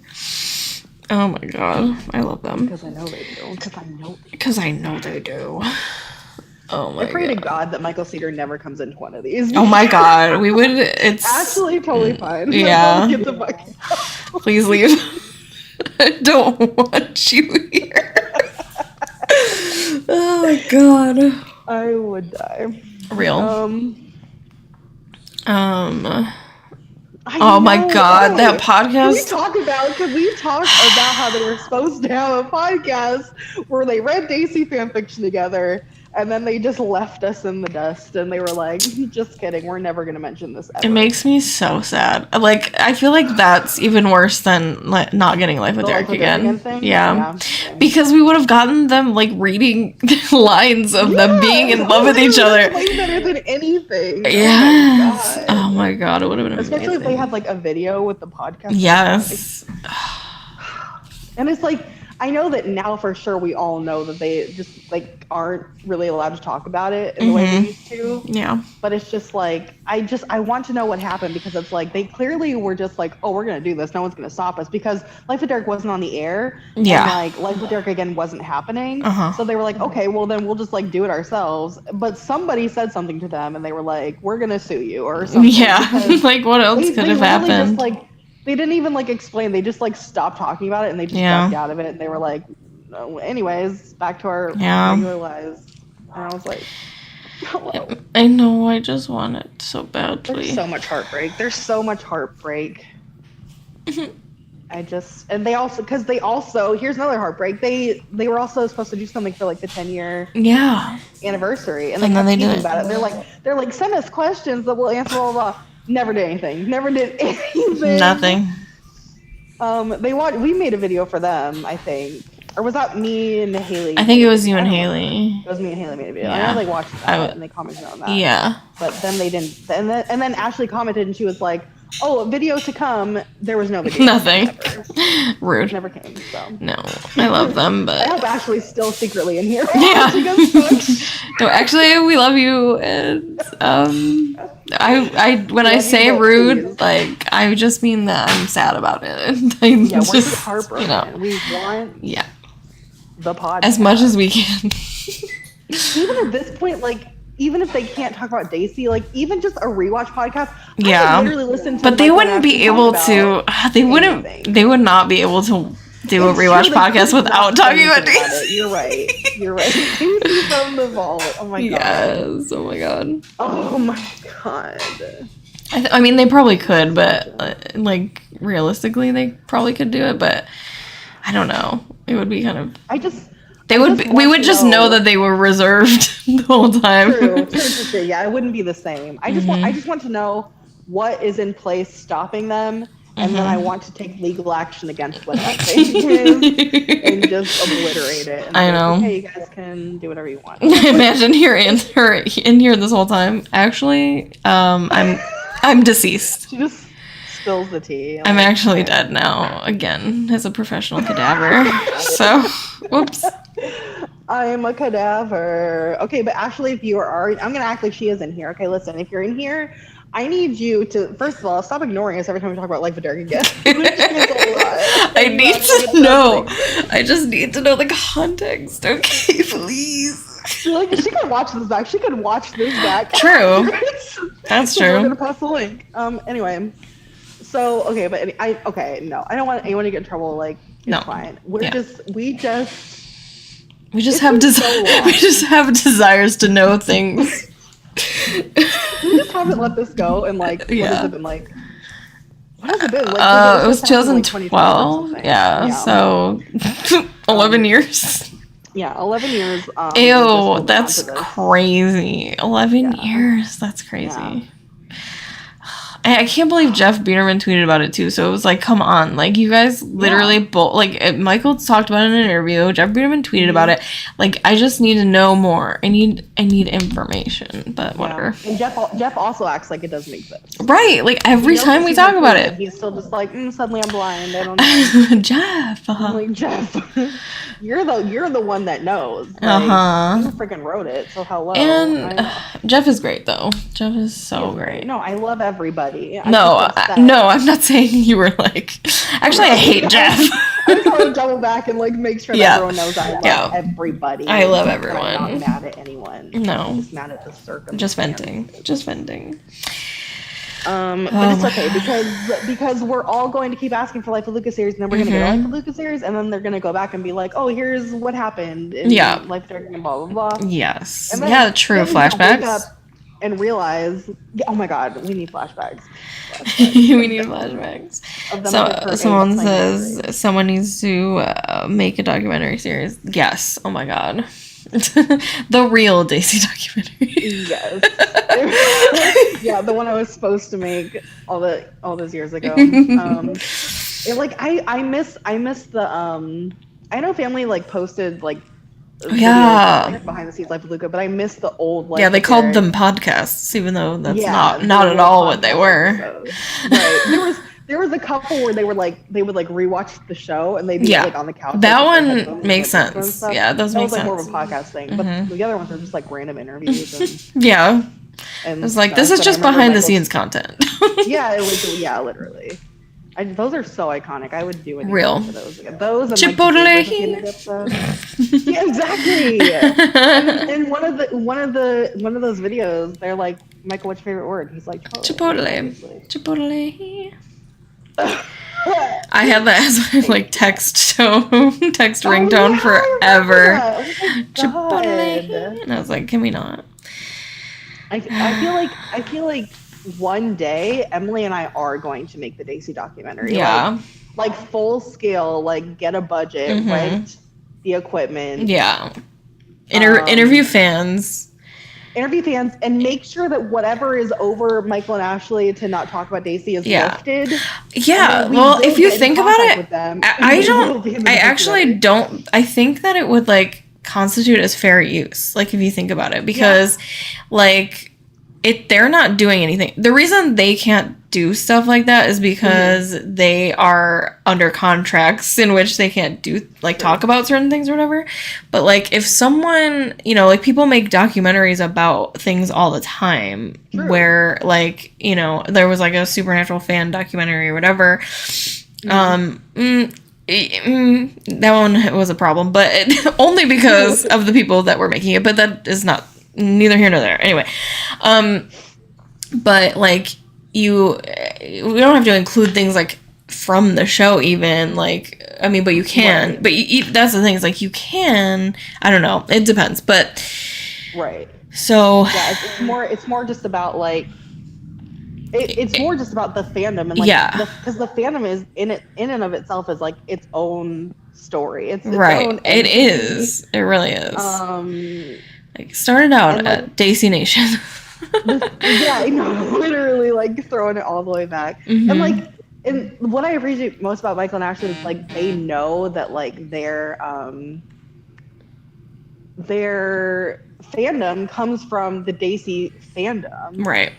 Oh my god, I love them. Because I know they do. Because I know they do. Oh my I pray to god. God that Michael Cedar never comes into one of these. Oh my god, we would. It's Actually, totally fine. Yeah. Get the fuck out. Please leave. I don't want you here. Oh my god. I would die. Real. I Oh my know, god, that Can we podcast. talk about how they were supposed to have a podcast where they read Daisy fanfiction together and then they just left us in the dust and they were like, just kidding, we're never gonna mention this ever. It makes me so sad. Like, I feel like that's even worse than not getting Life with The Derek Life with Derek again. thing? Yeah. Yeah. Because we would have gotten them, like, reading lines of them being in love with each other. Way better than anything. Yes. Oh Oh my god, it would have been amazing. Especially if they had like a video with the podcast. Yes. And it's like, I know that now for sure we all know that they just like aren't really allowed to talk about it in the way they used to. Yeah. But it's just like, I want to know what happened because it's like, they clearly were just like, oh, we're going to do this. No one's going to stop us because Life with Derek wasn't on the air. Yeah. And like Life with Derek again wasn't happening. Uh-huh. So they were like, okay, well then we'll just like do it ourselves. But somebody said something to them and they were like, we're going to sue you or something. Yeah. because Like, what else could have literally happened? Just, like, they didn't even like explain. They just like stopped talking about it and they just ducked out of it. And they were like, no, anyways, back to our regular lives. And I was like, hello. I know, I just want it so badly. There's so much heartbreak. There's so much heartbreak. And they also, here's another heartbreak. They were also supposed to do something for like the 10-year Yeah. anniversary. And then kept they teasing didn't. about it. They're like, send us questions that we'll answer, blah, blah, blah. Never did anything. Never did anything. Nothing. We made a video for them, I think. Or was that me and Haley? I think it was you and I don't know. Haley. It was me and Haley made a video. Yeah. I know they watched that and they commented on that. Yeah. But then they didn't. And then Ashley commented and she was like, "Oh, a video to come." There was no video. Nothing. Ever. Rude. Never came. So No, I love them, I but hope Ashley's still secretly in here. Yeah. She goes, no, actually, we love you. And I when I Love you, say but rude, please. like I just mean that I'm sad about it. I'm Yeah, we're just just, heartbroken. you know, We want yeah, the podcast. as much as we can. Even at this point, like, even if they can't talk about Daisy, like, even just a rewatch podcast, Yeah. I could literally listen to But they Michael wouldn't and be Ashley able talk to. about They wouldn't. anything. They would not be able to do a It's rewatch true, they podcast couldn't without watch talking about anything Daisy. it. You're right. You're right. Daisy from the vault. Oh my god. Yes. Oh my god. Oh my god. I mean, they probably could, but like realistically, they probably could do it. But I don't know. It would be kind of. I just. They I would. just We want would to just know that they were reserved the whole time. True. Yeah, it wouldn't be the same. I just Mm-hmm. want to know what is in place stopping them, and then I want to take legal action against what that thing is and just obliterate it. And I be like, know. Okay, you guys can do whatever you want. Imagine her in here this whole time. Actually, I'm deceased. She just spills the tea. I'm actually dead now again as a professional cadaver. So, whoops. I'm a cadaver. Okay, but Ashley, if you are, I'm gonna act like she is in here. Okay, listen, if you're in here, I need you to first of all stop ignoring us every time we talk about Life of Derek again. I need to know. I just need to know the context. Okay, please. Like she could watch this back. She could watch this back. True. That's So we're true. gonna post the link. Anyway, so okay, but I don't want anyone to get in trouble. Like it's No. fine. We Yeah. just We just It's have been so long. we just have desires to know things. we just haven't let this go. And like, what has Yeah. it been like? What has it been? Like, It was supposed to happen in, like, 2012. 2012 or Yeah, something. so 11 years. Yeah, 11 years. We just Ew, hold on that's to this. crazy. 11 Yeah. years. That's crazy. Yeah. I can't believe Jeff Biederman tweeted about it too. So it was like, come on, like you guys literally both like Michael talked about it in an interview. Jeff Biederman tweeted about it. Like I just need to know more. I need information. But whatever. Yeah. And Jeff also acts like it doesn't exist. Right. Like every He knows time we he's talk about included, it. he's still just like, suddenly I'm blind. I don't know. Jeff. I'm like, Jeff, you're the one that knows. Like, Uh-huh. You freaking wrote it, so hello. And I know. Jeff is great though. Jeff is so great. No, I love everybody. No, I'm not saying you were like. Actually, I hate Jeff. I just want to double back and like make sure that Yeah. everyone knows I love Yeah. everybody. I love And everyone. I'm not mad at anyone. No. I'm just mad at the circumstance. Just venting. Just venting. But Oh it's my okay because we're all going to keep asking for Life of Lucas series, and then we're going to get a Life of Lucas series, and then they're going to go back and be like, "Oh, here's what happened in Yeah. Life of Derek and blah blah blah." Yes. And then- Yeah, true. then we're gonna wake Flashbacks. up and realize, oh my god, we need flashbacks. We need flashbacks. Of them So at her someone age, says playing someone needs to make a documentary series. Yes. Oh my god. The real Daisy documentary. Yes. Yeah, the one I was supposed to make all those years ago. I miss the I know Family like posted like videos, yeah. like, behind the scenes Life of Luca, but I miss the old like Yeah, they called them podcasts, even though that's not at all what they were. Episodes. Right. There was a couple where they would rewatch the show and they'd be like on the couch. That like, one with their headphones and, makes like, and sense. stuff. Yeah, those that make was like sense. more of a podcast thing, but the other ones were just like random interviews Yeah. and It was like, stuff, this is but I just remember behind the Michael- scenes content. Yeah, it was. Yeah, literally. Those are so iconic. I would do anything Real. for those. Those and Chipotle. like, the David episode. Yeah, exactly. And one of those videos, they're like, Michael, what's your favorite word? He's like Chipotle. Chipotle. I had that as my like text ringtone forever. Chipotle. And I was like, can we not? I feel like one day Emily and I are going to make the Daisy documentary. Yeah. Like full scale, like get a budget, rent the equipment. Yeah. Interview fans. interview fans and make sure that whatever is over Michael and Ashley to not talk about Daisy is lifted. Yeah, We well, will if you get in think about contact it, with them, I and we will be in don't. the I picture actually together. don't. I think that it would like constitute as fair use. Like if you think about it, because like they're not doing anything. The reason they can't do stuff like that is because they are under contracts in which they can't do like talk about certain things or whatever. But like if someone, you know, like people make documentaries about things all the time where like, you know, there was like a Supernatural fan documentary or whatever. That one was a problem, but only because of the people that were making it, but that is not neither here nor there. Anyway, but like we don't have to include things like from the show even, like, I mean, but you can, but that's the thing, is like you can, I don't know, it depends, but Right. so Yeah, it's more just about like it's more just about the fandom and like because the fandom is in and of itself is like its own story. It's right. own It entity. is. It really is. Like started out and, at Daisy Nation. Yeah, I know, literally like throwing it all the way back. And like, and what I appreciate most about Michael and Ashley is like they know that like their fandom comes from the Daisy fandom. Right.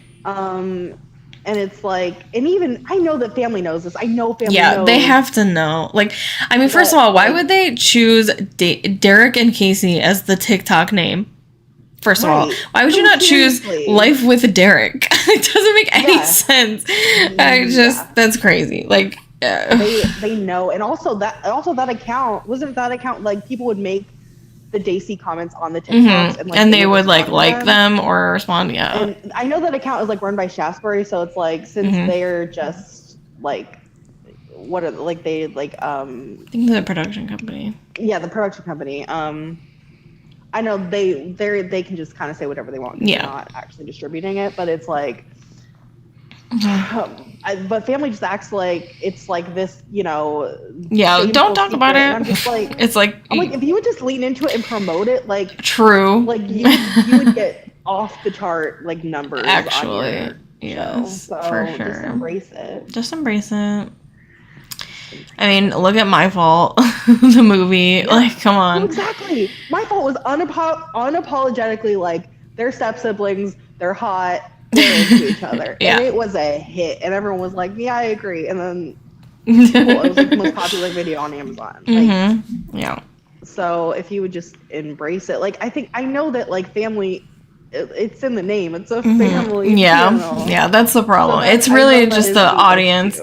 And it's like, and even I know that family knows this. I know family knows. They have to know. Like, I mean, first of all, why would they choose Derek and Casey as the TikTok name? First of all, why would you not choose Life with Derek? It doesn't make any sense. That's crazy. Like, they know, and also that account like people would make the Daisy comments on the TikToks and they would like them or respond. Yeah. And I know that account is like run by Shaftesbury, so it's like since they're just like what are like they like I think the production company. Yeah, the production company. I know they can just kind of say whatever they want. They're not actually distributing it, but it's like. But family just acts like it's like this, you know. Yeah, don't talk about it. And I'm just like, it's like, I'm like, if you would just lean into it and promote it, like, true, like you would get off the chart like numbers. Actually, on your show. So for sure. Just embrace it. Just embrace it. I mean, look at My Fault, the movie. Yeah. Like, come on. Exactly. My Fault was unapologetically like they're step siblings. They're hot. They're into each other. And it was a hit. And everyone was like, yeah, I agree. And then it was like the most popular video on Amazon. Like, yeah. So if you would just embrace it, like I know that like family, it's in the name. It's a family. Yeah, yeah, that's the problem. So it's really just the audience,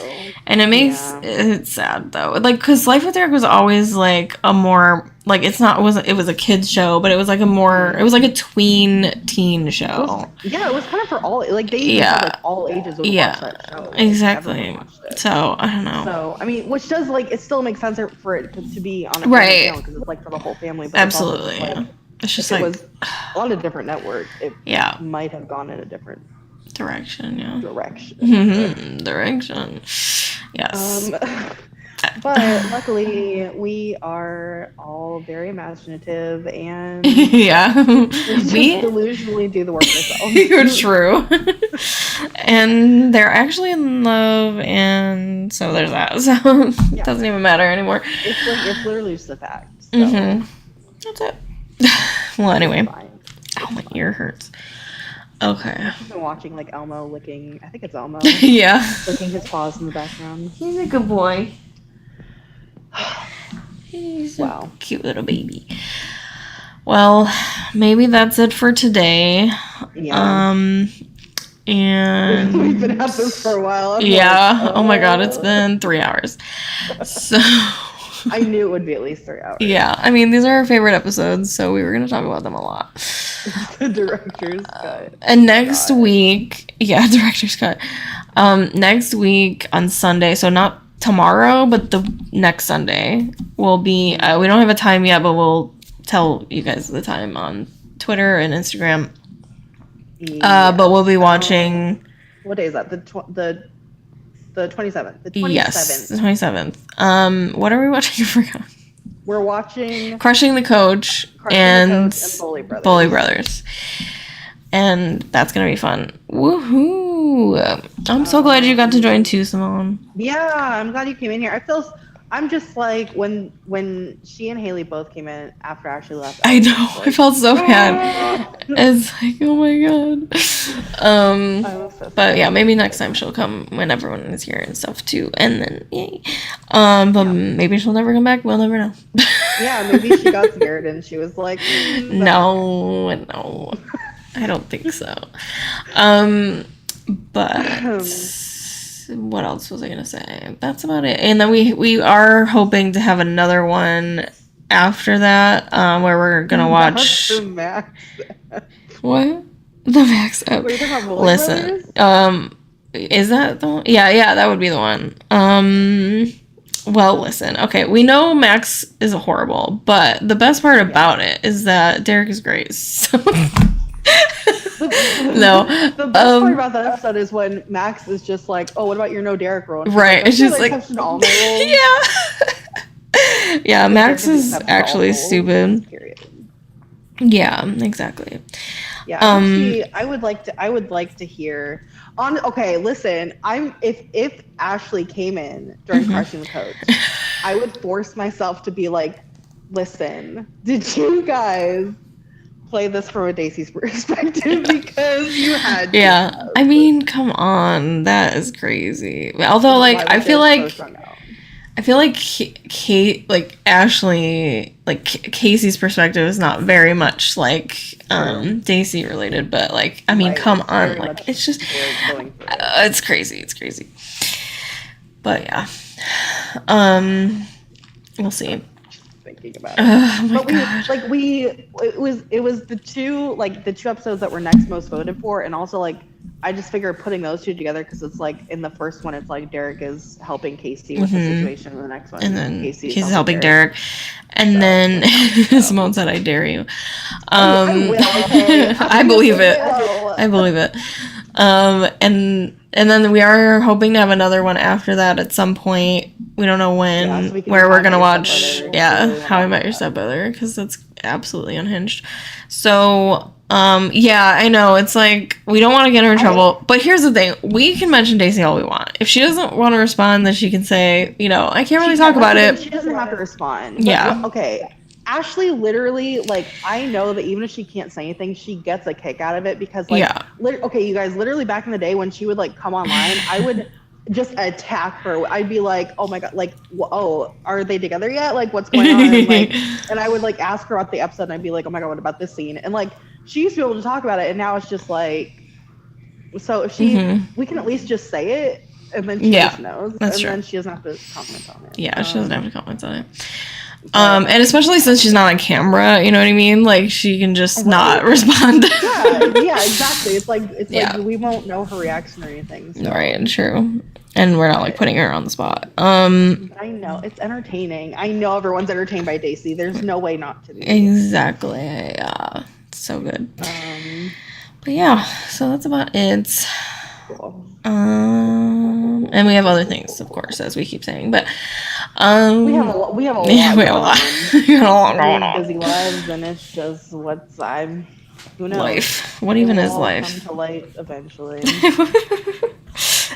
and it makes it sad though. Like, because Life with Derek was always like a more like it was a kids show, but it was like a more it was like a teen show. It was kind of for all like they had, like all ages would watch that show. Like, exactly. So I don't know. So I mean, which does like it still makes sense for it to be on a right channel because it's like for the whole family. But absolutely. It's, like, it's just like it was a lot of different networks. It might have gone in a different direction. Yeah. Direction. Yes. But luckily, we are all very imaginative and we delusionally do the work ourselves. You're true. And they're actually in love, and so there's that. So it doesn't even matter anymore. It's literally just a fact. So. That's it. Well, anyway. Oh, my ear hurts. Okay. I've been watching like Elmo licking. I think it's Elmo. Licking his paws in the background. He's a good boy. He's a cute little baby. Well, maybe that's it for today. Yeah. And we've been at this for a while. Oh my god, it's been 3 hours. So I knew it would be at least 3 hours. Yeah, I mean, these are our favorite episodes, so we were going to talk about them a lot. The director's cut. And next week, director's cut. Next week on Sunday, so not tomorrow, but the next Sunday, will be, we don't have a time yet, but we'll tell you guys the time on Twitter and Instagram. But we'll be watching... What day is that? The 27th. The 27th. Yes, the 27th. What are we watching? I forgot. We're watching Crushing the Coach and Bully Brothers. Bully Brothers. and that's gonna be fun. Woohoo! I'm so glad you got to join too, Simone. Yeah, I'm glad you came in here. I'm just like when she and Haley both came in after Ashley left. I know. I felt so bad. It's like, oh my god. I was so But yeah, maybe next time she'll come when everyone is here and stuff too. And then yay. But maybe she'll never come back. We'll never know. yeah, maybe she got scared and she was like, No, I don't think so. But what else was I gonna say? That's about it. And then we are hoping to have another one after that, where we're gonna watch The Max. what? The Max app. Were you talking about Rolling Listen, Brothers? is that the one? Yeah, that would be the one. Well, listen, okay, we know Max is horrible, but the best part about it is that Derek is great. So no, The best part about that episode is when Max is just like, "Oh, what about your no Derek role?" And she's right, like, it's just "I like, touched on all my roles." yeah, Max Derek is touched actually all roles, stupid. period. Yeah, exactly. Yeah, Um, actually, I would like to hear on. Okay, listen, if Ashley came in during Mhm. Crushing the Coach, I would force myself to be like, "Listen, did you guys play this from a Daisy's perspective because you had to?" Yeah, I mean, come on, that is crazy. Although, Why like, was I feel Derek so like strung out? Kate, like Ashley, like Casey's perspective is not very much like Daisy related, but like, I mean, Right, come it's on, very like, much it's just, they're going through it. it's crazy. But yeah, we'll see. Thinking about it. Oh my But god. it was the two episodes that were next most voted for, and also like I just figured putting those two together because it's like in the first one it's like Derek is helping Casey with the situation, in the next one And then Casey's he's helping Derek. And then Simone said, "I dare you." I will, okay. I believe it. will. I believe it. And then we are hoping to have another one after that at some point. We don't know when, Yeah, so we can where we're How I gonna Met Your watch. Stepmother. Yeah, Really How I Met Your Stepmother, because that's absolutely unhinged. So, yeah, I know it's like we don't want to get her in trouble. But here's the thing: we can mention Daisy all we want. If she doesn't want to respond, then she can say, I can't really talk about it. She doesn't have to respond. But, Yeah. okay. Ashley literally, like, I know that even if she can't say anything, she gets a kick out of it because, like, Yeah. okay, you guys, literally back in the day when she would, like, come online, I would just attack her. I'd be like, oh my God, like, oh, are they together yet? Like, what's going on? Like, and I would, like, ask her about the episode and I'd be like, oh my God, what about this scene? And, like, she used to be able to talk about it and now it's just like, so if we can at least just say it and then she just knows. that's and true. then she doesn't have to comment on it. Yeah, she doesn't have to comment on it. And especially since she's not on camera, you know what I mean? Like, she can just not respond. yeah, exactly. It's like Yeah. we won't know her reaction or anything. So. Right, true. And we're not like putting her on the spot. I know it's entertaining. I know everyone's entertained by Daisy. There's no way not to be. Exactly. Yeah, it's so good. But yeah, so that's about it. Cool. And we have other things, of course, as we keep saying. But We have a lot. We have a lot. yeah, we have a lot. We got a lot We going have on. busy lives, and it's just who knows. Life. What even It'll is all life? Come to light eventually.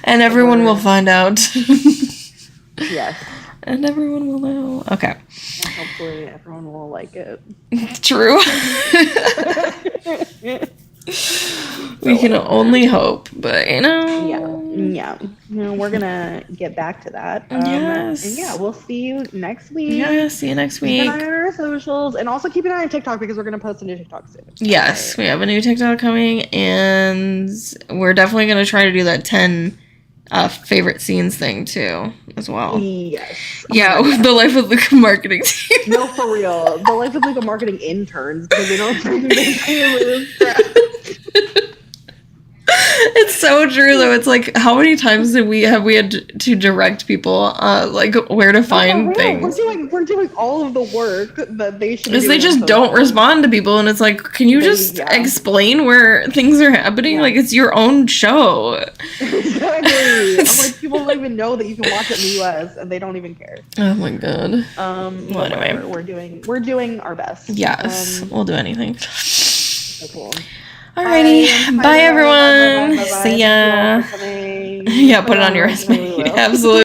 And everyone will find out. Yes. And everyone will know. Okay. And hopefully everyone will like it. True. We can only hope, but Yeah. We're gonna get back to that. Yes. And yeah, we'll see you next week. Yeah, see you next Keep week. an eye on our socials, and also keep an eye on TikTok because we're gonna post a new TikTok soon. Yes, we have a new TikTok coming, and we're definitely going to try to do that 10 favorite scenes thing too, as well. Yes. Yeah, with the Life with Luca marketing team. No, for real. The Life with Luca marketing interns because they don't think they can It's so true though. It's like, how many times have we had to direct people like where to find things? We're doing all of the work that they should. Because they just don't respond to people, and it's like, can you just explain where things are happening? Yeah. Like, it's your own show. Exactly. I'm like, people don't even know that you can watch it in the U.S. and they don't even care. Oh my god. Well, anyway. we're doing our best. Yes, we'll do anything. So cool. Alrighty. Bye, everyone. See ya. Thank you all for coming. Yeah, put it on your resume. resume. We will. Absolutely.